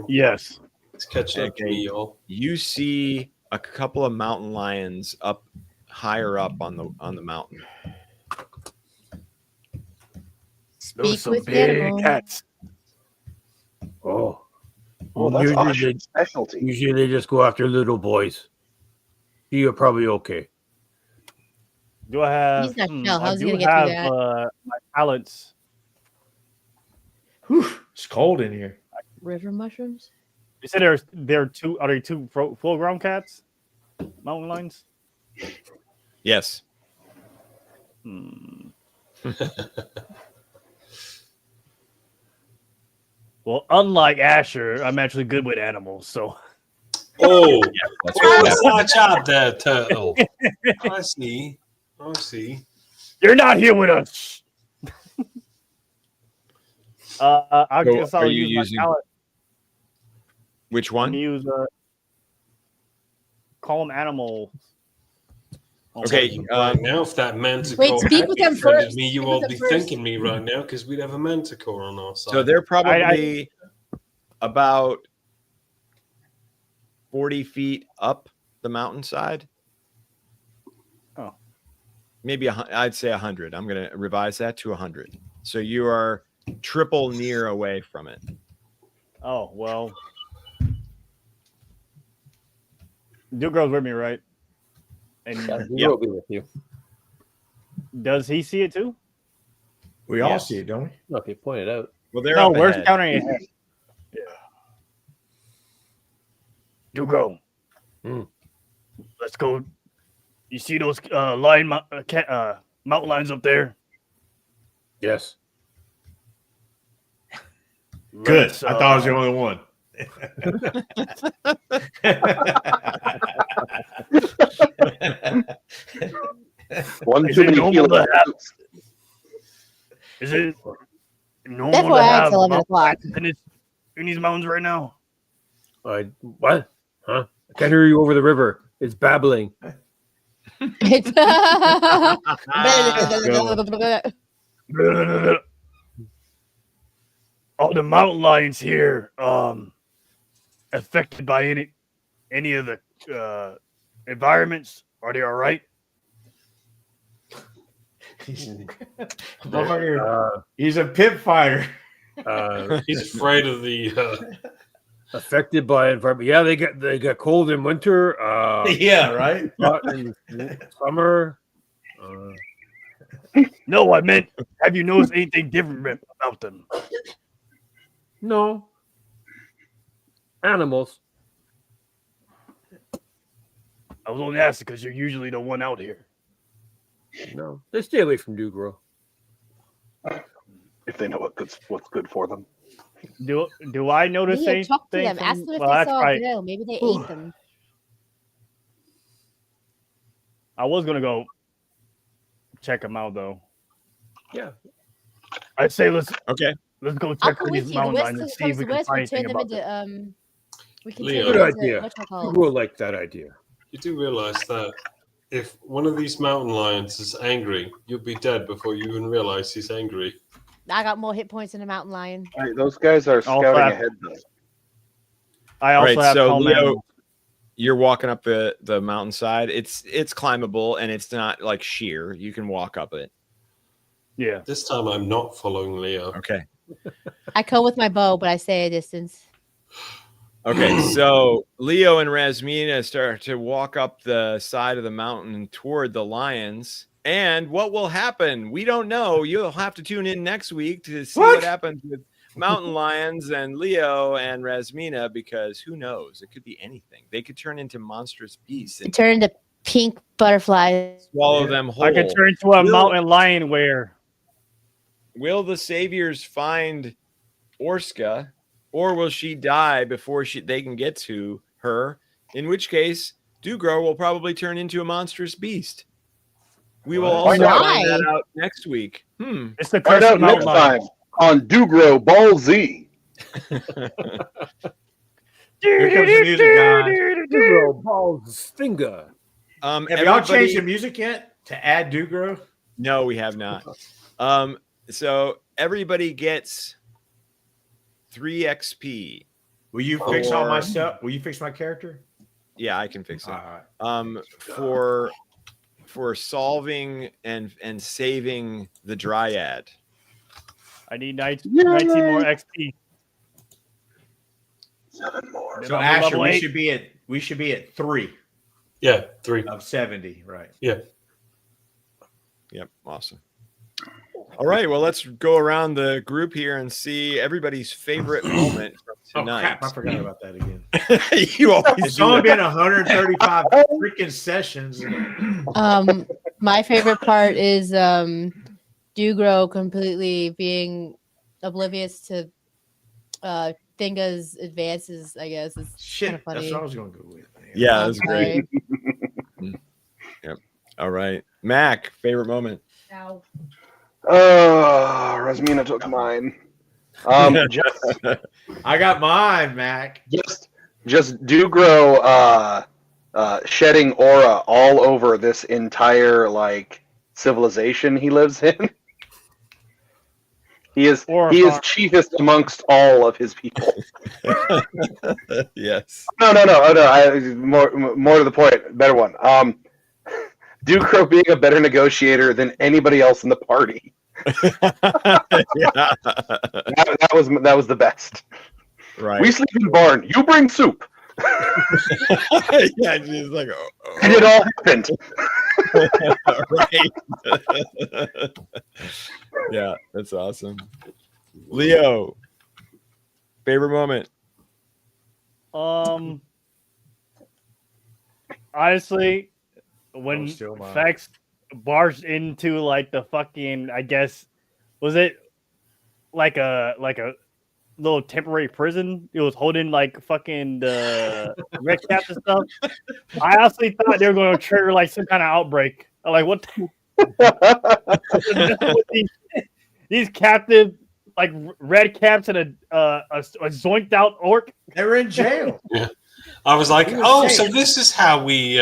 Yes. It's catching up to me, y'all. You see a couple of mountain lions up higher up on the mountain. Speak with big cats. Oh, that's Osh's specialty. Usually they just go after little boys. You're probably okay. Do I have? He's not chill. How's he gonna get through that? My talents. Whew, it's cold in here. River mushrooms. You said there are two. Are there two full grown cats? Mountain lions. Yes. Well, unlike Asher, I'm actually good with animals, so. Oh, nice job there, Turtle. I see. You're not here with us. I guess I'll use my talent. Which one? Use calm animal. Okay. Right now, if that manticore Wait, speak had with them befriended first. me, you Speak all with be them first. thanking me right now because we'd have a manticore on our side. So they're probably about 40 feet up the mountainside. Oh. Maybe I'd say 100. I'm going to revise that to 100. So you are triple near away from it. Oh, well. Dugro's with me, right? And Yeah, will be with you. does he see it too? We all see it, don't we? Look, you pointed out. Well, they're No, up we're ahead. countering ahead. Yeah. Dugro. Let's go. You see those mountain lions up there? Yes. Good. Let's, I thought I was the only one. One Is too it many normal healing to have? items. Is it normal That's to why have it's 11 o'clock. in these mountains right now? What? Huh? I can't hear you over the river. It's babbling. It's All the mountain lions here affected by any of the environments? Are they all right? Motherfucker, he's a pit fighter. He's afraid of the. Affected by environment. Yeah, they get cold in winter. Yeah, right. Hot in summer. No, I meant, have you noticed anything different about them? No. Animals. I was only asking because you're usually the one out here. No, they stay away from Dugro. If they know what's good for them. Do I notice Yeah, anything? talk to them. Ask them if they that's saw right. a grill. Maybe they ate them. I was gonna go check them out though. Yeah. I'd say let's go I'll check come for with these you. The mountain west lions and comes see if to we the can west. We find turn anything them about them. into we can Leo. turn Good them into idea. whatchamacallit. Dugro liked that idea. You do realize that if one of these mountain lions is angry, you'll be dead before you even realize he's angry. I got more hit points than a mountain lion. All right, those guys are scouting ahead though. I All also right, have so calm Leo, animals. you're walking up the mountainside. It's climbable and it's not like sheer. You can walk up it. Yeah. This time I'm not following Leo. Okay. I come with my bow, but I stay a distance. Okay, so Leo and Rasmina start to walk up the side of the mountain toward the lions. And what will happen? We don't know. You'll have to tune in next week to see what happens with mountain lions and Leo and Rasmina, because who knows? It could be anything. They could turn into monstrous beasts and Turn into pink butterflies. swallow them whole. I could turn into a mountain lion where. Will the saviors find Orska, or will she die before they can get to her? In which case, Dugro will probably turn into a monstrous beast. We will also find that out next week. It's the Find curse out of mountain next lion. time on Dugro Ball Z. Here comes the music, guys. Dugro Ball's finger. Have y'all changed the music yet to add Dugro? No, we have not. So everybody gets 3 XP. Will you fix all my stuff? Will you fix my character? Yeah, I can fix it. All right. For solving and saving the dryad. I need 19 more XP. 7 more. So Asher, we should be at 3. Yeah, 3 of 70, right? Yeah. Yep, awesome. All right, well, let's go around the group here and see everybody's favorite moment from tonight. Oh, crap, I forgot about that again. You always It's do only that. been 135 freaking sessions. My favorite part is Dugro completely being oblivious to Finga's advances, I guess. It's Shit, kind of funny. that's what I was going to go with. Yeah, I'm that's great. Yep. All right. Mac, favorite moment. Ow. Rasmina took mine. I got mine, Mac. Just Dugro shedding aura all over this entire like civilization he lives in. He is chiefest amongst all of his people. Yes. No. More to the point. Better one. Ducro being a better negotiator than anybody else in the party. Yeah. That was the best. Right. We sleep in barn. You bring soup. Yeah, she's like, And it all happened. Right. Yeah, that's awesome. Leo, favorite moment? Honestly, when Fexx barged into like the fucking, I guess, was it like a little temporary prison? It was holding like fucking the red caps and stuff. I honestly thought they were going to trigger like some kind of outbreak. I'm like, what? These captive like red caps and a zoinked out orc. They were in jail. Yeah. I was like, oh, so this is how we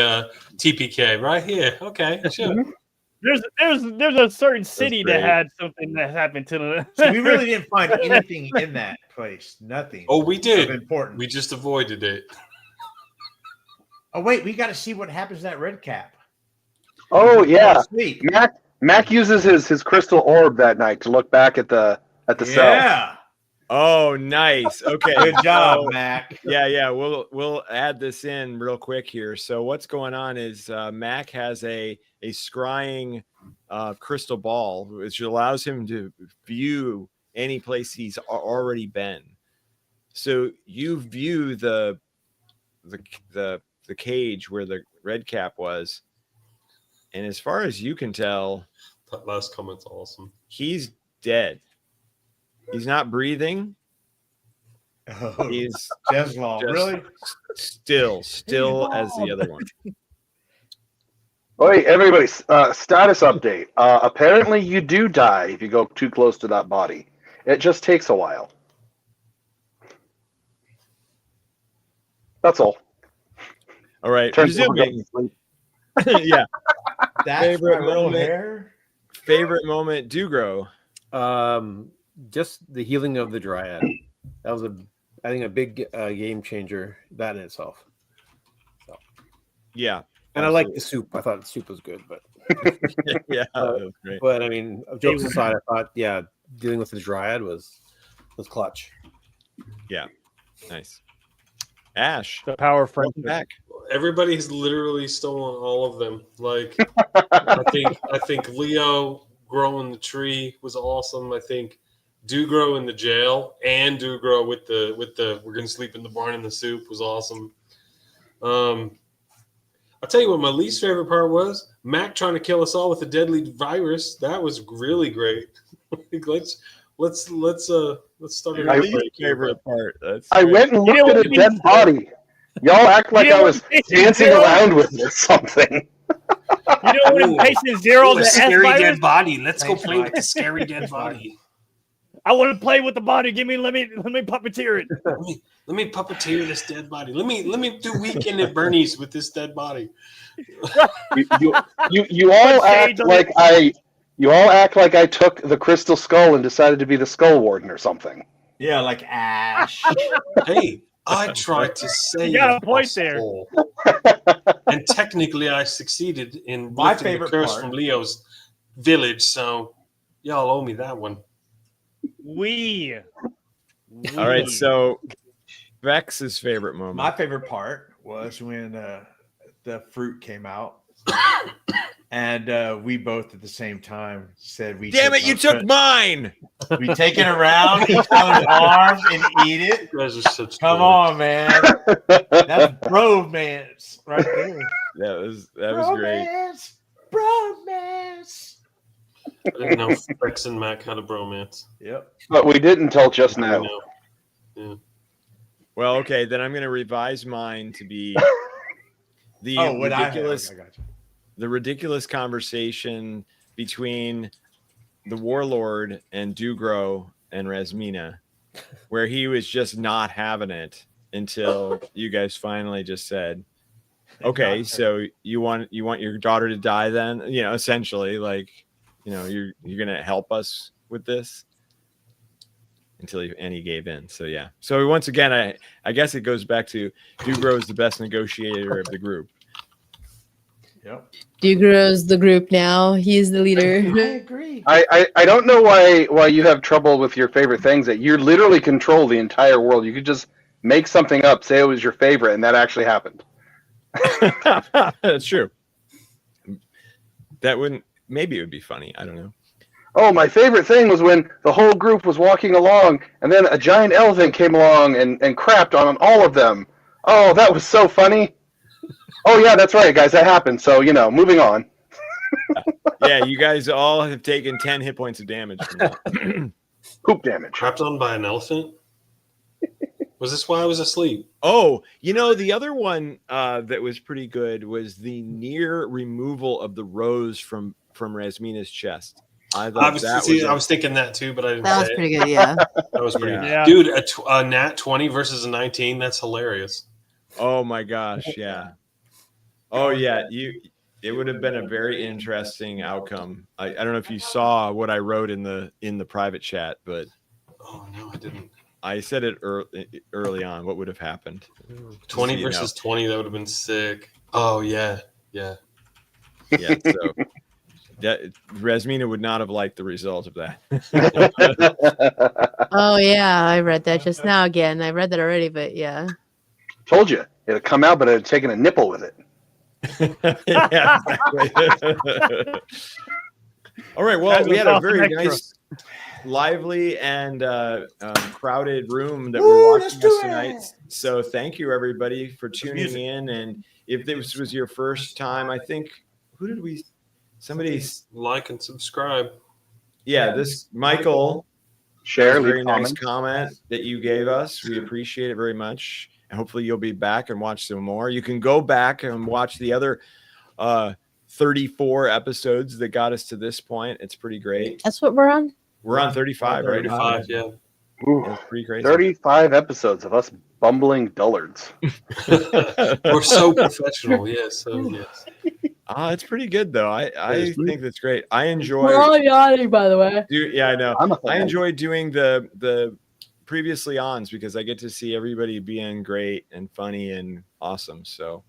TPK right here. Okay, sure. There's a certain city that had something that happened to them. So we really didn't find anything in that place. Nothing. Oh, we did. Important. We just avoided it. Oh wait, we got to see what happens to that red cap. Oh yeah, Mac uses his crystal orb that night to look back at the cell. Yeah. Oh, nice. Okay. Good job, Mac. Yeah. We'll add this in real quick here. So what's going on is Mac has a scrying crystal ball, which allows him to view any place he's already been. So you view the cage where the red cap was, and as far as you can tell, that last comment's awesome. He's dead. He's not breathing. Oh, he's just really still as the other one. Wait, everybody, status update. Apparently you do die if you go too close to that body. It just takes a while. That's all. All right. Turns Resuming. Yeah. That's favorite my little moment. hair. Favorite moment, Dugro. Just the healing of the dryad. That was I think a big game changer, that in itself. So. Yeah. And I like the soup. I thought the soup was good, but yeah, that was great. But I mean, jokes aside, I thought dealing with the dryad was clutch. Yeah. Nice. Ash. The power of friendship. Back. Everybody's literally stolen all of them. Like I think Leo growing the tree was awesome. I think Dugro in the jail and Dugro with the we're gonna sleep in the barn in the soup was awesome. I'll tell you what my least favorite part was. Mac trying to kill us all with a deadly virus. That was really great. let's start. My least favorite part. I went and looked at a dead body. Y'all act like I was dancing around with it or something. You know when patient zero the scary S-virus? dead body. Let's go play with the scary dead body. I want to play with the body. Let me puppeteer it. Let me puppeteer this dead body. Let me do weekend at Bernie's with this dead body. You all act like I took the crystal skull and decided to be the skull warden or something. Yeah, like Ash. Hey, I tried to save You got a point there. And technically I succeeded in My lifting the favorite curse part. from Leo's village, so y'all owe me that one. All right, so Vex's favorite moment. My favorite part was when the fruit came out, and we both at the same time said, "We damn it, you took mine." We take it around each other's arms and eat it. You guys are such Come dorks. on, man. That's bromance right there. That was great. Bromance. I didn't know Fexx and Mac had a bromance. Yep. But we did until just now. Yeah. Well, okay, then I'm going to revise mine to be the ridiculous, the ridiculous conversation between the Warlord and Dugro and Rasmina, where he was just not having it until you guys finally just said, Okay, so you want your daughter to die then? Essentially, like, you're gonna help us with this until he gave in. So yeah. So once again, I guess it goes back to Dugro is the best negotiator of the group. Yep. Dugro's the group now. He's the leader. I agree. I don't know why you have trouble with your favorite things. That you literally control the entire world. You could just make something up, say it was your favorite, and that actually happened. That's true. Maybe it would be funny. I don't know. Oh, my favorite thing was when the whole group was walking along, and then a giant elephant came along and crapped on all of them. Oh, that was so funny. Oh, yeah, that's right, guys. That happened. So, moving on. Yeah, you guys all have taken 10 hit points of damage from that. Poop damage. Trapped on by an elephant? Was this why I was asleep? Oh, the other one that was pretty good was the near removal of the rose from Rasmina's chest. I was thinking that too, but I didn't. That was pretty good, yeah. That was pretty good. Yeah. Dude, a nat 20 versus a 19, that's hilarious. Oh my gosh, yeah. Oh yeah, it would have been a very interesting outcome. I don't know if you saw what I wrote in the private chat, but oh no, I didn't. I said it early on. What would have happened? 20 versus 20, that would have been sick. Oh yeah. So that Rasmina would not have liked the result of that. Oh yeah, I read that just now again. I read that already, but yeah. Told you it'd come out, but it'd taken a nipple with it. Yeah, exactly. All right. Well, we had a very nice, lively, and crowded room that we're watching us tonight. So thank you, everybody, for tuning in. And if this was your first time, I think somebody's like and subscribe. Yeah, this Michael share very nice comment that you gave us. We appreciate it very much. And hopefully you'll be back and watch some more. You can go back and watch the other 34 episodes that got us to this point. It's pretty great. That's what we're on? We're on 35, right? 35, yeah. Ooh, it's pretty crazy. 35 episodes of us bumbling dullards. We're so professional, yes. Yes. It's pretty good though. I think that's great. I enjoy. We're all yawning, by the way. Yeah, I know. I enjoy doing the previously ons because I get to see everybody being great and funny and awesome. So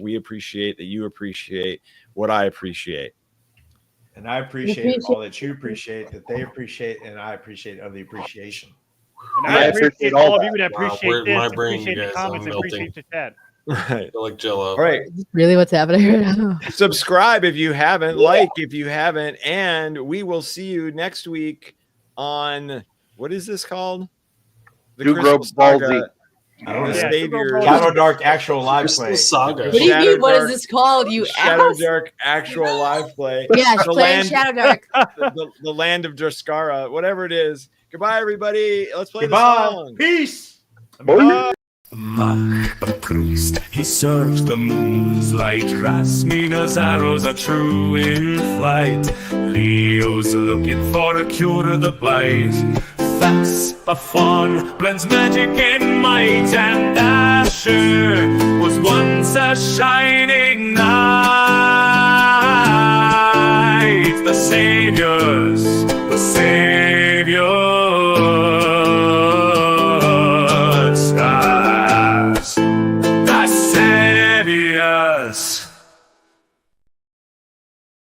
we appreciate that you appreciate what I appreciate. And I appreciate all that you appreciate, that they appreciate, and I appreciate of the appreciation. And I appreciate all of you that appreciate this, my brain, appreciate the guys, comments, I'm appreciate the chat. Right. Like Jello. All right. Really what's happening right now? Subscribe if you haven't, like if you haven't, and we will see you next week on what is this called? The Crystal Saga. The Savior. Shadowdark actual live play. Saga. What do you mean? What is this called? You Shadowdark actual live play. Yeah, the playing Shadowdark. The land of Druskara, whatever it is. Goodbye, everybody. Let's play the song. Peace. Bye. The priest, he serves the moon's light. Rasmina's arrows are true in flight. Leo's looking for a cure to the blight. Fexx, the Faun, blends magic in might. And Asher was once a shining knight. The saviors, the saviors.